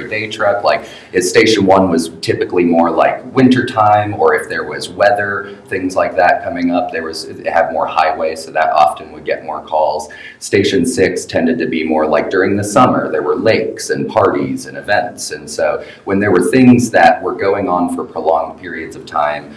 day truck. Like if station 1 was typically more like wintertime, or if there was weather, things like that coming up, it had more highway, so that often would get more calls. Station 6 tended to be more like during the summer, there were lakes and parties and events. And so when there were things that were going on for prolonged periods of time,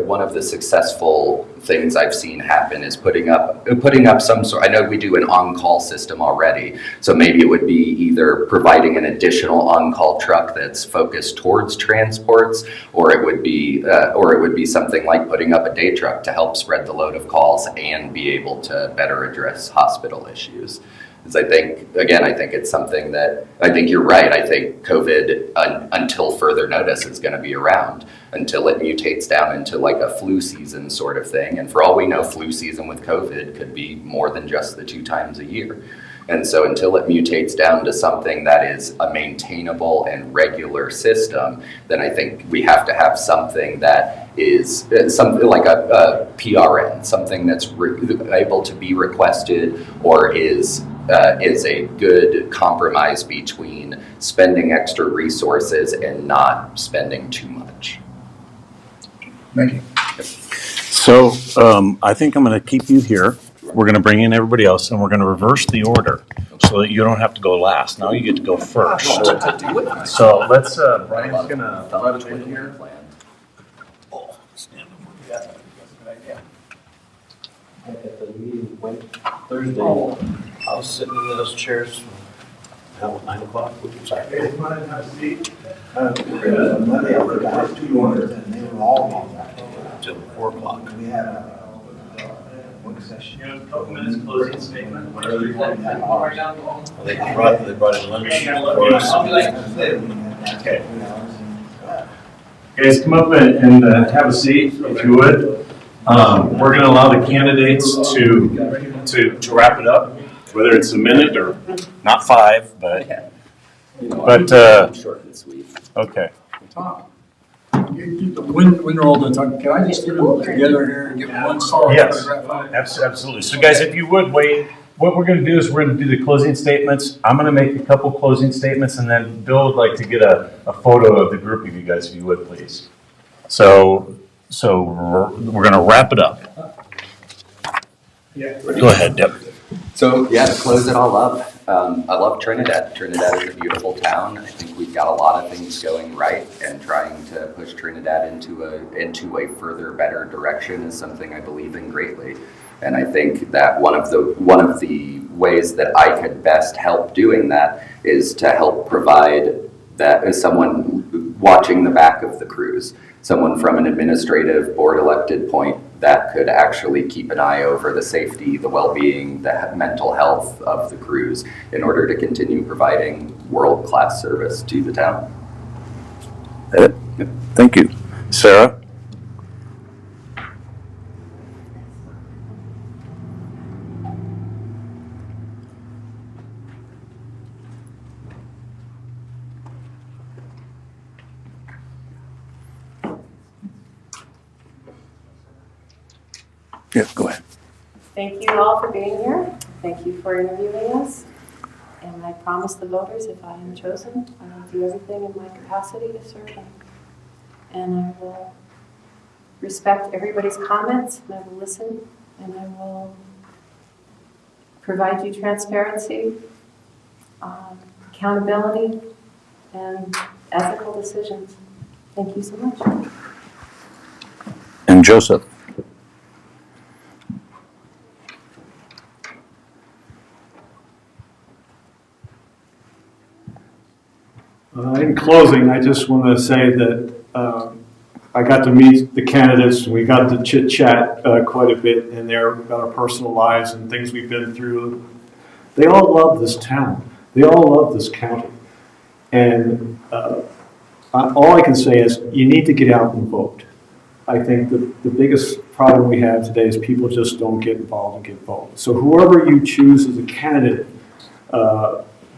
one of the successful things I've seen happen is putting up some sort. I know we do an on-call system already, so maybe it would be either providing an additional on-call truck that's focused towards transports, or it would be something like putting up a day truck to help spread the load of calls and be able to better address hospital issues. Because I think it's something that, I think you're right. I think COVID, until further notice, is going to be around until it mutates down into like a flu season sort of thing. And for all we know, flu season with COVID could be more than just the 2 times a year. And so until it mutates down to something that is a maintainable and regular system, then I think we have to have something that is something like a PRN, something that's able to be requested, or is a good compromise between spending extra resources and not spending too much. Thank you. So I think I'm going to keep you here. We're going to bring in everybody else, and we're going to reverse the order so that you don't have to go last. Now you get to go first. So let's, Brian's going to let us in here. At the meeting Thursday, I was sitting in those chairs from 9 o'clock. Sorry. Monday, I think I had 2 orders, and they were all on that. till 4 o'clock. We had a work session. You have a couple minutes closing statement. They brought in lunch for us. Okay. Guys, come up and have a seat if you would. We're going to allow the candidates to wrap it up, whether it's a minute or not 5, but Short and sweet. okay. When they're all done talking, can I just get them together here and get one solid Yes, paragraph? absolutely. So guys, if you would wait, what we're going to do is we're going to do the closing statements. I'm going to make a couple closing statements, and then Bill would like to get a photo of the group of you guys, if you would, please. So we're going to wrap it up. Go ahead, Deb. So yeah, to close it all up, I love Trinidad. Trinidad is a beautiful town. I think we've got a lot of things going right, and trying to push Trinidad into a further, better direction is something I believe in greatly. And I think that one of the ways that I could best help doing that is to help provide that as someone watching the back of the crews, someone from an administrative board elected point that could actually keep an eye over the safety, the well-being, the mental health of the crews in order to continue providing world-class service to the town. Thank you. Sarah? Yeah, go ahead. Thank you all for being here. Thank you for interviewing us. And I promise the voters, if I am chosen, I will do everything in my capacity to serve them. And I will respect everybody's comments, and I will listen, and I will provide you transparency, accountability, and ethical decisions. Thank you so much. And Joseph? In closing, I just want to say that I got to meet the candidates. We got to chit-chat quite a bit in there about our personal lives and things we've been through. They all love this town. They all love this county. And all I can say is you need to get out and vote. I think the biggest problem we have today is people just don't get involved and get voted. So whoever you choose as a candidate,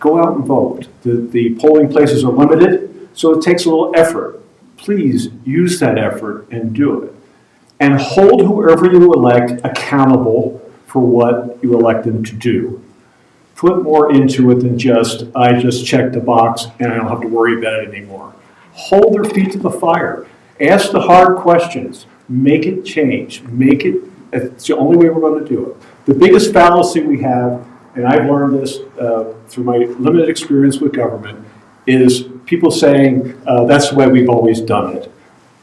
go out and vote. The polling places are limited, so it takes a little effort. Please use that effort and do it. And hold whoever you elect accountable for what you elect them to do. Put more into it than just, I just checked the box and I don't have to worry about it anymore. Hold their feet to the fire. Ask the hard questions. Make it change. It's the only way we're going to do it. The biggest fallacy we have, and I've learned this through my limited experience with government, is people saying, that's the way we've always done it.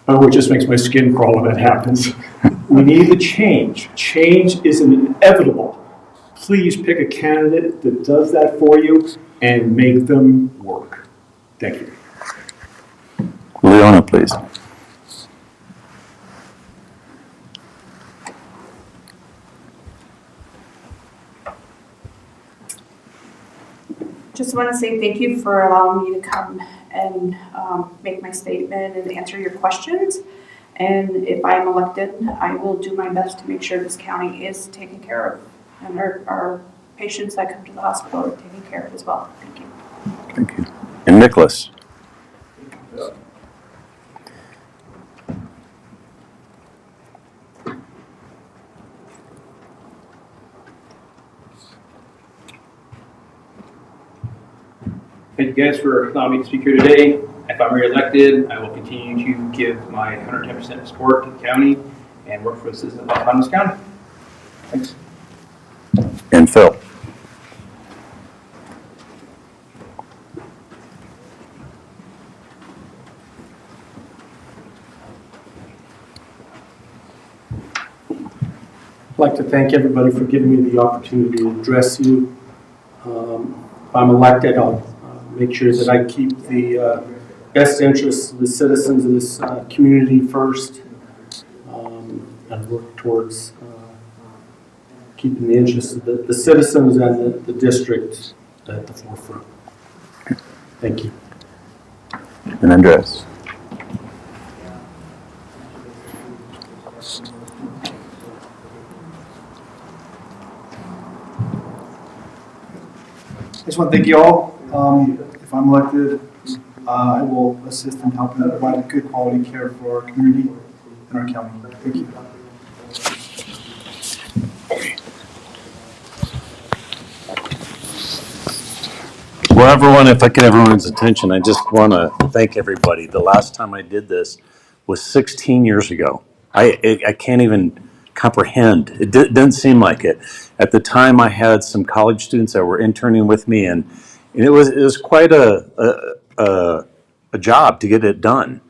Which just makes my skin crawl when that happens. We need to change. Change is inevitable. Please pick a candidate that does that for you and make them work. Thank you. Leona, please. Just want to say thank you for allowing me to come and make my statement and answer your questions. And if I'm elected, I will do my best to make sure this county is taken care of, and our patients that come to the hospital are taken care of as well. Thank you. Thank you. And Nicholas? Thank you guys for allowing me to speak here today. If I'm re-elected, I will continue to give my 110% support to the county and work for the citizens of Autonomous County. Thanks. And Phil? I'd like to thank everybody for giving me the opportunity to address you. If I'm elected, I'll make sure that I keep the best interests of the citizens of this community first. and work towards keeping the interests of the citizens and the district at the forefront. Thank you. And Andres. I just want to thank you all. If I'm elected, I will assist in helping provide good quality care for our community and our county. Thank you. Well, everyone, if I could have everyone's attention, I just want to thank everybody. The last time I did this was 16 years ago. I can't even comprehend. It didn't seem like it. At the time, I had some college students that were interning with me, and it was quite a job to get it done.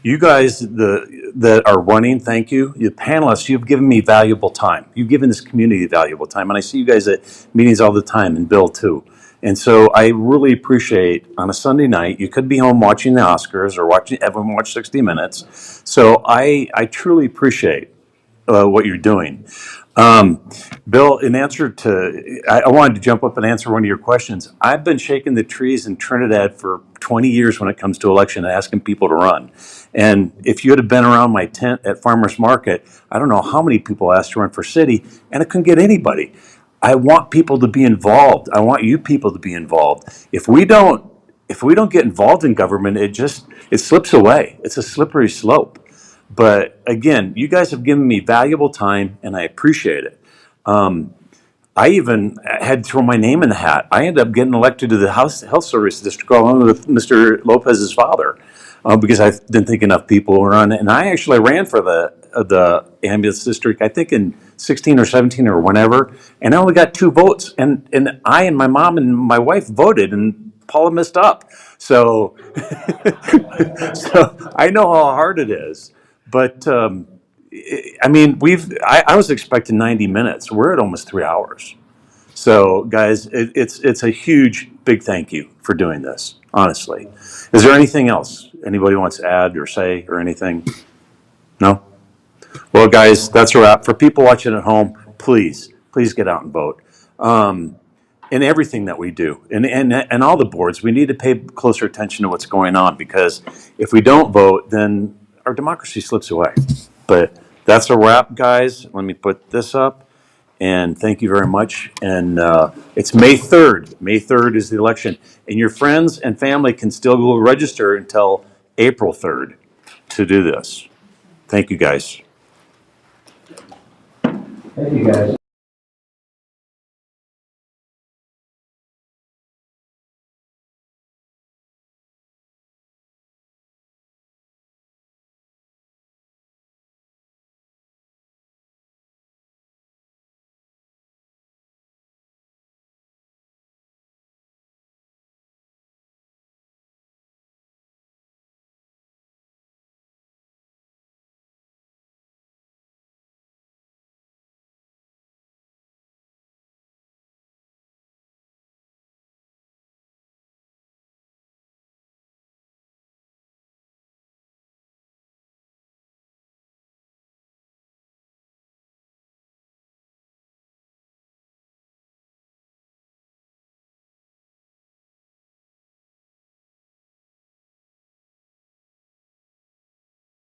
You guys that are running, thank you. You panelists, you've given me valuable time. You've given this community valuable time. And I see you guys at meetings all the time, and Bill too. And so I really appreciate, on a Sunday night, you could be home watching the Oscars or watching everyone watch 60 Minutes. So I truly appreciate what you're doing. Bill, in answer to, I wanted to jump up and answer one of your questions. I've been shaking the trees in Trinidad for 20 years when it comes to election and asking people to run. And if you had been around my tent at Farmers Market, I don't know how many people asked to run for city, and I couldn't get anybody. I want people to be involved. I want you people to be involved. If we don't get involved in government, it slips away. It's a slippery slope. But again, you guys have given me valuable time, and I appreciate it. I even had to throw my name in the hat. I ended up getting elected to the Health Service District along with Mr. Lopez's father, because I didn't think enough people were on it. And I actually ran for the ambulance district, I think in 16 or 17 or whenever, and I only got 2 votes. And I and my mom and my wife voted, and Paula missed up. So, so I know how hard it is. But I mean, I was expecting 90 minutes. We're at almost 3 hours. So, guys, it's a huge, big thank you for doing this. Honestly, is there anything else anybody wants to add or say or anything? No. Well, guys, that's a wrap. For people watching at home, please get out and vote. In everything that we do, and all the boards, we need to pay closer attention to what's going on, because if we don't vote, then our democracy slips away. But that's a wrap, guys. Let me put this up, and thank you very much. And it's May 3rd. May 3rd is the election, and your friends and family can still go register until April 3rd to do this. Thank you, guys. Thank you, guys.